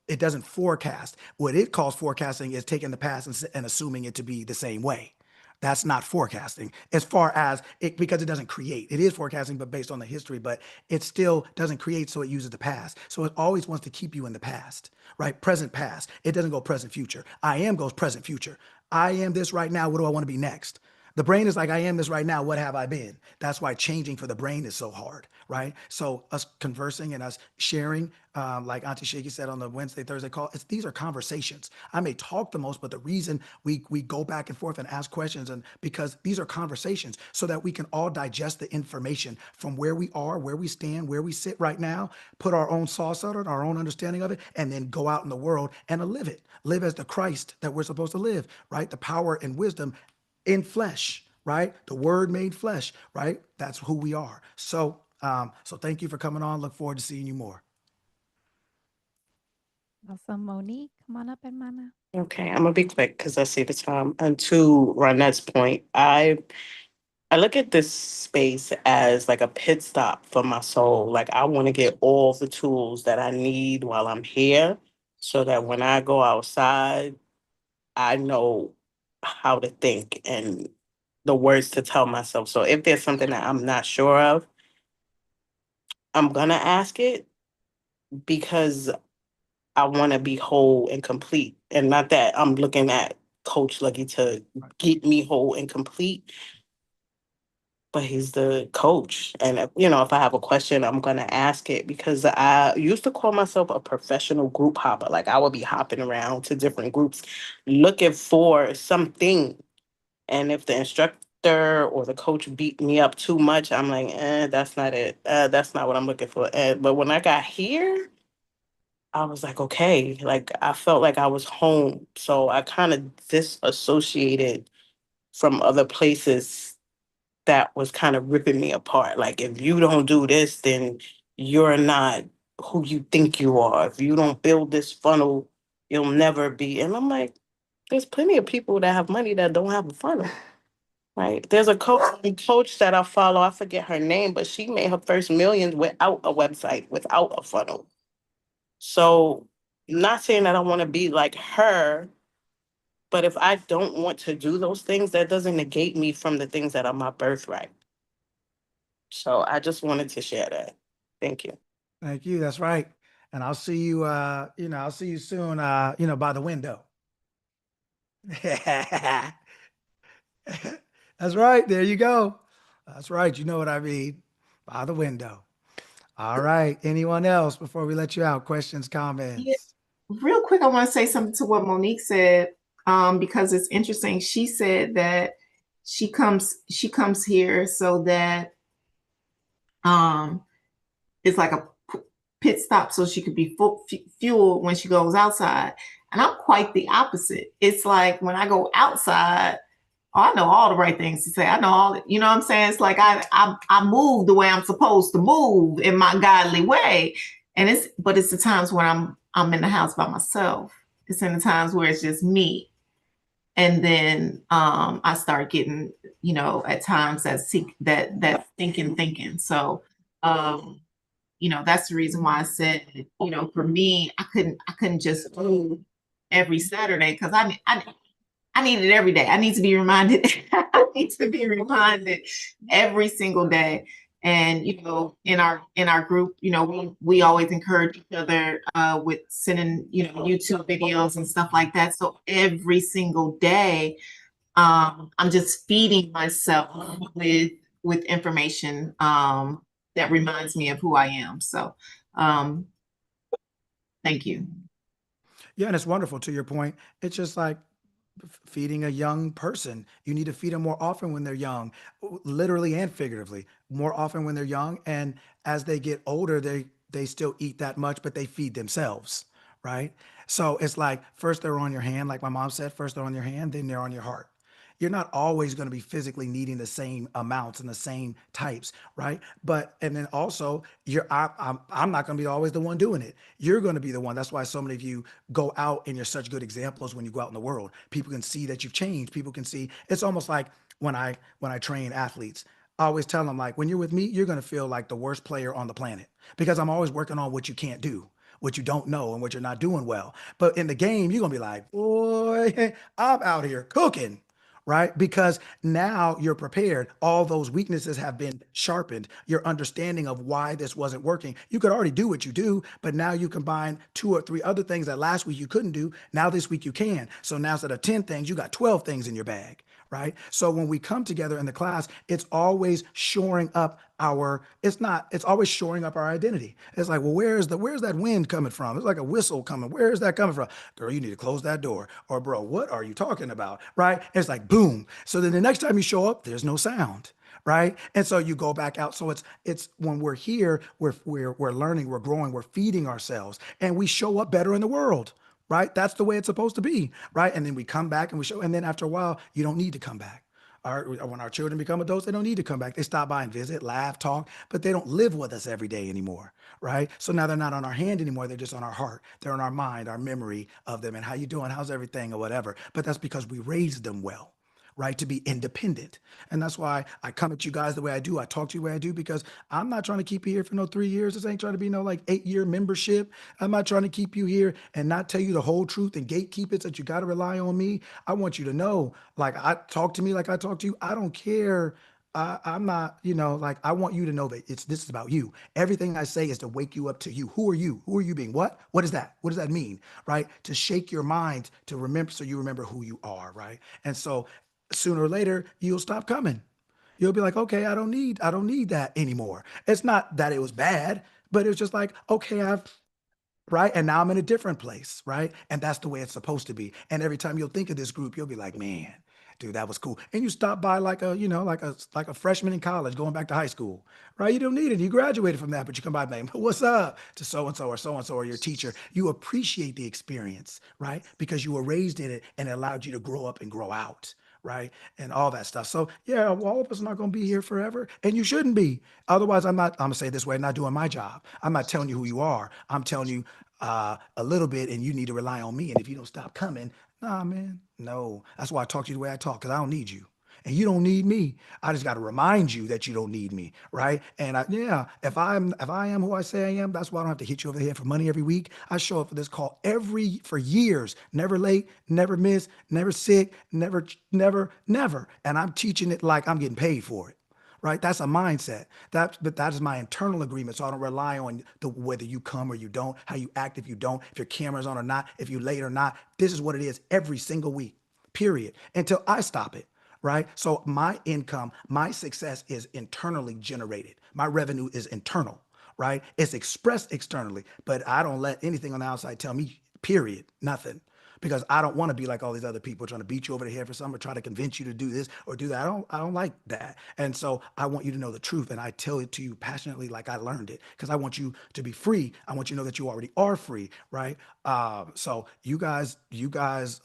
it doesn't forecast. What it calls forecasting is taking the past and assuming it to be the same way. That's not forecasting as far as it, because it doesn't create. It is forecasting, but based on the history, but it still doesn't create. So it uses the past. So it always wants to keep you in the past, right? Present, past. It doesn't go present, future. I am goes present, future. I am this right now. What do I want to be next? The brain is like, I am this right now. What have I been? That's why changing for the brain is so hard, right? So us conversing and us sharing, like Auntie Shaky said on the Wednesday, Thursday call, these are conversations. I may talk the most, but the reason we go back and forth and ask questions, and because these are conversations so that we can all digest the information from where we are, where we stand, where we sit right now, put our own sauce on it, our own understanding of it, and then go out in the world and live it. Live as the Christ that we're supposed to live, right? The power and wisdom in flesh, right? The word made flesh, right? That's who we are. So, so thank you for coming on. Look forward to seeing you more. Awesome. Monique, come on up, hermana. Okay, I'm gonna be quick because I see the time. And to Ronette's point, I look at this space as like a pit stop for my soul. Like I want to get all the tools that I need while I'm here so that when I go outside, I know how to think and the words to tell myself. So if there's something that I'm not sure of, I'm gonna ask it because I want to be whole and complete. And not that I'm looking at Coach Lucky to get me whole and complete, but he's the coach. And, you know, if I have a question, I'm going to ask it because I used to call myself a professional group hopper. Like I would be hopping around to different groups looking for something. And if the instructor or the coach beat me up too much, I'm like, that's not it. That's not what I'm looking for. But when I got here, I was like, okay, like I felt like I was home. So I kind of disassociated from other places that was kind of ripping me apart. Like, if you don't do this, then you're not who you think you are. If you don't build this funnel, you'll never be. And I'm like, there's plenty of people that have money that don't have a funnel. Right. There's a coach that I follow. I forget her name, but she made her first millions without a website, without a funnel. So, not saying that I want to be like her, but if I don't want to do those things, that doesn't negate me from the things that are my birthright. So I just wanted to share that. Thank you. Thank you. That's right. And I'll see you, I'll see you soon, by the window. That's right. There you go. That's right. You know what I mean. By the window. All right. Anyone else before we let you out? Questions, comments? Yeah. Real quick, I want to say something to what Monique said, because it's interesting. She said that she comes here so that it's like a pit stop so she could be fueled when she goes outside. And I'm quite the opposite. It's like when I go outside, I know all the right things to say. I know all, you know what I'm saying? It's like I move the way I'm supposed to move in my godly way. And it's the times when I'm in the house by myself. It's in the times where it's just me. And then I start getting, at times that thinking. So that's the reason why I said, for me, I couldn't just move every Saturday because I need it every day. I need to be reminded. I need to be reminded every single day. And in our group, we always encourage each other with sending YouTube videos and stuff like that. So every single day, I'm just feeding myself with information that reminds me of who I am. So thank you. Yeah, and it's wonderful. To your point, it's just like feeding a young person. You need to feed them more often when they're young, literally and figuratively, more often when they're young. And as they get older, they still eat that much, but they feed themselves, right? So it's like first they're on your hand, like my mom said, first they're on your hand, then they're on your heart. You're not always going to be physically needing the same amounts and the same types, right? And then also I'm not going to be always the one doing it. You're going to be the one. That's why so many of you go out and you're such good examples when you go out in the world. People can see that you've changed. People can see. It's almost like when I train athletes, I always tell them, like, when you're with me, you're going to feel like the worst player on the planet because I'm always working on what you can't do, what you don't know, and what you're not doing well. But in the game, you're going to be like, boy, I'm out here cooking. Right? Because now you're prepared. All those weaknesses have been sharpened. Your understanding of why this wasn't working. You could already do what you do, but now you combine 2 or 3 other things that last week you couldn't do. Now this week you can. So now instead of 10 things, you got 12 things in your bag. right? So when we come together in the class, it's always shoring up it's always shoring up our identity. It's like, well, where's that wind coming from? It's like a whistle coming. Where is that coming from? Girl, you need to close that door. Or bro, what are you talking about? Right? It's like boom. So then the next time you show up, there's no sound. Right. And so you go back out. So it's when we're here, we're learning, we're growing, we're feeding ourselves, and we show up better in the world. Right. That's the way it's supposed to be. Right. And then we come back and we show, and then after a while, you don't need to come back. When our children become adults, they don't need to come back. They stop by and visit, laugh, talk, but they don't live with us every day anymore, right? So now they're not on our hand anymore. They're just on our heart. They're on our mind, our memory of them, and how you doing, how's everything, or whatever. But that's because we raised them well, right? To be independent. And that's why I come at you guys the way I do. I talk to you the way I do, because I'm not trying to keep you here for no 3 years. This ain't trying to be no like 8-year membership. I'm not trying to keep you here and not tell you the whole truth and gatekeep it, so that you got to rely on me. I want you to know, like, I talk to me like I talk to you. I don't care. I'm not, like, I want you to know that this is about you. Everything I say is to wake you up to you. Who are you? Who are you being? What? What is that? What does that mean? Right? To shake your mind, to remember, so you remember who you are. Right? And so sooner or later, you'll stop coming. You'll be like, okay, I don't need that anymore. It's not that it was bad, but it was just like, okay, right? And now I'm in a different place, right? And that's the way it's supposed to be. And every time you'll think of this group, you'll be like, man, dude, that was cool. And you stop by like a freshman in college going back to high school, right? You don't need it. You graduated from that, but you come by and like, what's up to so-and-so or your teacher. You appreciate the experience, right? Because you were raised in it and it allowed you to grow up and grow out, right? And all that stuff. So yeah, all of us are not going to be here forever, and you shouldn't be. Otherwise, I'm going to say it this way, I'm not doing my job. I'm not telling you who you are. I'm telling you a little bit, and you need to rely on me. And if you don't stop coming, nah, man, no. That's why I talk to you the way I talk, because I don't need you. And you don't need me. I just got to remind you that you don't need me, right? And if I am who I say I am, that's why I don't have to hit you over the head for money every week. I show up for this call for years, never late, never miss, never sick, never. And I'm teaching it like I'm getting paid for it, right? That's a mindset. But that is my internal agreement. So I don't rely on whether you come or you don't, how you act if you don't, if your camera's on or not, if you're late or not. This is what it is every single week, period, until I stop it. Right? So my income, my success is internally generated. My revenue is internal, right? It's expressed externally, but I don't let anything on the outside tell me, period, nothing. Because I don't want to be like all these other people trying to beat you over the head for something or try to convince you to do this or do that. I don't like that. And so I want you to know the truth, and I tell it to you passionately like I learned it, because I want you to be free. I want you to know that you already are free, right? So you guys,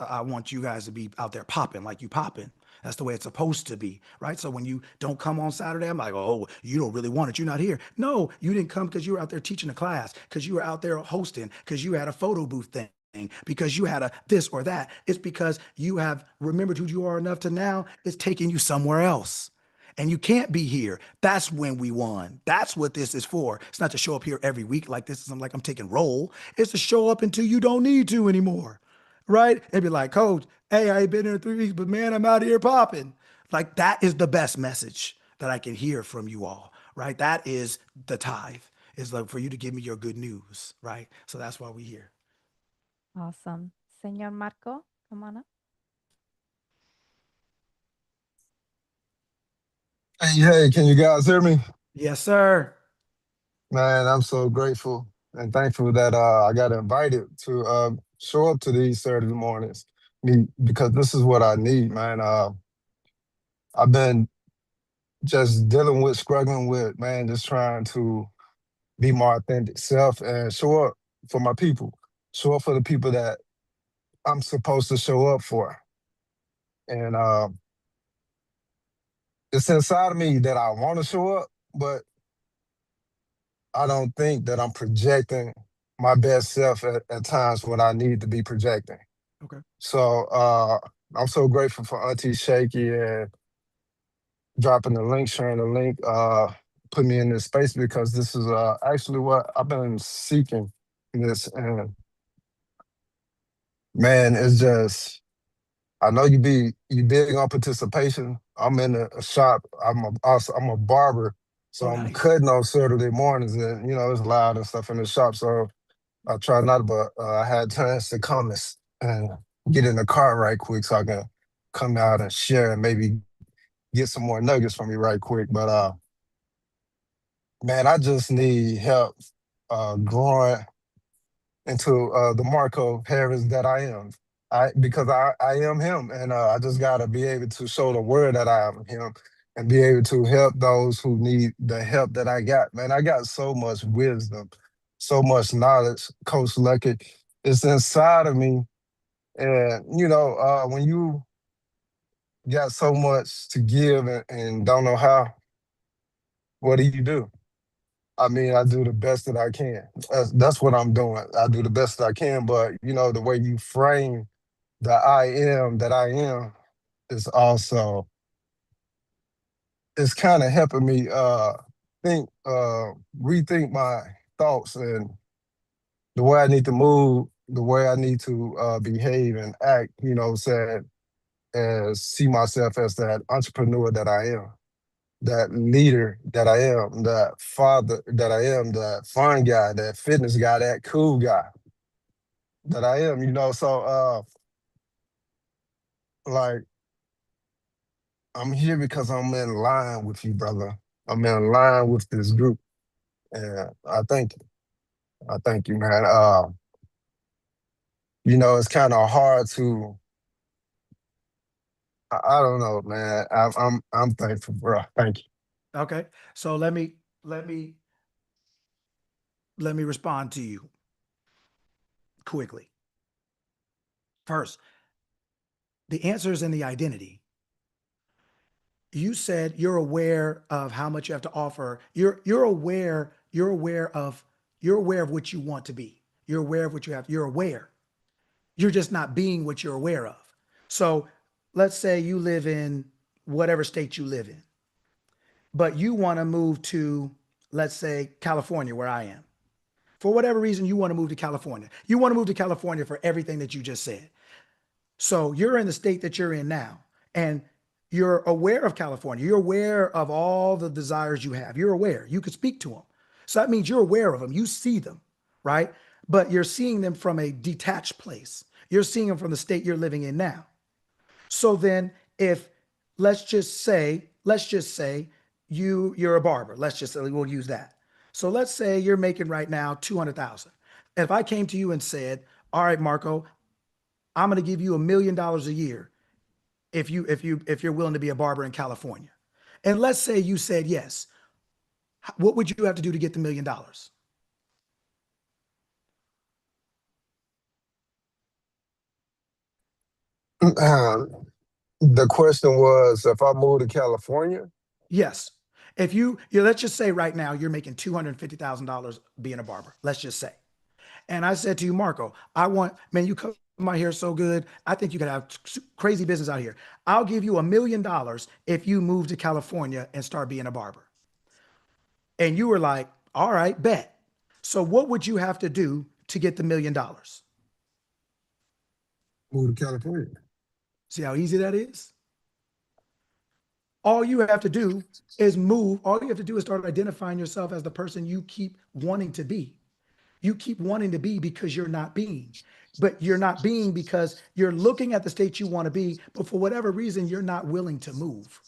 I want you guys to be out there popping like you popping. That's the way it's supposed to be, right? So when you don't come on Saturday, I'm like, oh, you don't really want it. You're not here. No, you didn't come because you were out there teaching a class, because you were out there hosting, because you had a photo booth thing, because you had a this or that. It's because you have remembered who you are enough to now it's taking you somewhere else. And you can't be here. That's when we won. That's what this is for. It's not to show up here every week like this is like I'm taking roll. It's to show up until you don't need to anymore. Right? And be like, Coach, hey, I ain't been here 3 weeks, but man, I'm out here popping. Like, that is the best message that I can hear from you all, right? That is the tithe, is like for you to give me your good news, right? So that's why we're here. Awesome. Senor Marco, come on up. Hey, can you guys hear me? Yes, sir. Man, I'm so grateful and thankful that I got invited to show up to these Saturday mornings, because this is what I need, man. I've been just struggling with, man, just trying to be my authentic self and show up for my people, show up for the people that I'm supposed to show up for. And it's inside of me that I want to show up, but I don't think that I'm projecting my best self at times when I need to be projecting. Okay. So I'm so grateful for Auntie Shaky and dropping the link, sharing the link, put me in this space, because this is actually what I've been seeking. This, and man, it's just, I know you big on participation. I'm in a shop. I'm a barber, so I'm cutting on Saturday mornings, and it's loud and stuff in the shop. So I try not, but I had chance to come and get in the car right quick so I can come out and share and maybe get some more nuggets from me right quick. But man, I just need help growing into the Marco Harris that I am. Because I am him, and I just gotta be able to show the world that I am him, and be able to help those who need the help that I got. Man, I got so much wisdom, so much knowledge, Coach Lucky. It's inside of me, and when you got so much to give and don't know how, what do? I mean, I do the best that I can. That's what I'm doing. I do the best that I can, but the way you frame the I am that I am is also, it's kind of helping me think, rethink my thoughts and the way I need to move, the way I need to behave and act, said, as see myself as that entrepreneur that I am, that leader that I am, that father that I am, that fun guy, that fitness guy, that cool guy that I am. So like, I'm here because I'm in line with you, brother. I'm in line with this group. And I thank you. I thank you, man. It's kind of hard to, I don't know, man. I'm thankful, bro. Thank you. Okay. So let me respond to you quickly. First, the answer is in the identity. You said you're aware of how much you have to offer. You're aware of what you want to be. You're aware of what you have. You're aware. You're just not being what you're aware of. So let's say you live in whatever state you live in, but you want to move to, let's say, California, where I am. For whatever reason, you want to move to California. You want to move to California for everything that you just said. So you're in the state that you're in now, and you're aware of California. You're aware of all the desires you have. You're aware. You could speak to them. So that means you're aware of them. You see them, right? But you're seeing them from a detached place. You're seeing them from the state you're living in now. So then if, let's just say you're a barber. Let's just say, we'll use that. So let's say you're making right now $200,000. If I came to you and said, all right, Marco, I'm going to give you $1 million a year if you're willing to be a barber in California. And let's say you said yes. What would you have to do to get the $1 million? The question was, if I move to California? Yes. If let's just say right now you're making $250,000 being a barber. Let's just say. And I said to you, Marco, man, you cut my hair so good. I think you could have crazy business out here. I'll give you $1 million if you move to California and start being a barber. And you were like, all right, bet. So what would you have to do to get the $1 million? Move to California. See how easy that is? All you have to do is move. All you have to do is start identifying yourself as the person you keep wanting to be. You keep wanting to be because you're not being. But you're not being because you're looking at the state you want to be, but for whatever reason, you're not willing to move.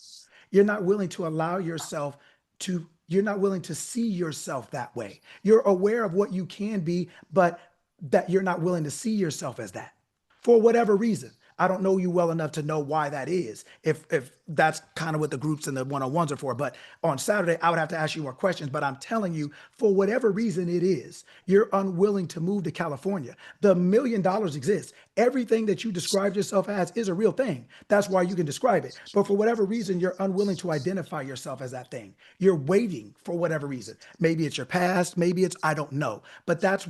You're not willing to allow yourself to, you're not willing to see yourself that way. You're aware of what you can be, but that you're not willing to see yourself as that for whatever reason. I don't know you well enough to know why that is, if that's kind of what the groups and the one-on-ones are for. But on Saturday, I would have to ask you more questions. But I'm telling you, for whatever reason it is, you're unwilling to move to California. The $1 million exists. Everything that you described yourself as is a real thing. That's why you can describe it. But for whatever reason, you're unwilling to identify yourself as that thing. You're waiting for whatever reason. Maybe it's your past. Maybe it's, I don't know. But that is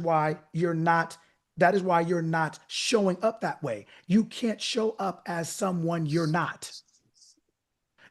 why you're not showing up that way. You can't show up as someone you're not.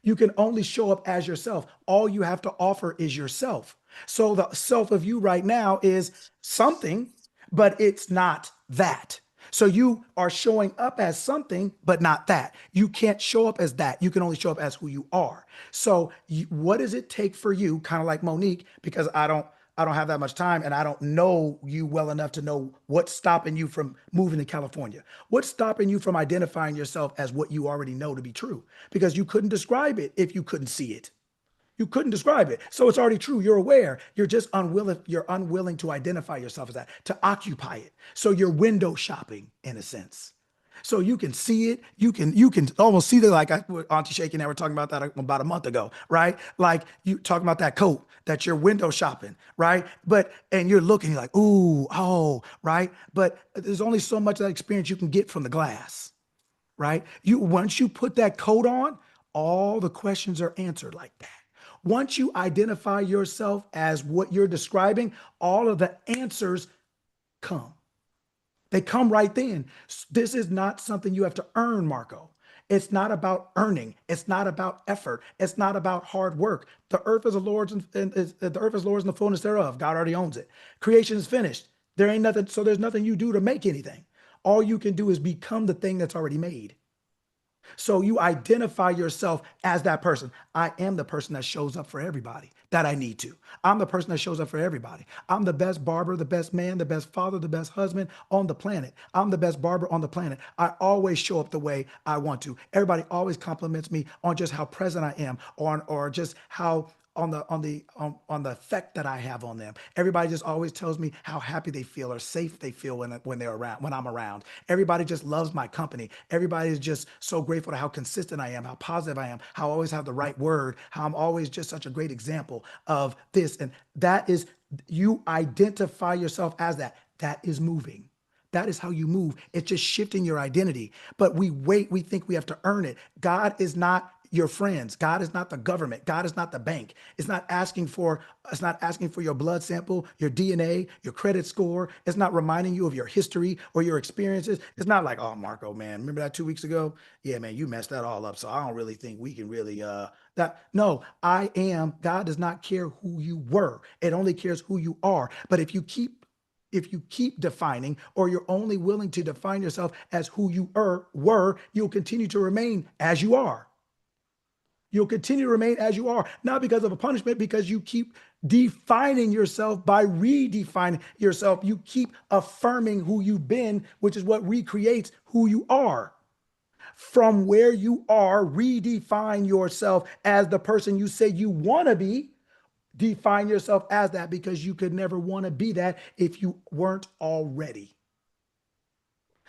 You can only show up as yourself. All you have to offer is yourself. So the self of you right now is something, but it's not that. So you are showing up as something, but not that. You can't show up as that. You can only show up as who you are. So what does it take for you, kind of like Monique, because I I don't have that much time, and I don't know you well enough to know what's stopping you from moving to California. What's stopping you from identifying yourself as what you already know to be true? Because you couldn't describe it if you couldn't see it. You couldn't describe it. So it's already true. You're aware. You're just unwilling. You're unwilling to identify yourself as that, to occupy it. So you're window shopping in a sense. So you can see it. You can almost see the, like Auntie Shaky and I were talking about that about a month ago, right? Like you talking about that coat that you're window shopping, right? And you're looking, you're like, ooh, oh, right? But there's only so much of that experience you can get from the glass, right? Once you put that coat on, all the questions are answered like that. Once you identify yourself as what you're describing, all of the answers come. They come right then. This is not something you have to earn, Marco. It's not about earning. It's not about effort. It's not about hard work. The earth is the Lord's and the earth is Lord's and the fullness thereof. God already owns it. Creation is finished. There ain't nothing. So there's nothing you do to make anything. All you can do is become the thing that's already made. So you identify yourself as that person. I am the person that shows up for everybody that I need to. I'm the person that shows up for everybody. I'm the best barber, the best man, the best father, the best husband on the planet. I'm the best barber on the planet. I always show up the way I want to. Everybody always compliments me on just how present I am, or just how on the effect that I have on them. Everybody just always tells me how happy they feel or safe they feel when they're around, when I'm around. Everybody just loves my company. Everybody is just so grateful to how consistent I am, how positive I am, how I always have the right word, how I'm always just such a great example of this. And that is, you identify yourself as that. That is moving. That is how you move. It's just shifting your identity. But we think we have to earn it. God is not your friends. God is not the government. God is not the bank. It's not asking for your blood sample, your DNA, your credit score. It's not reminding you of your history or your experiences. It's not like, oh, Marco, man, remember that 2 weeks ago? Yeah, man, you messed that all up. So I don't really think we can really no, I am. God does not care who you were. It only cares who you are. But if you keep defining, or you're only willing to define yourself as who you were, you'll continue to remain as you are. You'll continue to remain as you are, not because of a punishment, because you keep defining yourself by redefining yourself. You keep affirming who you've been, which is what recreates who you are. From where you are, redefine yourself as the person you say you want to be. Define yourself as that, because you could never want to be that if you weren't already.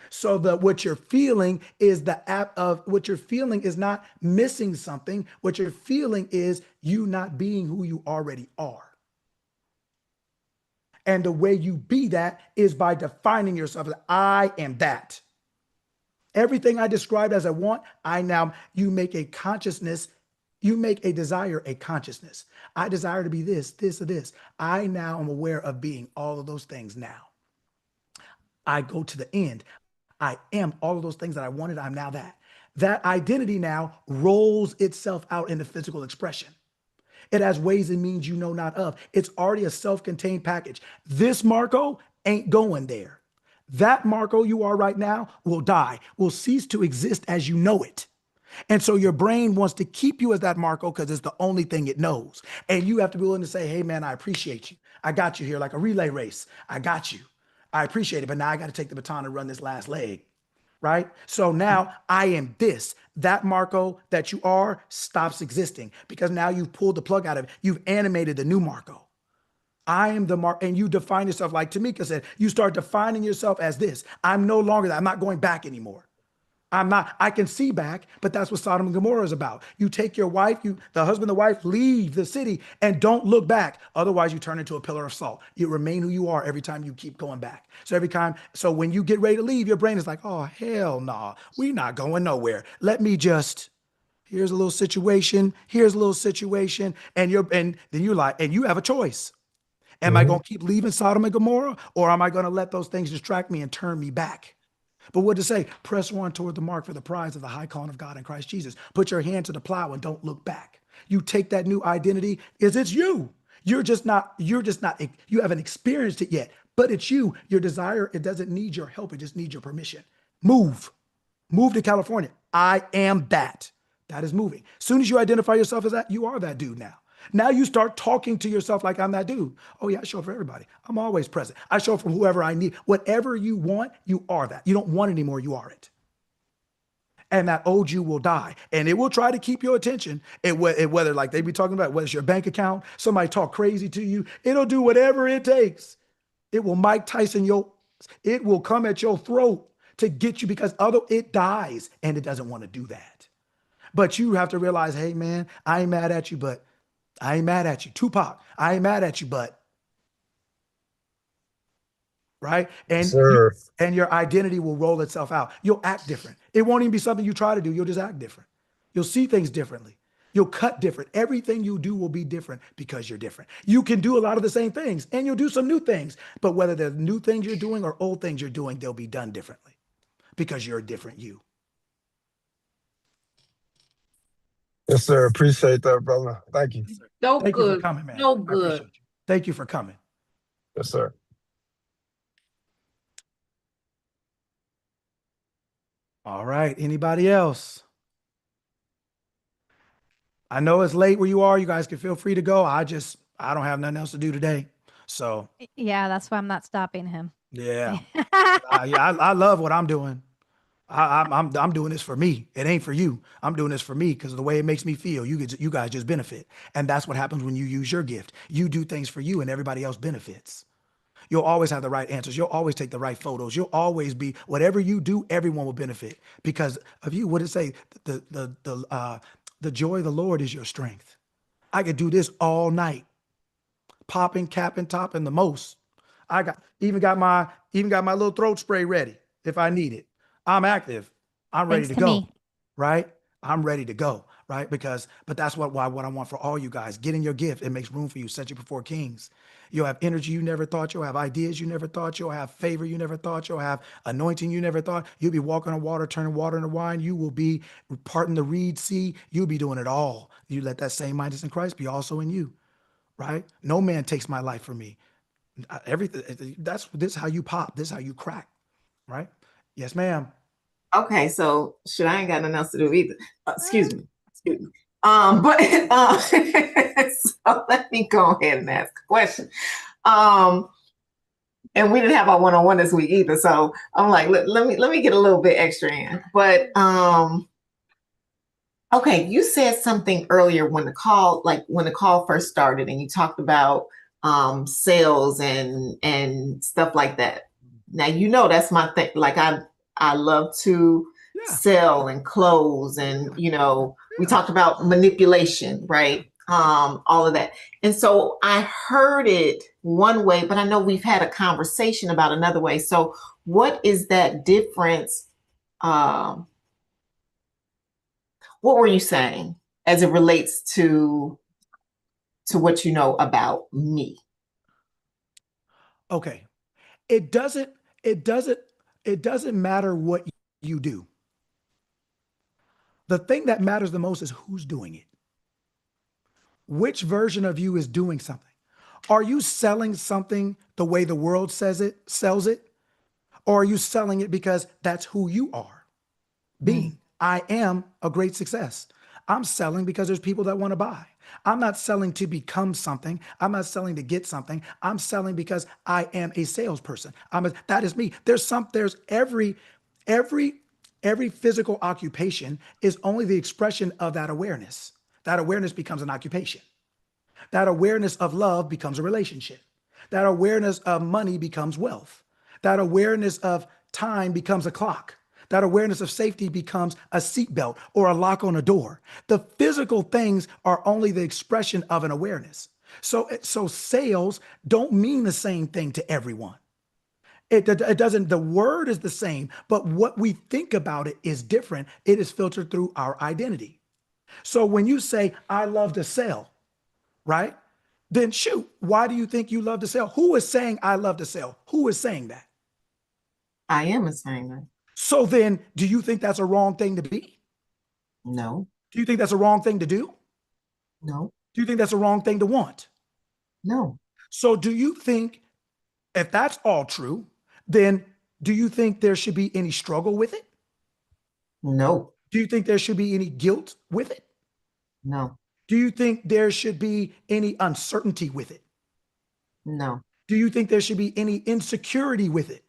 So what you're feeling is what you're feeling is not missing something. What you're feeling is you not being who you already are. And the way you be that is by defining yourself as, I am that. Everything I described as I want, you make a consciousness. You make a desire a consciousness. I desire to be this, this, or this. I now am aware of being all of those things now. I go to the end. I am all of those things that I wanted. I'm now that. That identity now rolls itself out in the physical expression. It has ways and means you know not of. It's already a self-contained package. This Marco ain't going there. That Marco you are right now will die, will cease to exist as you know it. And so your brain wants to keep you as that Marco because it's the only thing it knows. And you have to be willing to say, hey, man, I appreciate you. I got you here like a relay race. I got you. I appreciate it. But now I got to take the baton and run this last leg. Right? So now I am this. That Marco that you are stops existing because now you've pulled the plug out of it. You've animated the new Marco. I am the Marco. And you define yourself like Tamika said. You start defining yourself as this. I'm no longer that. I'm not going back anymore. I can see back, but that's what Sodom and Gomorrah is about. You take your wife, the husband, the wife, leave the city and don't look back. Otherwise you turn into a pillar of salt. You remain who you are every time you keep going back. So when you get ready to leave, your brain is like, oh, hell no, we're not going nowhere. Here's a little situation. Here's a little situation. And then you're like, and you have a choice. Am I going to keep leaving Sodom and Gomorrah, or am I going to let those things distract me and turn me back? But what to say? Press on toward the mark for the prize of the high calling of God in Christ Jesus. Put your hand to the plow and don't look back. You take that new identity, it's you. You haven't experienced it yet, but it's you. Your desire, it doesn't need your help. It just needs your permission. Move to California. I am that. That is moving. As soon as you identify yourself as that, you are that dude now. Now you start talking to yourself like I'm that dude. Oh yeah, I show up for everybody. I'm always present. I show up for whoever I need. Whatever you want, you are that. You don't want it anymore, you are it. And that old you will die. And it will try to keep your attention. Whether like they be talking about, whether it's your bank account, somebody talk crazy to you, it'll do whatever it takes. It will Mike Tyson it will come at your throat to get you, because it dies and it doesn't want to do that. But you have to realize, hey man, I ain't mad at you, but I ain't mad at you. Tupac, I ain't mad at you, but. Right? And, Sir. and your identity will roll itself out. You'll act different. It won't even be something you try to do. You'll just act different. You'll see things differently. You'll cut different. Everything you do will be different because you're different. You can do a lot of the same things and you'll do some new things, but whether they're new things you're doing or old things you're doing, they'll be done differently because you're a different you. Yes, sir. Appreciate that, brother. Thank you. So Thank you good. for coming, man. So I good. appreciate you. Thank you for coming. Yes, sir. All right. Anybody else? I know it's late where you are. You guys can feel free to go. I don't have nothing else to do today. So Yeah, that's why I'm not stopping him. yeah, I love what I'm doing. I'm doing this for me. It ain't for you. I'm doing this for me because of the way it makes me feel. You guys just benefit. And that's what happens when you use your gift. You do things for you and everybody else benefits. You'll always have the right answers. You'll always take the right photos. You'll always be, whatever you do, everyone will benefit because of you. What did it say? The joy of the Lord is your strength. I could do this all night. Popping, capping, topping the most. I even got my little throat spray ready if I need it. I'm active. I'm ready to go. Right? I'm ready to go. Right? But that's what I want for all you guys. Get in your gift. It makes room for you. Set you before kings. You'll have energy you never thought. You'll have ideas you never thought. You'll have favor you never thought. You'll have anointing you never thought. You'll be walking on water, turning water into wine. You will be parting the reed sea. You'll be doing it all. You let that same mind that's in Christ be also in you. Right? No man takes my life from me. Everything. This is how you pop. This is how you crack. Right? Yes, ma'am. Okay, so I ain't got nothing else to do either. Excuse me. So let me go ahead and ask a question. And we didn't have our one-on-one this week either, so I'm like, let me get a little bit extra in. But okay, you said something earlier when the call first started, and you talked about sales and stuff like that. Now that's my thing. Like I love to sell and close, and we talked about manipulation, right? All of that. And so I heard it one way, but I know we've had a conversation about another way. So what is that difference? What were you saying as it relates to what you know about me? Okay. It doesn't matter what you do. The thing that matters the most is who's doing it. Which version of you is doing something? Are you selling something the way the world sells it? Or are you selling it because that's who you are? Being, I am a great success. I'm selling because there's people that want to buy. I'm not selling to become something. I'm not selling to get something. I'm selling because I am a salesperson. That is me. There's every physical occupation is only the expression of that awareness. That awareness becomes an occupation. That awareness of love becomes a relationship. That awareness of money becomes wealth. That awareness of time becomes a clock. That awareness of safety becomes a seatbelt or a lock on a door. The physical things are only the expression of an awareness. So sales don't mean the same thing to everyone. It doesn't, the word is the same, but what we think about it is different. It is filtered through our identity. So when you say, I love to sell, right? Then shoot, why do you think you love to sell? Who is saying I love to sell? Who is saying that? I am saying that. So then do you think that's a wrong thing to be? No. Do you think that's a wrong thing to do? No. Do you think that's a wrong thing to want? No. So do you think, if that's all true, then do you think there should be any struggle with it? No. Do you think there should be any guilt with it? No. Do you think there should be any uncertainty with it? No. Do you think there should be any insecurity with it?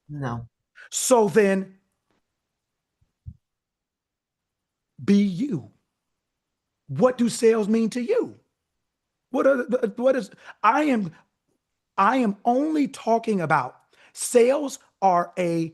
No. So then, be you. What do sales mean to you? I am only talking about sales are a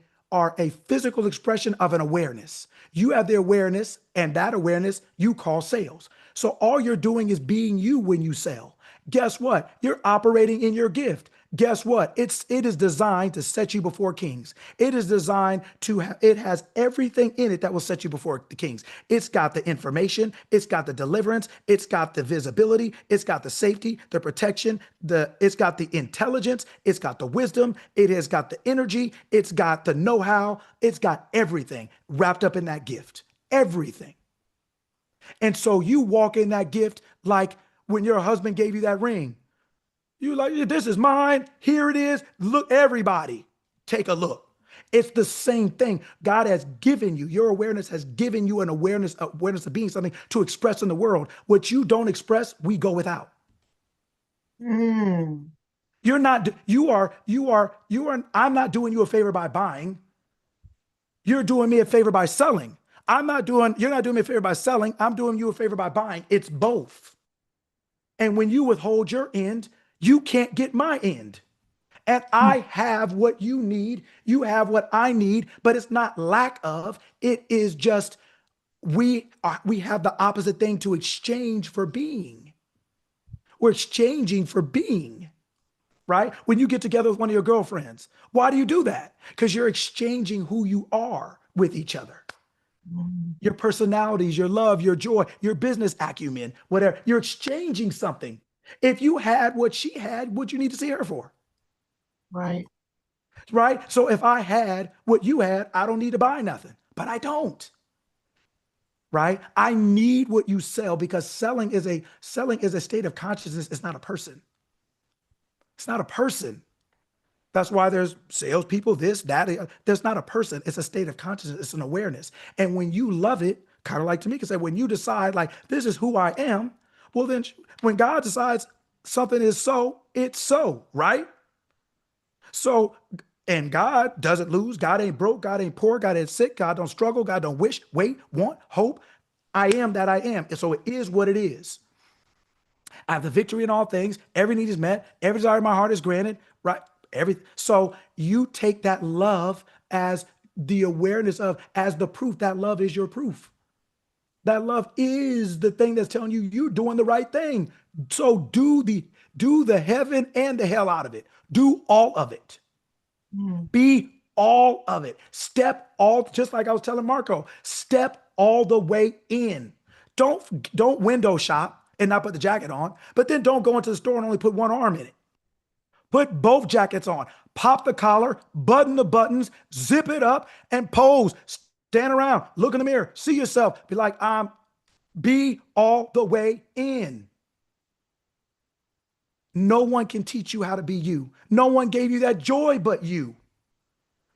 physical expression of an awareness. You have the awareness, and that awareness you call sales. So all you're doing is being you when you sell. Guess what? You're operating in your gift. Guess what? It is designed to set you before kings. It is designed to it has everything in it that will set you before the kings. It's got the information, it's got the deliverance, it's got the visibility, it's got the safety, the protection, it's got the intelligence, it's got the wisdom, it has got the energy, it's got the know-how, it's got everything wrapped up in that gift. Everything. And so you walk in that gift like when your husband gave you that ring. You like, this is mine. Here it is. Look, everybody, take a look. It's the same thing. God has given you, your awareness has given you an awareness of being something to express in the world. What you don't express, we go without. Mm. I'm not doing you a favor by buying. You're doing me a favor by selling. You're not doing me a favor by selling. I'm doing you a favor by buying. It's both. And when you withhold your end, you can't get my end. And I have what you need. You have what I need, but it's not lack of. It is just we have the opposite thing to exchange for being. We're exchanging for being, right? When you get together with one of your girlfriends, why do you do that? Because you're exchanging who you are with each other. Your personalities, your love, your joy, your business acumen, whatever. You're exchanging something. If you had what she had, what you need to see her for? Right. Right? So if I had what you had, I don't need to buy nothing, but I don't. Right? I need what you sell because selling is a state of consciousness. It's not a person. It's not a person. That's why there's salespeople, this, that. There's not a person. It's a state of consciousness. It's an awareness. And when you love it, kind of like Tamika said, when you decide like, this is who I am, well, then when God decides something is so, it's so, right? So, and God doesn't lose. God ain't broke. God ain't poor. God ain't sick. God don't struggle. God don't wish, wait, want, hope. I am that I am. And so it is what it is. I have the victory in all things. Every need is met. Every desire in my heart is granted, right? So you take that love as the awareness of, as the proof. That love is your proof. That love is the thing that's telling you you're doing the right thing. So do the heaven and the hell out of it. Do all of it. Be all of it. Just like I was telling Marco, step all the way in. Don't window shop and not put the jacket on, but then don't go into the store and only put one arm in it. Put both jackets on, pop the collar, button the buttons, zip it up, and pose. Stand around, look in the mirror, see yourself, be like, be all the way in. No one can teach you how to be you. No one gave you that joy but you.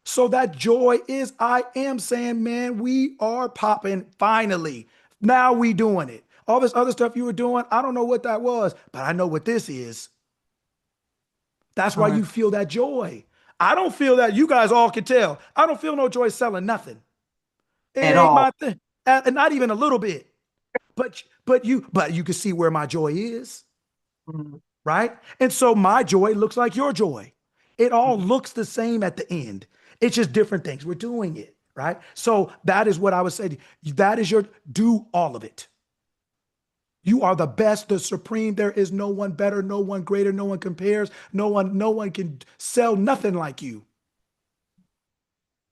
So that joy is, I am saying, man, we are popping finally. Now we doing it. All this other stuff you were doing, I don't know what that was, but I know what this is. That's why you feel that joy. I don't feel that. You guys all can tell. I don't feel no joy selling nothing. It At ain't all. my thing. And not even a little bit. But you can see where my joy is. Right? And so my joy looks like your joy. It all looks the same at the end. It's just different things. We're doing it, right? So that is what I would say to you. That is do all of it. You are the best, the supreme. There is no one better, no one greater, no one compares. No one can sell nothing like you.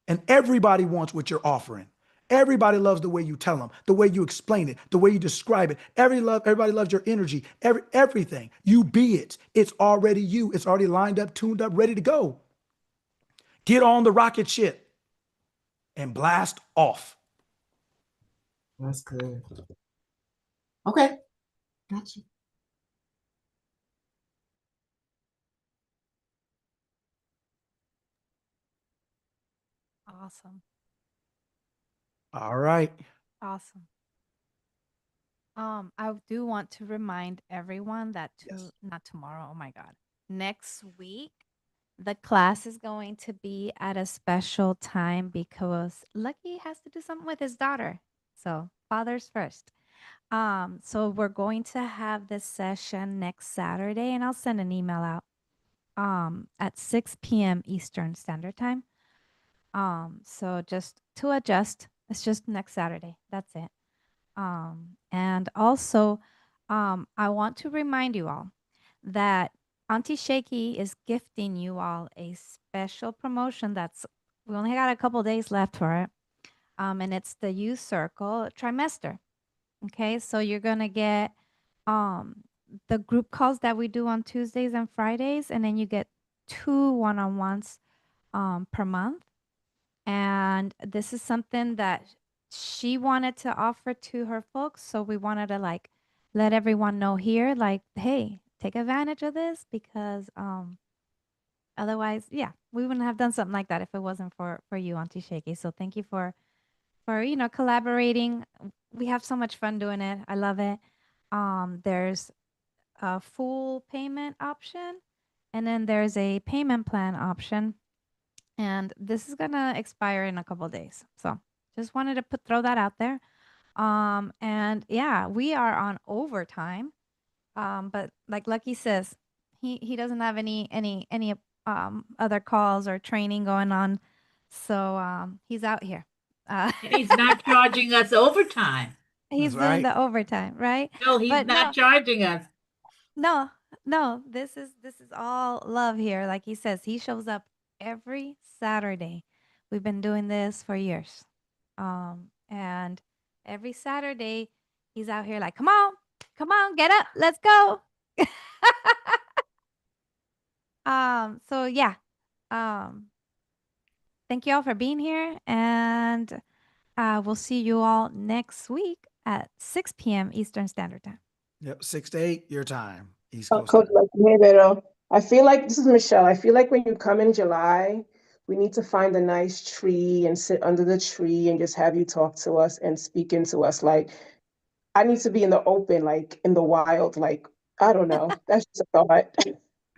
And everybody wants what you're offering. Everybody loves the way you tell them, the way you explain it, the way you describe it. Everybody loves your energy, everything. You be it. It's already you. It's already lined up, tuned up, ready to go. Get on the rocket ship and blast off. That's good. Okay. Gotcha. Awesome. All right. Awesome. I do want to remind everyone that Yes. not tomorrow, oh my God. Next week, the class is going to be at a special time because Lucky has to do something with his daughter. So, fathers first. So we're going to have this session next Saturday, and I'll send an email out at 6 p.m. Eastern Standard Time. So just to adjust, it's just next Saturday. That's it. And also, I want to remind you all that Auntie Shaky is gifting you all a special promotion that's we only got a couple days left for it. And it's the Youth Circle trimester. Okay, so you're gonna get the group calls that we do on Tuesdays and Fridays, and then you get 2 one-on-ones per month. And this is something that she wanted to offer to her folks, so we wanted to like let everyone know here, like, hey, take advantage of this because otherwise, yeah, we wouldn't have done something like that if it wasn't for you, Auntie Shaky. So thank you for collaborating. We have so much fun doing it. I love it. There's a full payment option, and then there's a payment plan option. And this is gonna expire in a couple days. So just wanted to throw that out there. And yeah, we are on overtime. But like Lucky says, he doesn't have any other calls or training going on. So he's out here. And he's not charging us overtime. He's That's doing right. the overtime, right? No, he's But not charging us. no, this is all love here. Like he says, he shows up every Saturday. We've been doing this for years. And every Saturday he's out here like, come on, get up, let's go. So yeah. Thank you all for being here, and we'll see you all next week at 6 p.m. Eastern Standard Time. Yep. 6 to 8 your time. East Coast. Coach, like, hey, Vero, I feel like this is Michelle. I feel like when you come in July, we need to find a nice tree and sit under the tree and just have you talk to us and speak into us. Like, I need to be in the open, like in the wild. Like, I don't know. That's just a thought.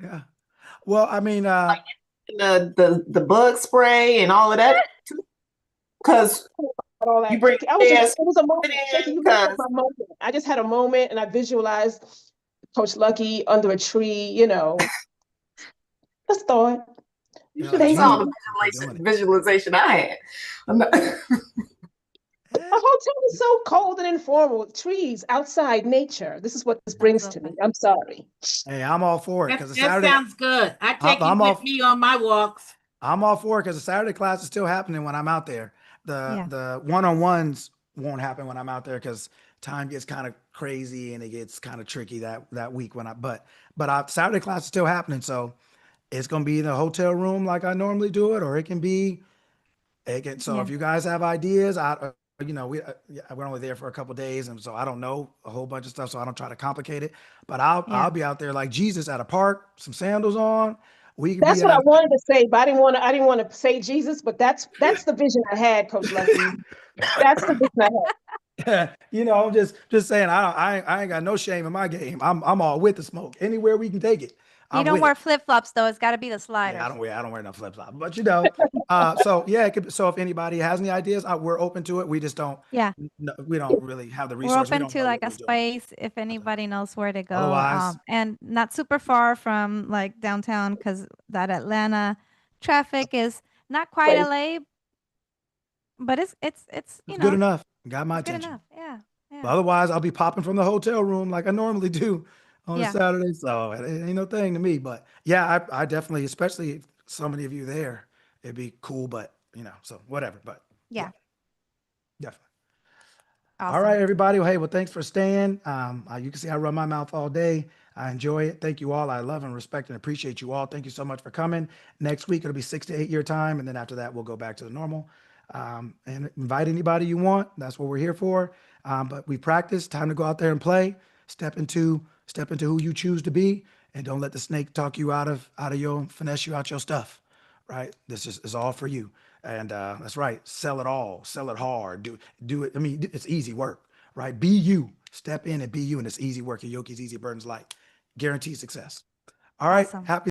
Yeah. Well, I mean, The bug spray and all of that, because all that. you bring It was a moment. Shaky, you brought up my moment. I just had a moment and I visualized Coach Lucky under a tree, Just thought. You Yeah, should have like, saw geez, the doing it. visualization I had. I'm not- The hotel is so cold and informal. Trees, outside, nature. This is what this brings to me. I'm sorry. Hey, I'm all for it That, because that Saturday. sounds good. I take I'm you off. with me on my walks. I'm all for it because the Saturday class is still happening when I'm out there. Yeah. The one-on-ones won't happen when I'm out there because time gets kind of crazy and it gets kind of tricky that week but Saturday class is still happening. So it's gonna be in a hotel room like I normally do it, or it can be. So Yeah. if you guys have ideas, we're only there for a couple days, and so I don't know a whole bunch of stuff, so I don't try to complicate it. But I'll be out there like Jesus at a park, some sandals on. We could That's be what I at wanted to say, but I didn't want to say Jesus, but that's the vision I had, Coach Lucky. That's the vision I had. I'm just saying I ain't got no shame in my game. I'm all with the smoke. Anywhere we can take it. You I'm don't with wear it. flip-flops though. It's got to be the sliders. Yeah, I don't wear no flip flop. But so yeah, so if anybody has any ideas, we're open to it. We just don't. Yeah. We don't really have the We're resources. We open don't to know like what a we're doing. space if anybody knows where to go. Otherwise- And not super far from like downtown because that Atlanta traffic is not quite Right. LA, but it's It's good enough. Got my it's good attention. enough. Yeah. But otherwise, I'll be popping from the hotel room like I normally do on a Yeah. Saturday. So it ain't no thing to me. But yeah, I definitely, especially if so many of you there, it'd be cool. But so whatever. But Yeah. definitely. Awesome. All right, everybody. Well, hey, you can see I run my mouth all day. I enjoy it. Thank you all. I love and respect and appreciate you all. Thank you so much for coming. Next week, it'll be 6 to 8 year time. And then after that, we'll go back to the normal. And invite anybody you want. That's what we're here for. But we practice. Time to go out there and play. Step into who you choose to be, and don't let the snake talk you out of finesse you out your stuff. Right? This is all for you. And that's right. Sell it all. Sell it hard. Do it. I mean, it's easy work. Right? Be you. Step in and be you, and it's easy work. Your yoke is easy, burdens light. Guaranteed success. All right. Awesome. Happy